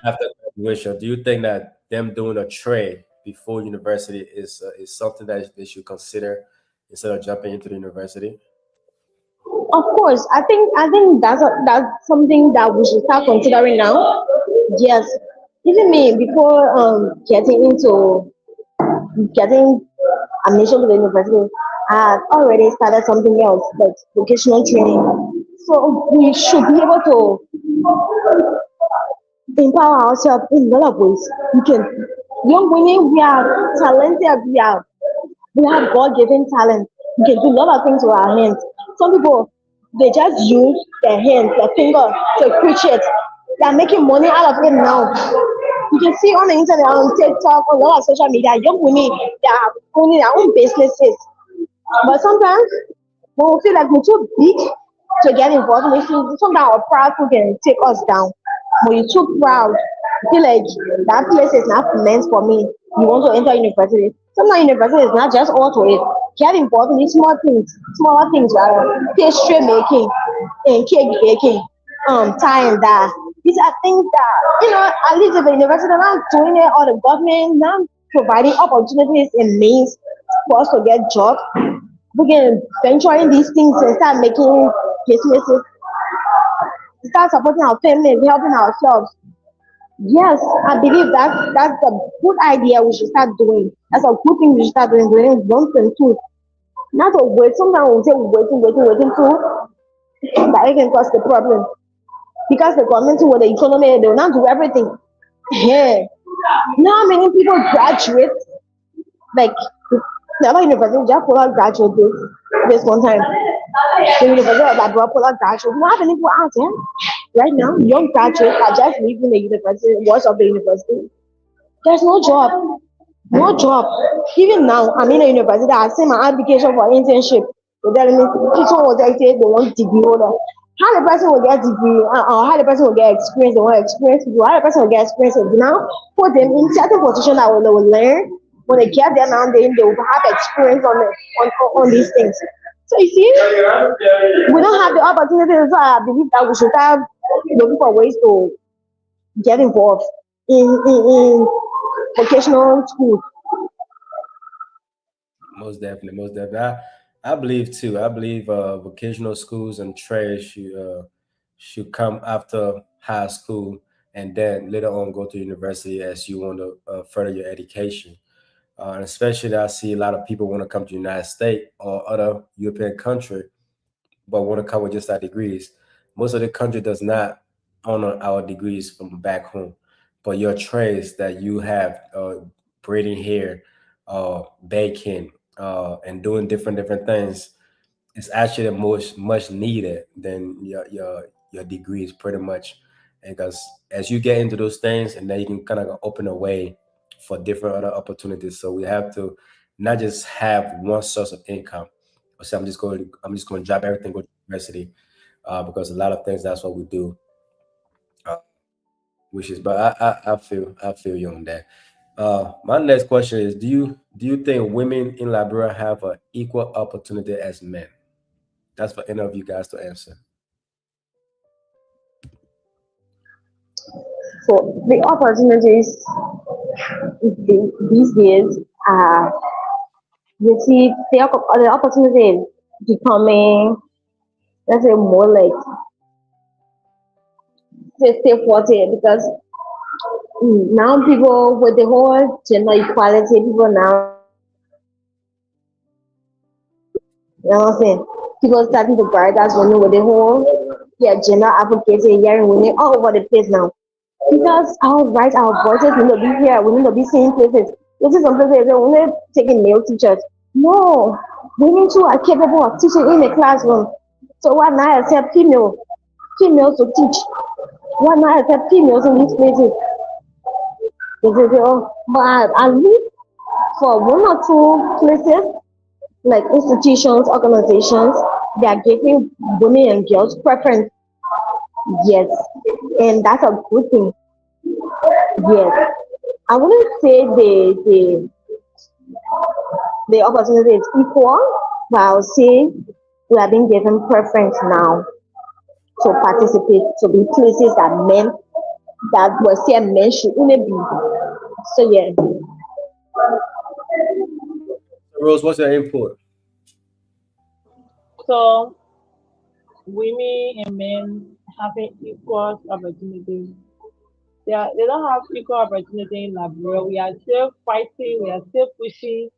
after graduation, do you think that them doing a trade before university is something that they should consider instead of jumping into the university? Of course, I think that's something that we should start considering now. Yes, even me before getting admission to the university, I had already started something else, like vocational training. So we should be able to empower ourselves in a lot of ways. We can, young women, we are talented. We have God given talent. We can do a lot of things with our hands. Some people they just use their hands, their finger to preach it. They are making money out of it now. You can see on the internet, on TikTok, on a lot of social media, young women they are owning their own businesses. But sometimes when we feel like we're too big to get involved, we feel sometimes our pride can take us down. When you're too proud, you feel like that place is not meant for me. You want to enter university. Sometimes university is not just all to it. Get involved in these small things, smaller things rather. Pastry making and cake baking, tie and dye. These are things that at least if the university are not doing it or the government not providing opportunities and means for us to get jobs, we can venture in these things and start making businesses, start supporting our families, helping ourselves. Yes, I believe that's a good idea we should start doing. That's a good thing we should start doing once and two. Not to wait. Sometimes we say waiting too. That can cause the problem. Because the government with the economy, they will not do everything. Yeah. Now how many people graduate like the other university just pull out graduate this one time. The university of Labrador pull out graduate. You know how many people out there right now? Young graduates are just leaving the university, walls of the university. There's no job. No job. Even now, I'm in a university. I sent my application for internship. They're telling me each one was like say they want degree holder. How the person will get degree, how the person will get experience, they want experience to do, how the person will get experience to do. Now put them in certain position that they will learn. When they get there now, then they will have experience on these things. So you see, we don't have the opportunity. So I believe that we should have looking for ways to get involved in vocational school. Most definitely. I believe too. I believe vocational schools and trades should come after high school and then later on go to university as you want to further your education. And especially that I see a lot of people want to come to the United States or other European country but want to come with just our degrees. Most of the country does not honor our degrees from back home, but your trades that you have, braiding hair, baking, and doing different things, is actually the most much needed than your degrees, pretty much. Because as you get into those things, and then you can kind of open a way for different other opportunities. So we have to not just have one source of income. Or say I'm just going to drop everything, go to university, because a lot of things that's what we do. Uh, which is, but I feel you on that. My next question is: do you think women in Liberia have an equal opportunity as men? That's for any of you guys to answer. So the opportunities these days are you see the opportunity is becoming, let's say, more like 50-40 because now people with the whole gender equality, people now You know what I'm saying? People starting to prioritize women with the whole, yeah, gender advocacy, hearing women all over the place now. Because our rights, our voices need to be here. We need to be seeing places. This is some places they're only taking male teachers. No, women too are capable of teaching in the classroom. So why not accept females to teach? Why not accept females in these places? Oh, but at least for one or two places, like institutions, organizations, they are giving women and girls preference. Yes, and that's a good thing. Yes, I wouldn't say the opportunity is equal, but I would say we are being given preference now to participate, to be places that were say men should only be. So yeah, Rose, what's your input? So women and men having equal opportunities. They don't have equal opportunity in Liberia. We are still fighting, we are still pushing,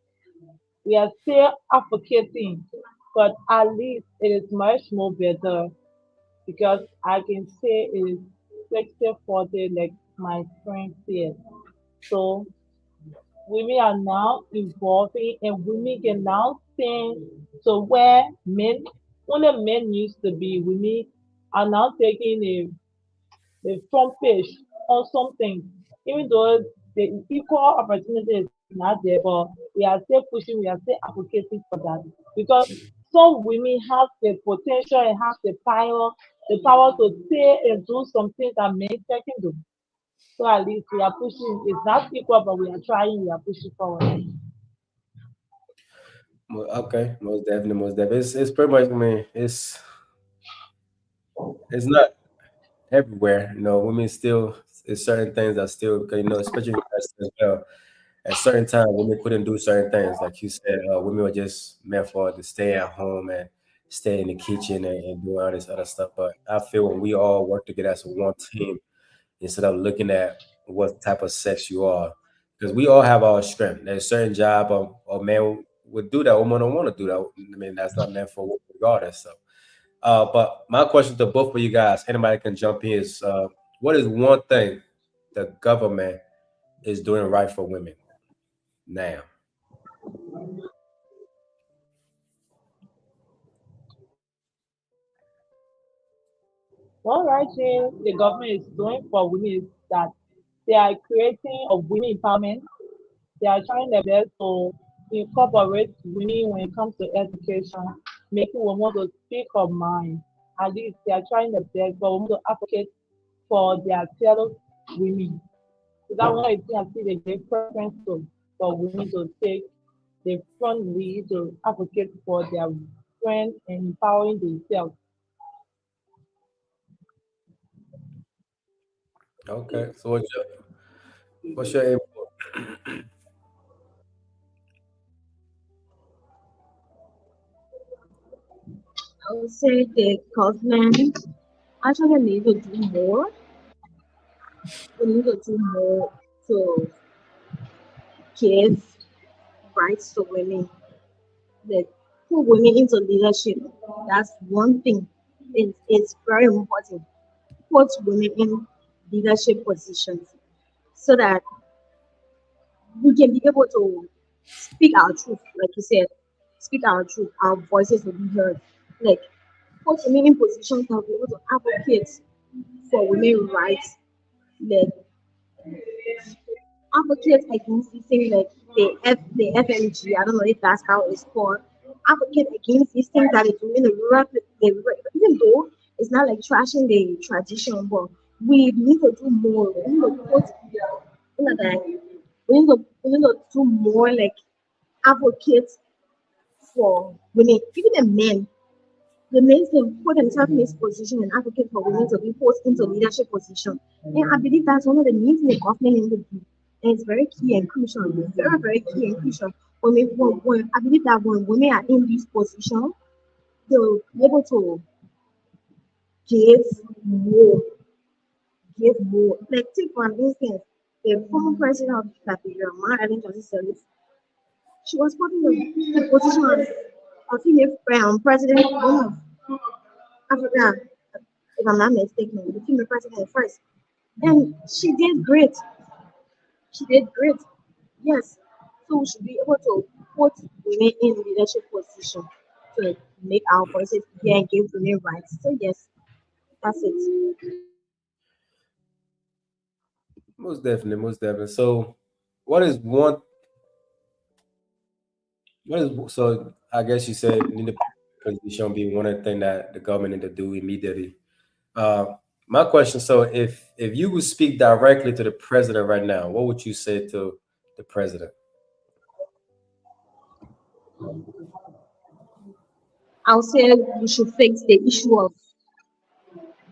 we are still advocating. But at least it is much more better because I can say it is 60-40 like my friend said. So women are now evolving and women can now stand to where men only men used to be. Women are now taking the front page on something. Even though the equal opportunity is not there, but we are still pushing, we are still advocating for that. Because some women have the potential and have the power to say and do something that men can do. So at least we are pushing. It's not equal, but we are trying. We are pushing forward. Okay, most definitely, most definitely. It's pretty much. I mean, it's not everywhere. You know, women still. It's certain things that still, especially in West as well. At certain times, women couldn't do certain things. Like you said, women were just meant for to stay at home and stay in the kitchen and do all this other stuff. But I feel when we all work together as one team, instead of looking at what type of sex you are, because we all have our strength. There's a certain job a man would do that, a woman don't want to do that. I mean, that's not meant for women regardless. So, but my question to both of you guys, anybody can jump in, is what is one thing the government is doing right for women now? One right thing the government is doing for women is that they are creating a women empowerment. They are trying their best to incorporate women when it comes to education, making women to speak her mind. At least they are trying their best for women to advocate for their fellow women. So that one is I see the great preference to for women to take the front lead to advocate for their friends and empowering themselves. Okay, so what's your input? I would say the government actually need to do more. We need to do more to give rights to women, like put women into leadership. That's one thing. It's very important. Put women in leadership positions so that we can be able to speak our truth, like you said, speak our truth, our voices will be heard. Like put women in positions that will be able to advocate for women's rights, like advocate against this thing like the FMG. I don't know if that's how it's called. Advocate against these things that are doing even though it's not like trashing the tradition, but we need to do more. We need to put that we need to do more like advocate for women, even the men. The men can put themselves in this position and advocate for women to be put into leadership position. And I believe that's one of the needs in the government in the do. And it's very key and crucial. It's very, very key and crucial. I believe that when women are in this position, they'll be able to give more, give more. Like take for instance, the former president of Liberia, Ma Ellen Johnson Sirleaf, she was put in the position a female president of Africa, if I'm not mistaken, the female president first. And she did great. She did great. Yes. So we should be able to put women in leadership position to make our voices hear and give women rights. So yes, that's it. Most definitely, most definitely. So, what is one? What is so? I guess you said need a position be one of the things that the government need to do immediately. Uh, my question. So, if you would speak directly to the president right now, what would you say to the president? I'll say we should fix the issue of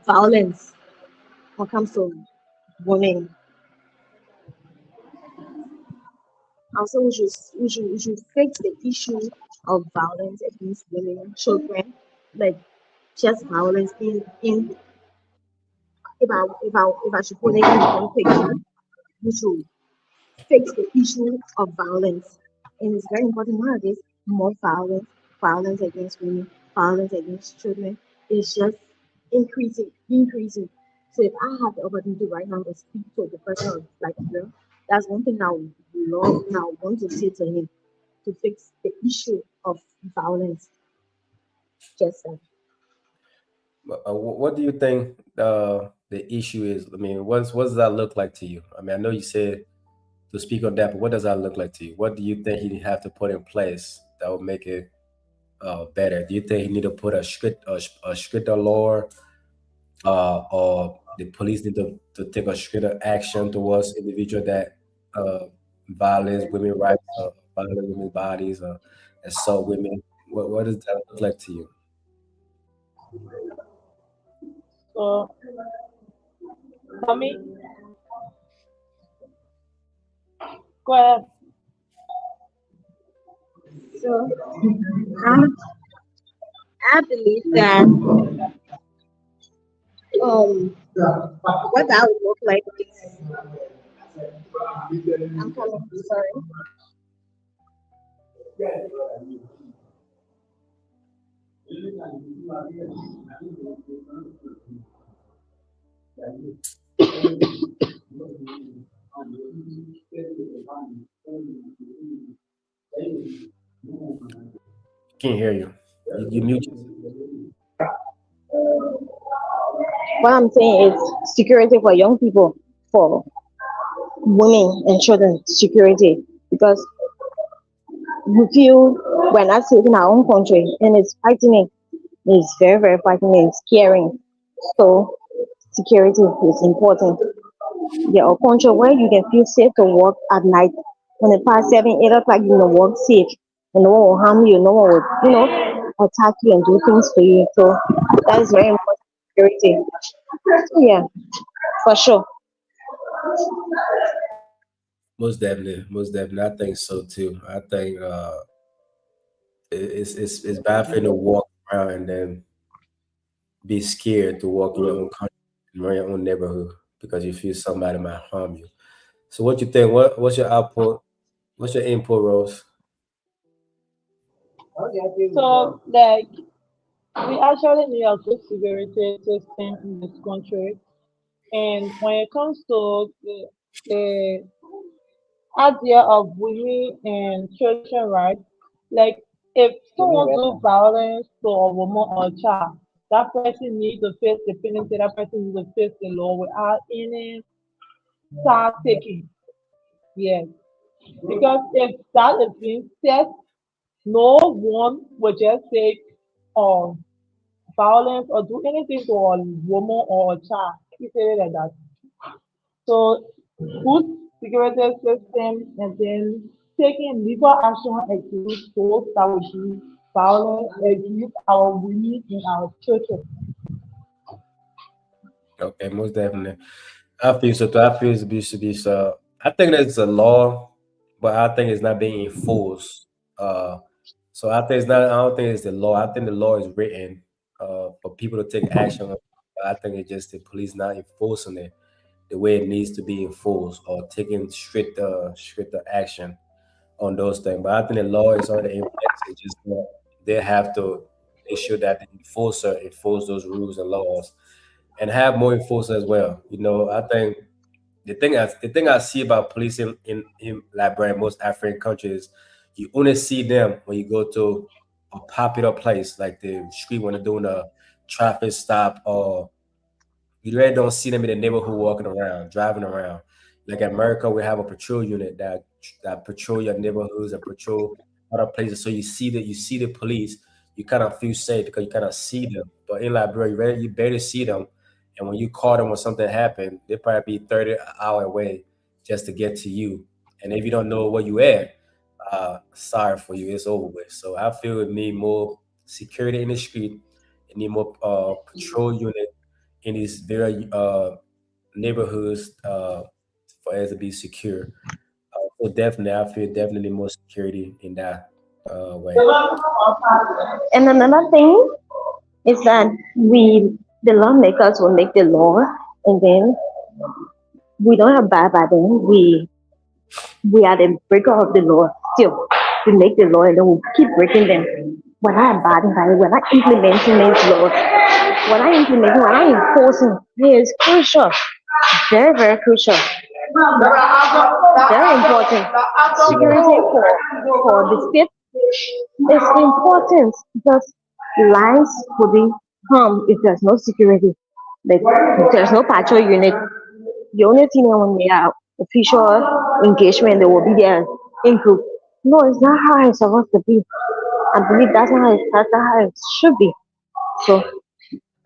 violence when it comes to women. Also, we should fix the issue of violence against women, children, like just violence in if I should put it in one picture, we should fix the issue of violence. And it's very important nowadays, more violence against women, violence against children is just increasing. So if I have the opportunity right now to speak to the person of like girl, that's one thing I would love and I would want to say to him to fix the issue of violence. Just that. What do you think the issue is? I mean, what does that look like to you? I mean, I know you said to speak on that, but what does that look like to you? What do you think he have to put in place that would make it better? Do you think he need to put a stricter law, or the police need to take a stricter action towards individual that violates women rights, violate women's bodies, assault women? What does that look like to you? So for me, go ahead. So I, I believe that what that would look like is I'm coming sorry. Can't hear you. You mute yourself. What I'm saying is security for young people, for women and children, security. Because we feel we're not safe in our own country and it's frightening. It's very, very frightening, it's scary. So security is important. Yeah, a country where you can feel safe to walk at night. When it past 7, 8 o'clock, you know, walk safe. And no one will harm you, no one will, attack you and do things to you. So that is very important security. So yeah, for sure. Most definitely, most definitely. I think so too. I think it's bad for you to walk around and then be scared to walk in your own country, in your own neighborhood because you feel somebody might harm you. So what you think? What's your output? What's your input, Rose? So like we actually need a good security system in this country. And when it comes to the idea of women and children rights, like if someone do violence to a woman or a child, that person needs to face the penalty, that person needs to face the law without any time taking. Yes. Because if that is being said, no one will just take um violence or do anything to a woman or a child. You say it like that. So good security system and then taking legal action against those that will do violence against our women and our children. Okay, most definitely. I feel so too. I feel it should be so. I think there's a law, but I think it's not being enforced. Uh, so I think it's not. I don't think it's the law. I think the law is written for people to take action. I think it's just the police not enforcing it the way it needs to be enforced or taking stricter action on those things. But I think the law is already in place. It's just not they have to make sure that the enforcer enforce those rules and laws and have more enforcers as well. I think the thing I see about policing in Liberia and most African countries, you only see them when you go to a popular place like the street when they're doing a traffic stop, or you really don't see them in the neighborhood walking around, driving around. Like in America, we have a patrol unit that patrol your neighborhoods and patrol other places. So you see the police, you kind of feel safe because you kind of see them. But in Liberia, you barely see them, and when you call them when something happened, they probably be 30 hour away just to get to you. And if you don't know where you at, sorry for you, it's over with. So I feel it need more security in the street, it need more patrol unit in these very neighborhoods for us to be secure. So definitely, I feel definitely more security in that way. And another thing is that the lawmakers will make the law, and then we don't abide by them. We are the breaker of the law. Still, we make the law, and then we keep breaking them. We're not abiding by it. We're not implementing these laws. We're not enforcing. It is crucial. Very, very crucial. Very important. Security for the state is important because lives will be harmed if there's no security. Like if there's no patrol unit, the only thing when they are official engagement, they will be there in group. No, it's not how it's supposed to be. I believe that's not how it should be. So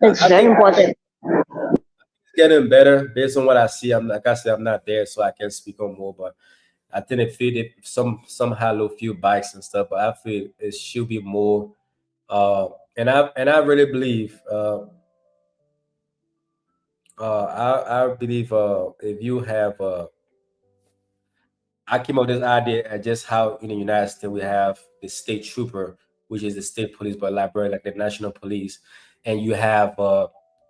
it's I very think important. it's getting better based on what I see. I'm like I said, I'm not there, so I can't speak on more. But I think it feel it somehow a few bikes and stuff. But I feel it should be more. Uh, and I really believe. I believe if you have I came up with this idea at just how in the United States we have the state trooper, which is the state police, but Liberia like the national police, and you have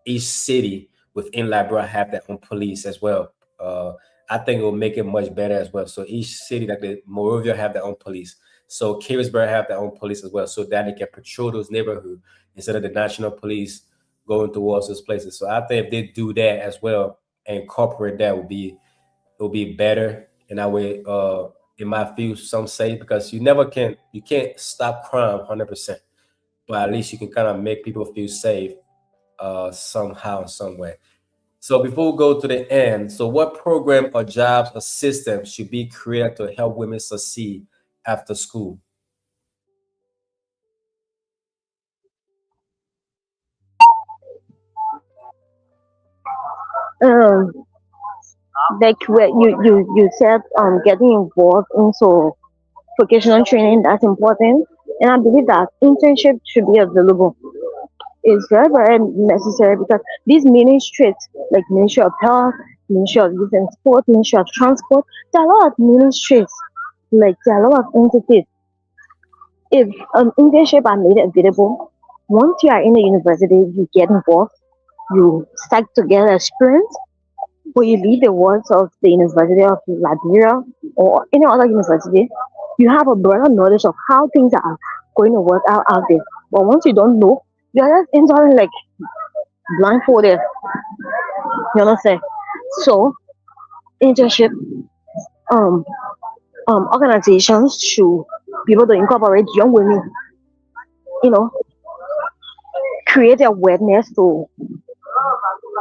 each city within Liberia have their own police as well. I think it will make it much better as well. So each city, like the Morovia, have their own police. So Carisburg have their own police as well, so that they can patrol those neighborhoods instead of the national police going towards those places. So I think if they do that as well and incorporate that, will be better, and that way it might feel some safe because you can't stop crime 100%, but at least you can kind of make people feel safe somehow some way. So before we go to the end, so what program or jobs or systems should be created to help women succeed after school? Um, like where you said, getting involved into vocational training, that's important. And I believe that internship should be available. It's very, very necessary because these ministries, like Ministry of Health, Ministry of Youth and Sport, Ministry of Transport, there are a lot of ministries, like there are a lot of entities. If internship are made available, once you are in the university, you get involved, you start to get experience. When you leave the walls of the University of Liberia or any other university, you have a broader knowledge of how things are going to work out there. But once you don't know, you're just entering like blindfolded. You understand? So internship um organizations should be able to incorporate young women, you know, create awareness to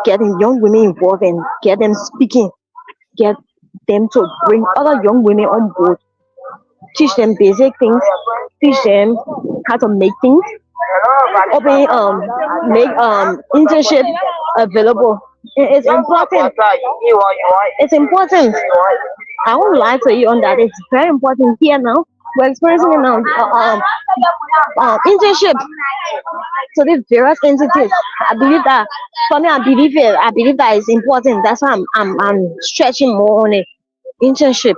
getting young women involved and get them speaking, get them to bring other young women on board, teach them basic things, teach them how to make things, open make internship available. It's important. It's important. I won't lie to you on that. It's very important here now. We're experiencing it now. Internship to these various entities. I believe that for me, I believe it. I believe that it's important. That's why I'm stretching more on it. Internship.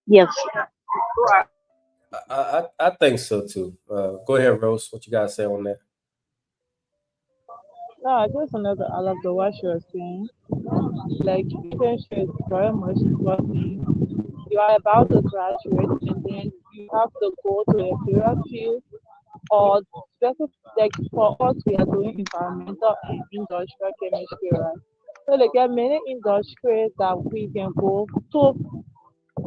Yes. I think so too. Go ahead, Rose. What you guys say on that? No, I just wanted to add up to what you were saying. Like internship is very much important. You are about to graduate and then you have to go to a career field or specific, like for us, we are doing environmental and industrial chemistry, right? So like there are many industries that we can go to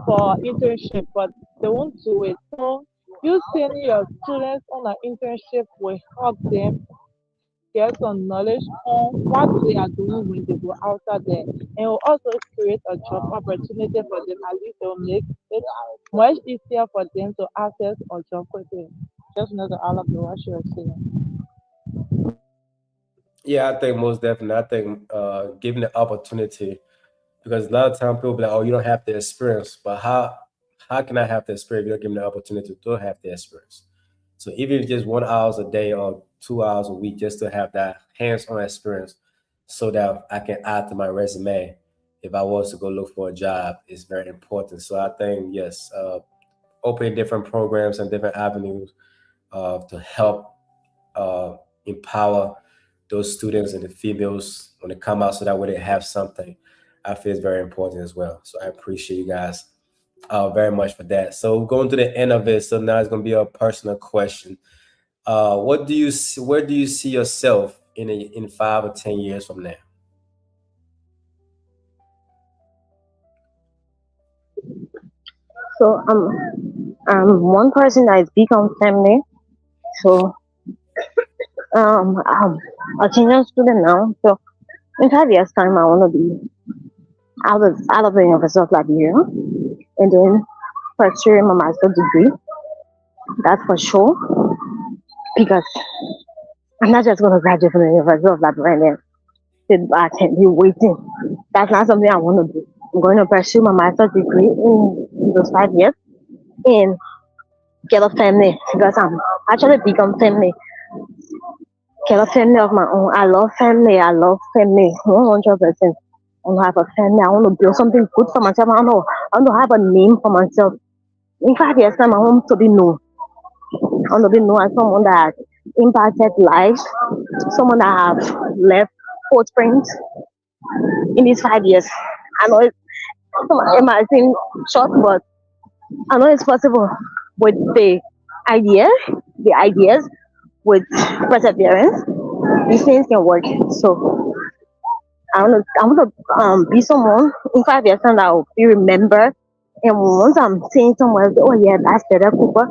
for internship, but they won't do it. So you sending your students on an internship will help them get some knowledge on what they are doing when they go outside there. And it will also create a job opportunity for them. At least it will make it much easier for them to access a job quickly. Just know the all of the what you're saying. Yeah, I think most definitely. I think giving the opportunity, because a lot of time people be like, "Oh, you don't have the experience," but how can I have the experience if you don't give me the opportunity to have the experience? So even if it's just 1 hours a day or 2 hours a week, just to have that hands-on experience, so that I can add to my resume if I was to go look for a job, is very important. So I think yes, opening different programs and different avenues to help uh, empower those students and the females when they come out, so that way they have something. I feel is very important as well. So I appreciate you guys very much for that. So going to the end of it, so now it's going to be a personal question. What do you see, where do you see yourself in 5 or 10 years from now? So one person that is big on family. So I'm a senior student now. So in 5 years time, I want to be out of the University of Liberia and then pursuing my master's degree. That's for sure because I'm not just going to graduate from the University of Liberia and then sit back and be waiting. That's not something I want to do. I'm going to pursue my master's degree in those 5 years and get a family because I'm actually become family. Get a family of my own. I love family. I love family. 100%. I want to have a family. I want to build something good for myself. I want to have a name for myself. In 5 years time, I want to be known. I want to be known as someone that impacted lives, someone that have left footprints in these 5 years. I know it might seem short, but I know it's possible with the ideas, with perseverance, these things can work. So I want to be someone in 5 years time that will be remembered. And once I'm saying someone, oh yeah, that's Better Cooper.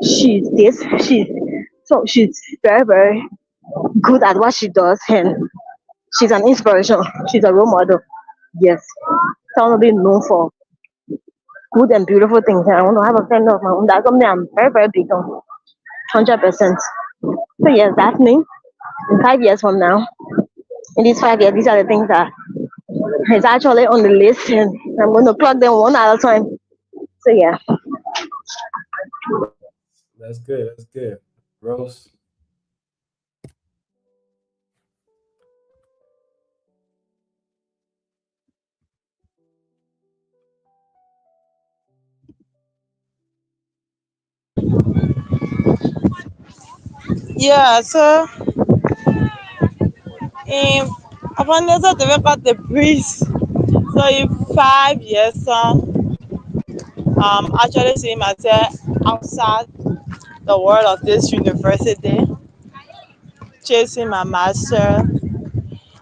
She's this. She's very very good at what she does, and she's an inspiration. She's a role model. Yes, so I want to be known for good and beautiful things. And I want to have a family of my own. That's something I'm very very big on. 100%. So yes, that's me. In 5 years from now, in these 5 years, these are the things that is actually on the list, and I'm going to plug them one at a time. So yeah, That's good. That's good. Rose. Yeah, so in upon the sort of got the breeze. So in 5 years, actually seeing myself outside the world of this university, chasing my master,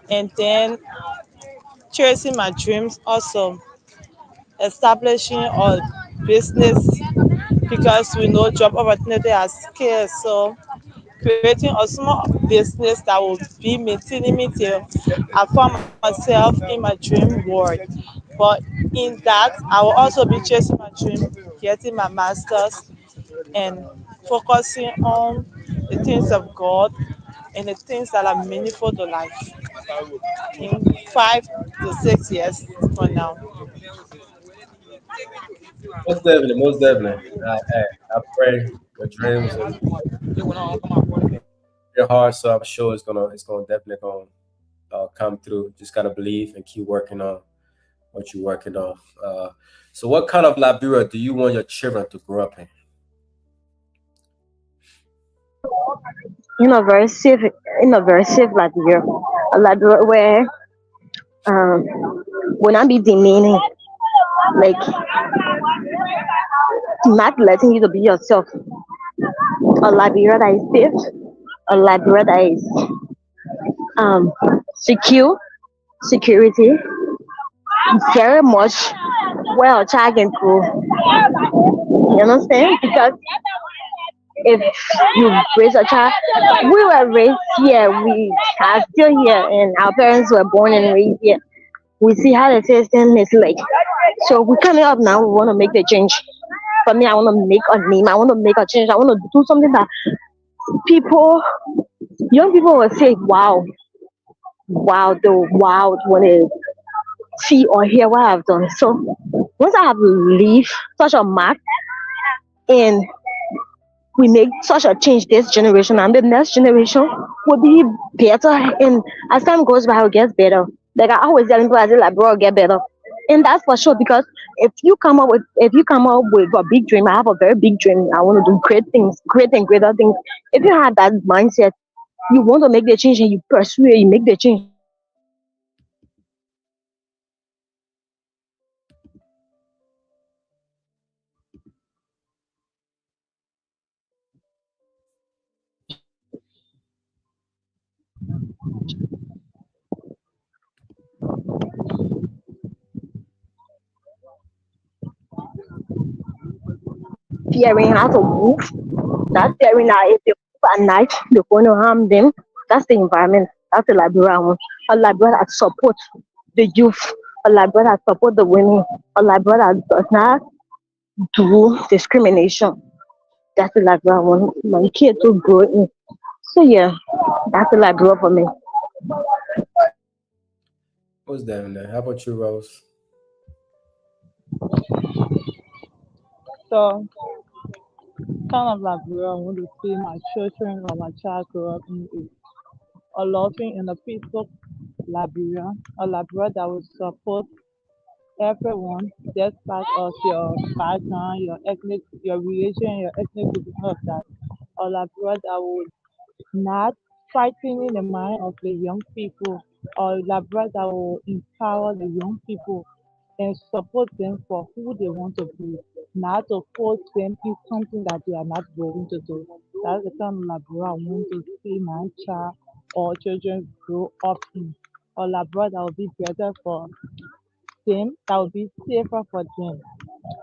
and then chasing my dreams also, establishing a business because we know job opportunity are scarce. So creating a small business that will be maintaining me till I found myself in my dream world. But in that, I will also be chasing my dream, getting my master's, and focusing on the things of God and the things that are meaningful to life in 5 to 6 years from now. Most definitely. Most definitely. I pray your dreams and your heart. So I'm sure it's gonna definitely gonna come through. Just gotta believe and keep working on what you're working on. So, what kind of Liberia do you want your children to grow up in? in a very safe, Liberia, a Liberia where um, will not be demeaning, like not letting you to be yourself. a Liberia that is safe, a Liberia that is um secure, security, very much where a child can grow. You understand? Because if you raise a child, we were raised here, we are still here, and our parents were born and raised here. We see how the system is like. So we're coming up now, we want to make the change. For me, I want to make a name, I want to make a change, I want to do something that people, young people will say, wow, wow, the wow when they see or hear what I've done. So once I have leave such a mark and we make such a change this generation and the next generation will be better, and as time goes by it will get better. Like I always tell people, I say like bro it'll get better. And that's for sure, because if you come up with a big dream, I have a very big dream, I want to do great things, great and greater things. If you have that mindset, you want to make the change and you pursue it, you make the change. Fearing how to move, not fearing that if they move at night, they're going to harm them. That's the environment. That's the library I want. A library that supports the youth, a library that supports the women, a library that does not do discrimination. That's the library I want my kids to grow in. So yeah, that's the library for me. What's that in there? How about you, Rose? So, kind of like where I want to see my children or my child grow up in is a loving and a peaceful Liberia, a Liberia that will support everyone, despite of your background, your ethnic, your religion, your ethnic group, all of that. A Liberia that would not frightening the mind of the young people, or Liberia that will empower the young people and support them for who they want to be, not to force them in something that they are not willing to do. That's the kind of Liberia I want to see my child or children grow up in. Or Liberia that will be better for them, that will be safer for them.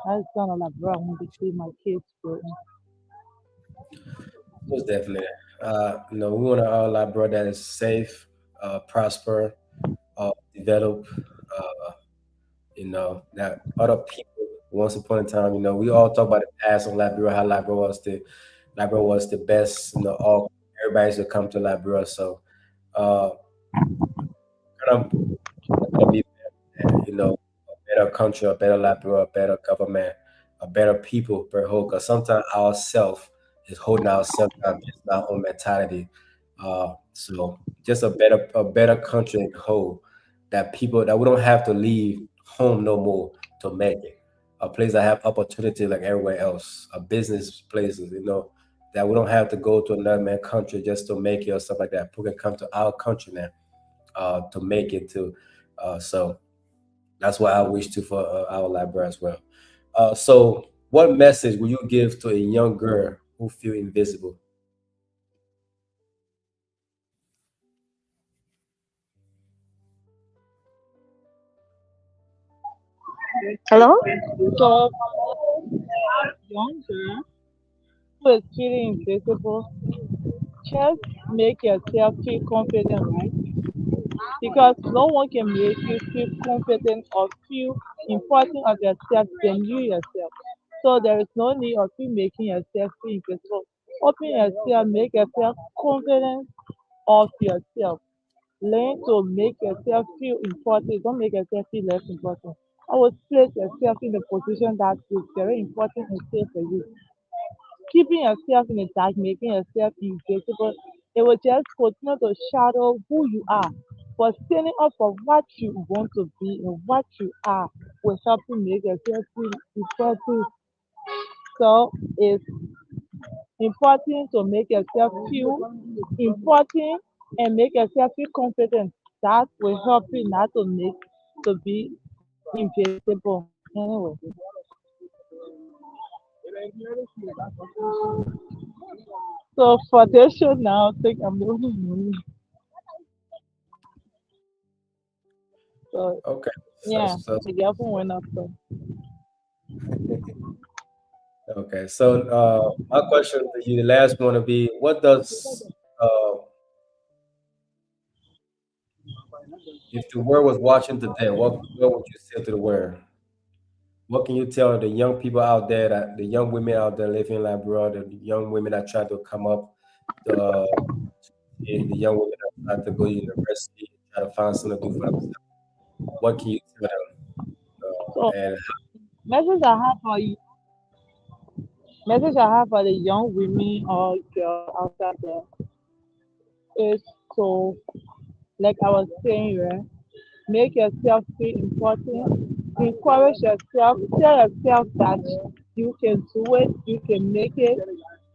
That's the kind of Liberia I want to see my kids grow in. Most definitely. We want our life, bro, that is safe, prosper, develop. Uh, that other people. Once upon a time, we all talk about the past on Liberia, how Liberia was the best. All everybody's to come to Liberia. So, uh, gonna gonna be better, a better country, a better Liberia, a better government, a better people per whole. Because sometimes ourself is holding ourselves down, just our own mentality. So just a better country in whole, that people that we don't have to leave home no more to make it. A place that have opportunity like everywhere else, a business places, that we don't have to go to another man country just to make it or stuff like that. People can come to our country now to make it to. So that's what I wish to for our library as well. So, what message will you give to a young girl who feel invisible? Hello? So, young girl who is feeling invisible, just make yourself feel confident, right? Because no one can make you feel confident or feel important of yourself than you yourself. So there is no need of you making yourself feel invisible. Open yourself, make yourself confident of yourself. Learn to make yourself feel important. Don't make yourself feel less important. Always place yourself in the position that is very important and safe for you. Keeping yourself in the dark, making yourself invisible, it will just continue to shadow who you are. But standing up for what you want to be and what you are will help you make yourself feel important. So it's important to make yourself feel important and make yourself feel confident. That will help you not to make to be invisible. Anyway. So for this show now, I think I'm losing money. So Okay. So, yeah, so the girlfriend went up. So okay. So my question to you, the last one will be, what does if the world was watching today, what would you say to the world? What can you tell the young people out there, that the young women out there living in Liberia, the young women that try to come up, the the young women that try to go to university, try to find something to do for themselves? What can you tell them? so And message I have for you, message I have for the young women or girls outside there is to, like I was saying, right? Make yourself feel important. Encourage yourself. Tell yourself that you can do it. You can make it.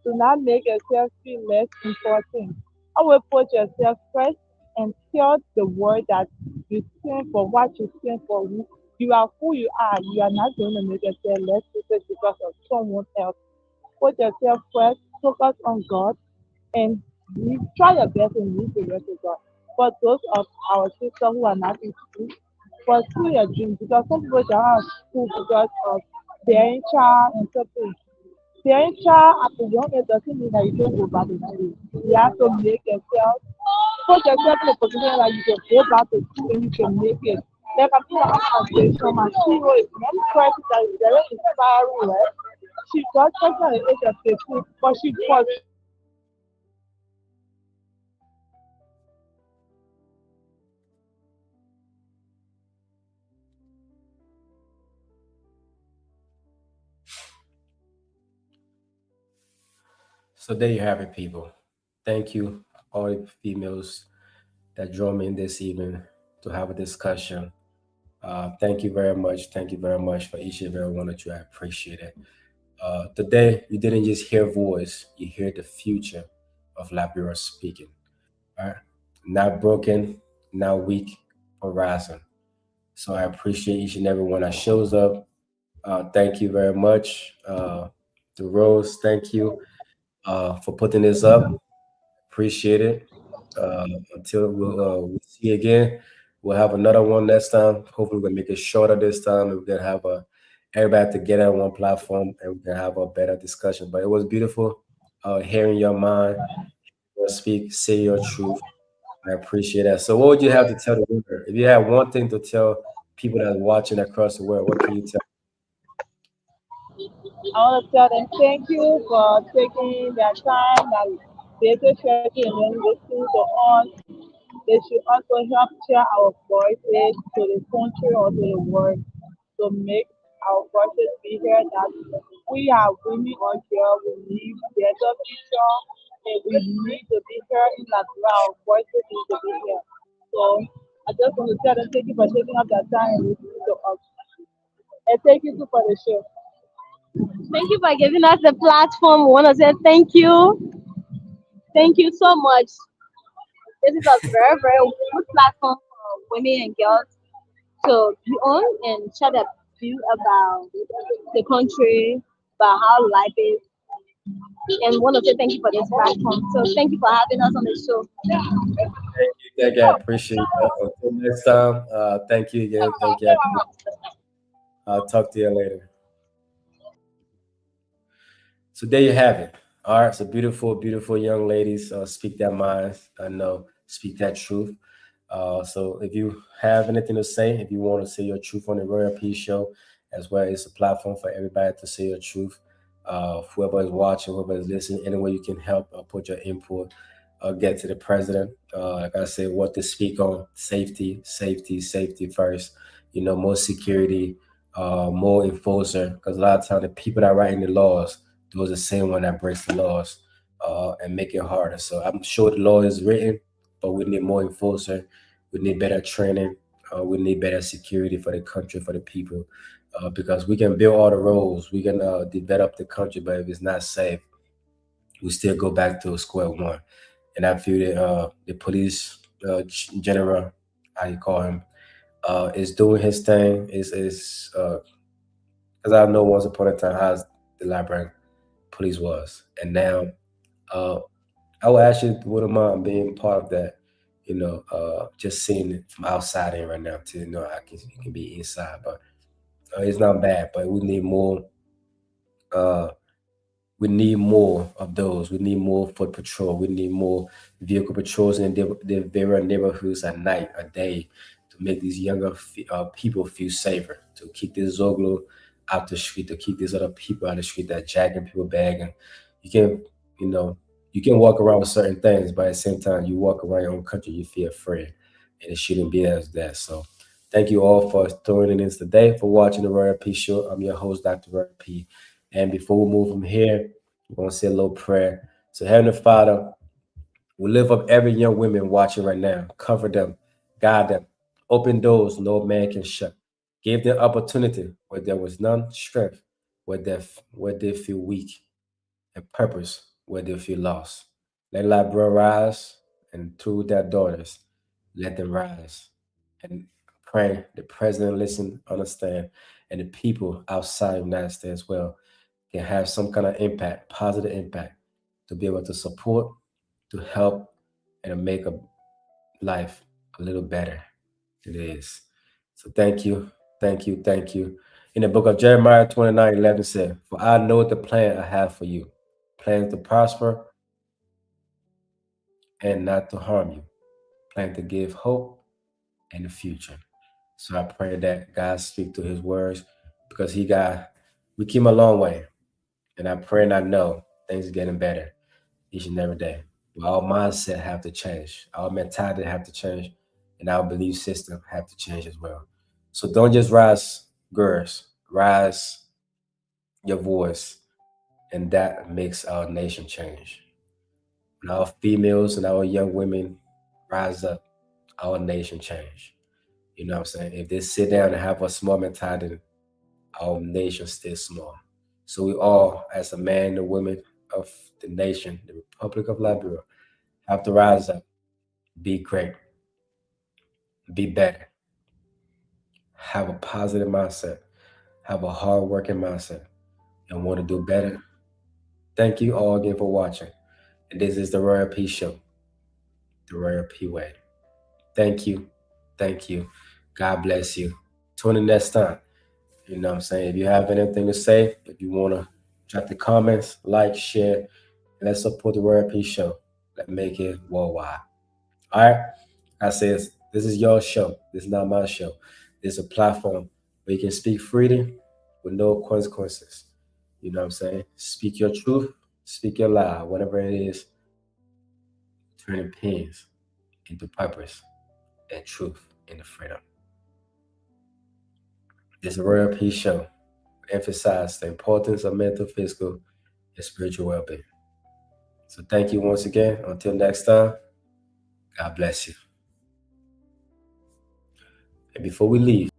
Do not make yourself feel less important. Always put yourself first and tell the world that you stand for what you stand for. You are who you are. You are not going to make yourself less important because of someone else. Put yourself first. Focus on God and try your best and leave the rest to God. For those of our sisters who are not in school, pursue your dreams because some people are out of school because of their child and something. Their child at a young age doesn't mean that you don't go back to school. You have to make yourself, put yourself in a position that you can go back to school and you can make it. Like I'm saying, I'm saying, so my hero is one person that is very inspiring, right? She got pregnant at the age of 15, but she pursued her dream. She pursued her dream and she made it. So I just want to tell them, thank you for taking up that time and listening to me. And so there you have it, people. Thank you, all the females that joined me in this evening to have a discussion. Thank you very much. Thank you very much for each and every one of you. I appreciate it. Today, you didn't just hear voice, you hear the future of Liberia speaking. All right? Not broken, not weak, but rising. So I appreciate each and every one that shows up. Thank you very much. The Rose, thank you for putting this up. Appreciate it. Uh, until we see again, we'll have another one next time. Hopefully, we'll make it shorter this time. And we can have everybody together on one platform and we can have a better discussion. But it was beautiful hearing your mind, speak, say your truth. I appreciate that. So, what would you have to tell the world? If you had one thing to tell people that are watching across the world, what can you tell? I want to tell them thank you for taking their time and data sharing and then listening to us. They should also help share our voices to the country or to the world to make our voices be heard that we are women or girls, we need better future and we need to be heard in that way our voices need to be heard. So I just want to tell them thank you for taking up that time and listening to us. And thank you too for the show. Thank you for giving us the platform. We want to say thank you. Thank you so much. This is a very, very good platform for women and girls to be on and share their view about the country, about how life is. And want to say thank you for this platform. So thank you for having us on the show. Thank you. I appreciate that. Until next time, thank you again. Thank you. I'll talk to you later. So there you have it. All right. So beautiful, beautiful young ladies speak their minds. I know, speak that truth. So if you have anything to say, if you want to say your truth on the Royal Peace Show, as well, it's a platform for everybody to say your truth. Whoever is watching, whoever is listening, any way you can help put your input, get to the president. Like I said, what to speak on: safety, safety, safety first. You know, more security, more enforcer. Because a lot of times the people that writing the laws, those are the same one that breaks the laws and make it harder. So I'm sure the law is written, but we need more enforcer. We need better training. We need better security for the country, for the people, because we can build all the roads, we can develop the country, but if it's not safe, we still go back to square one. And I feel that the police general, how you call him, is doing his thing. Is because I know once upon a time how the Liberian police was, and now Uh, I would actually wouldn't mind being part of that. Just seeing it from outside in right now to I can you can be inside, but it's not bad. But we need more. Uh, we need more of those. We need more foot patrol. We need more vehicle patrols in the very neighborhoods at night, a day, to make these younger people feel safer. To keep this Zoglo out the street. To keep these other people out the street that jacking people bagging. You can, you know, you can walk around with certain things, but at the same time, you walk around your own country, you feel afraid, and it shouldn't be as that. So, thank you all for tuning in today, for watching the Royal P Show. I'm your host, Dr. Royal P. And before we move from here, we're going to say a little prayer. So, Heavenly Father, we lift up every young woman watching right now. Cover them, guide them, open doors no man can shut. Give them opportunity where there was none, strength where they feel weak, and purpose where they feel lost. Let Liberia rise, and through their daughters, let them rise. And pray the president listen, understand, and the people outside the United States as well can have some kind of impact, positive impact, to be able to support, to help, and to make a life a little better. It is. So thank you, thank you, thank you. In the book of Jeremiah 29:11 said, "For I know the plan I have for you, plans to prosper and not to harm you, plan to give hope in the future." So I pray that God speak to his words because we came a long way. And I pray and I know things are getting better each and every day. But our mindset have to change. Our mentality have to change. And our belief system have to change as well. So don't just rise, girls, rise your voice. And that makes our nation change. When our females and our young women rise up, our nation change. You know what I'm saying? If they sit down and have a small mentality, our nation stays small. So we all, as a man and women of the nation, the Republic of Liberia, have to rise up, be great, be better, have a positive mindset, have a hard-working mindset, and want to do better. Thank you all again for watching. And this is the Royal P Show, the Royal P Way. Thank you. Thank you. God bless you. Tune in next time. You know what I'm saying? If you have anything to say, if you want to drop the comments, like, share, and let's support the Royal P Show. Let's make it worldwide. All right? I says, this is your show. This is not my show. This is a platform where you can speak freely with no consequences. You know what I'm saying? Speak your truth, speak your lie, whatever it is, turning pins into purpose and truth into freedom. This is a Royal Peace Show. Emphasize the importance of mental, physical, and spiritual well-being. So thank you once again. Until next time, God bless you. And before we leave,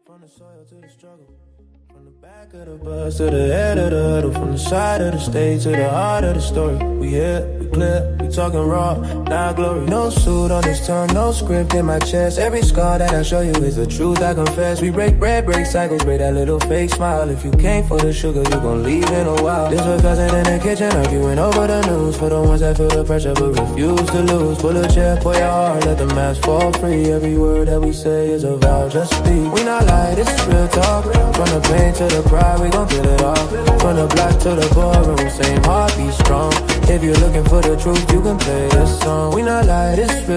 from the soil to the struggle, from the back of the bus to the head of the huddle, from the side of the stage to the heart of the story. We here, we clear, we talking raw, not glory. No suit on this tongue, no script in my chest. Every scar that I show you is the truth I confess. We break bread, break cycles, break that little fake smile. If you came for the sugar, you gon' leave in a while. This was cousin in the kitchen, arguing over the news. For the ones that feel the pressure but refuse to lose. Pull a chair, pour your heart, let the mask fall free. Every word that we say is a vow, just speak. We not lie, this is real talk. From the pain to the pride, we gon' kill it all. From the black to the boardroom, same heart, be strong. If you're looking for the truth, you can play this song. We not lie, this real.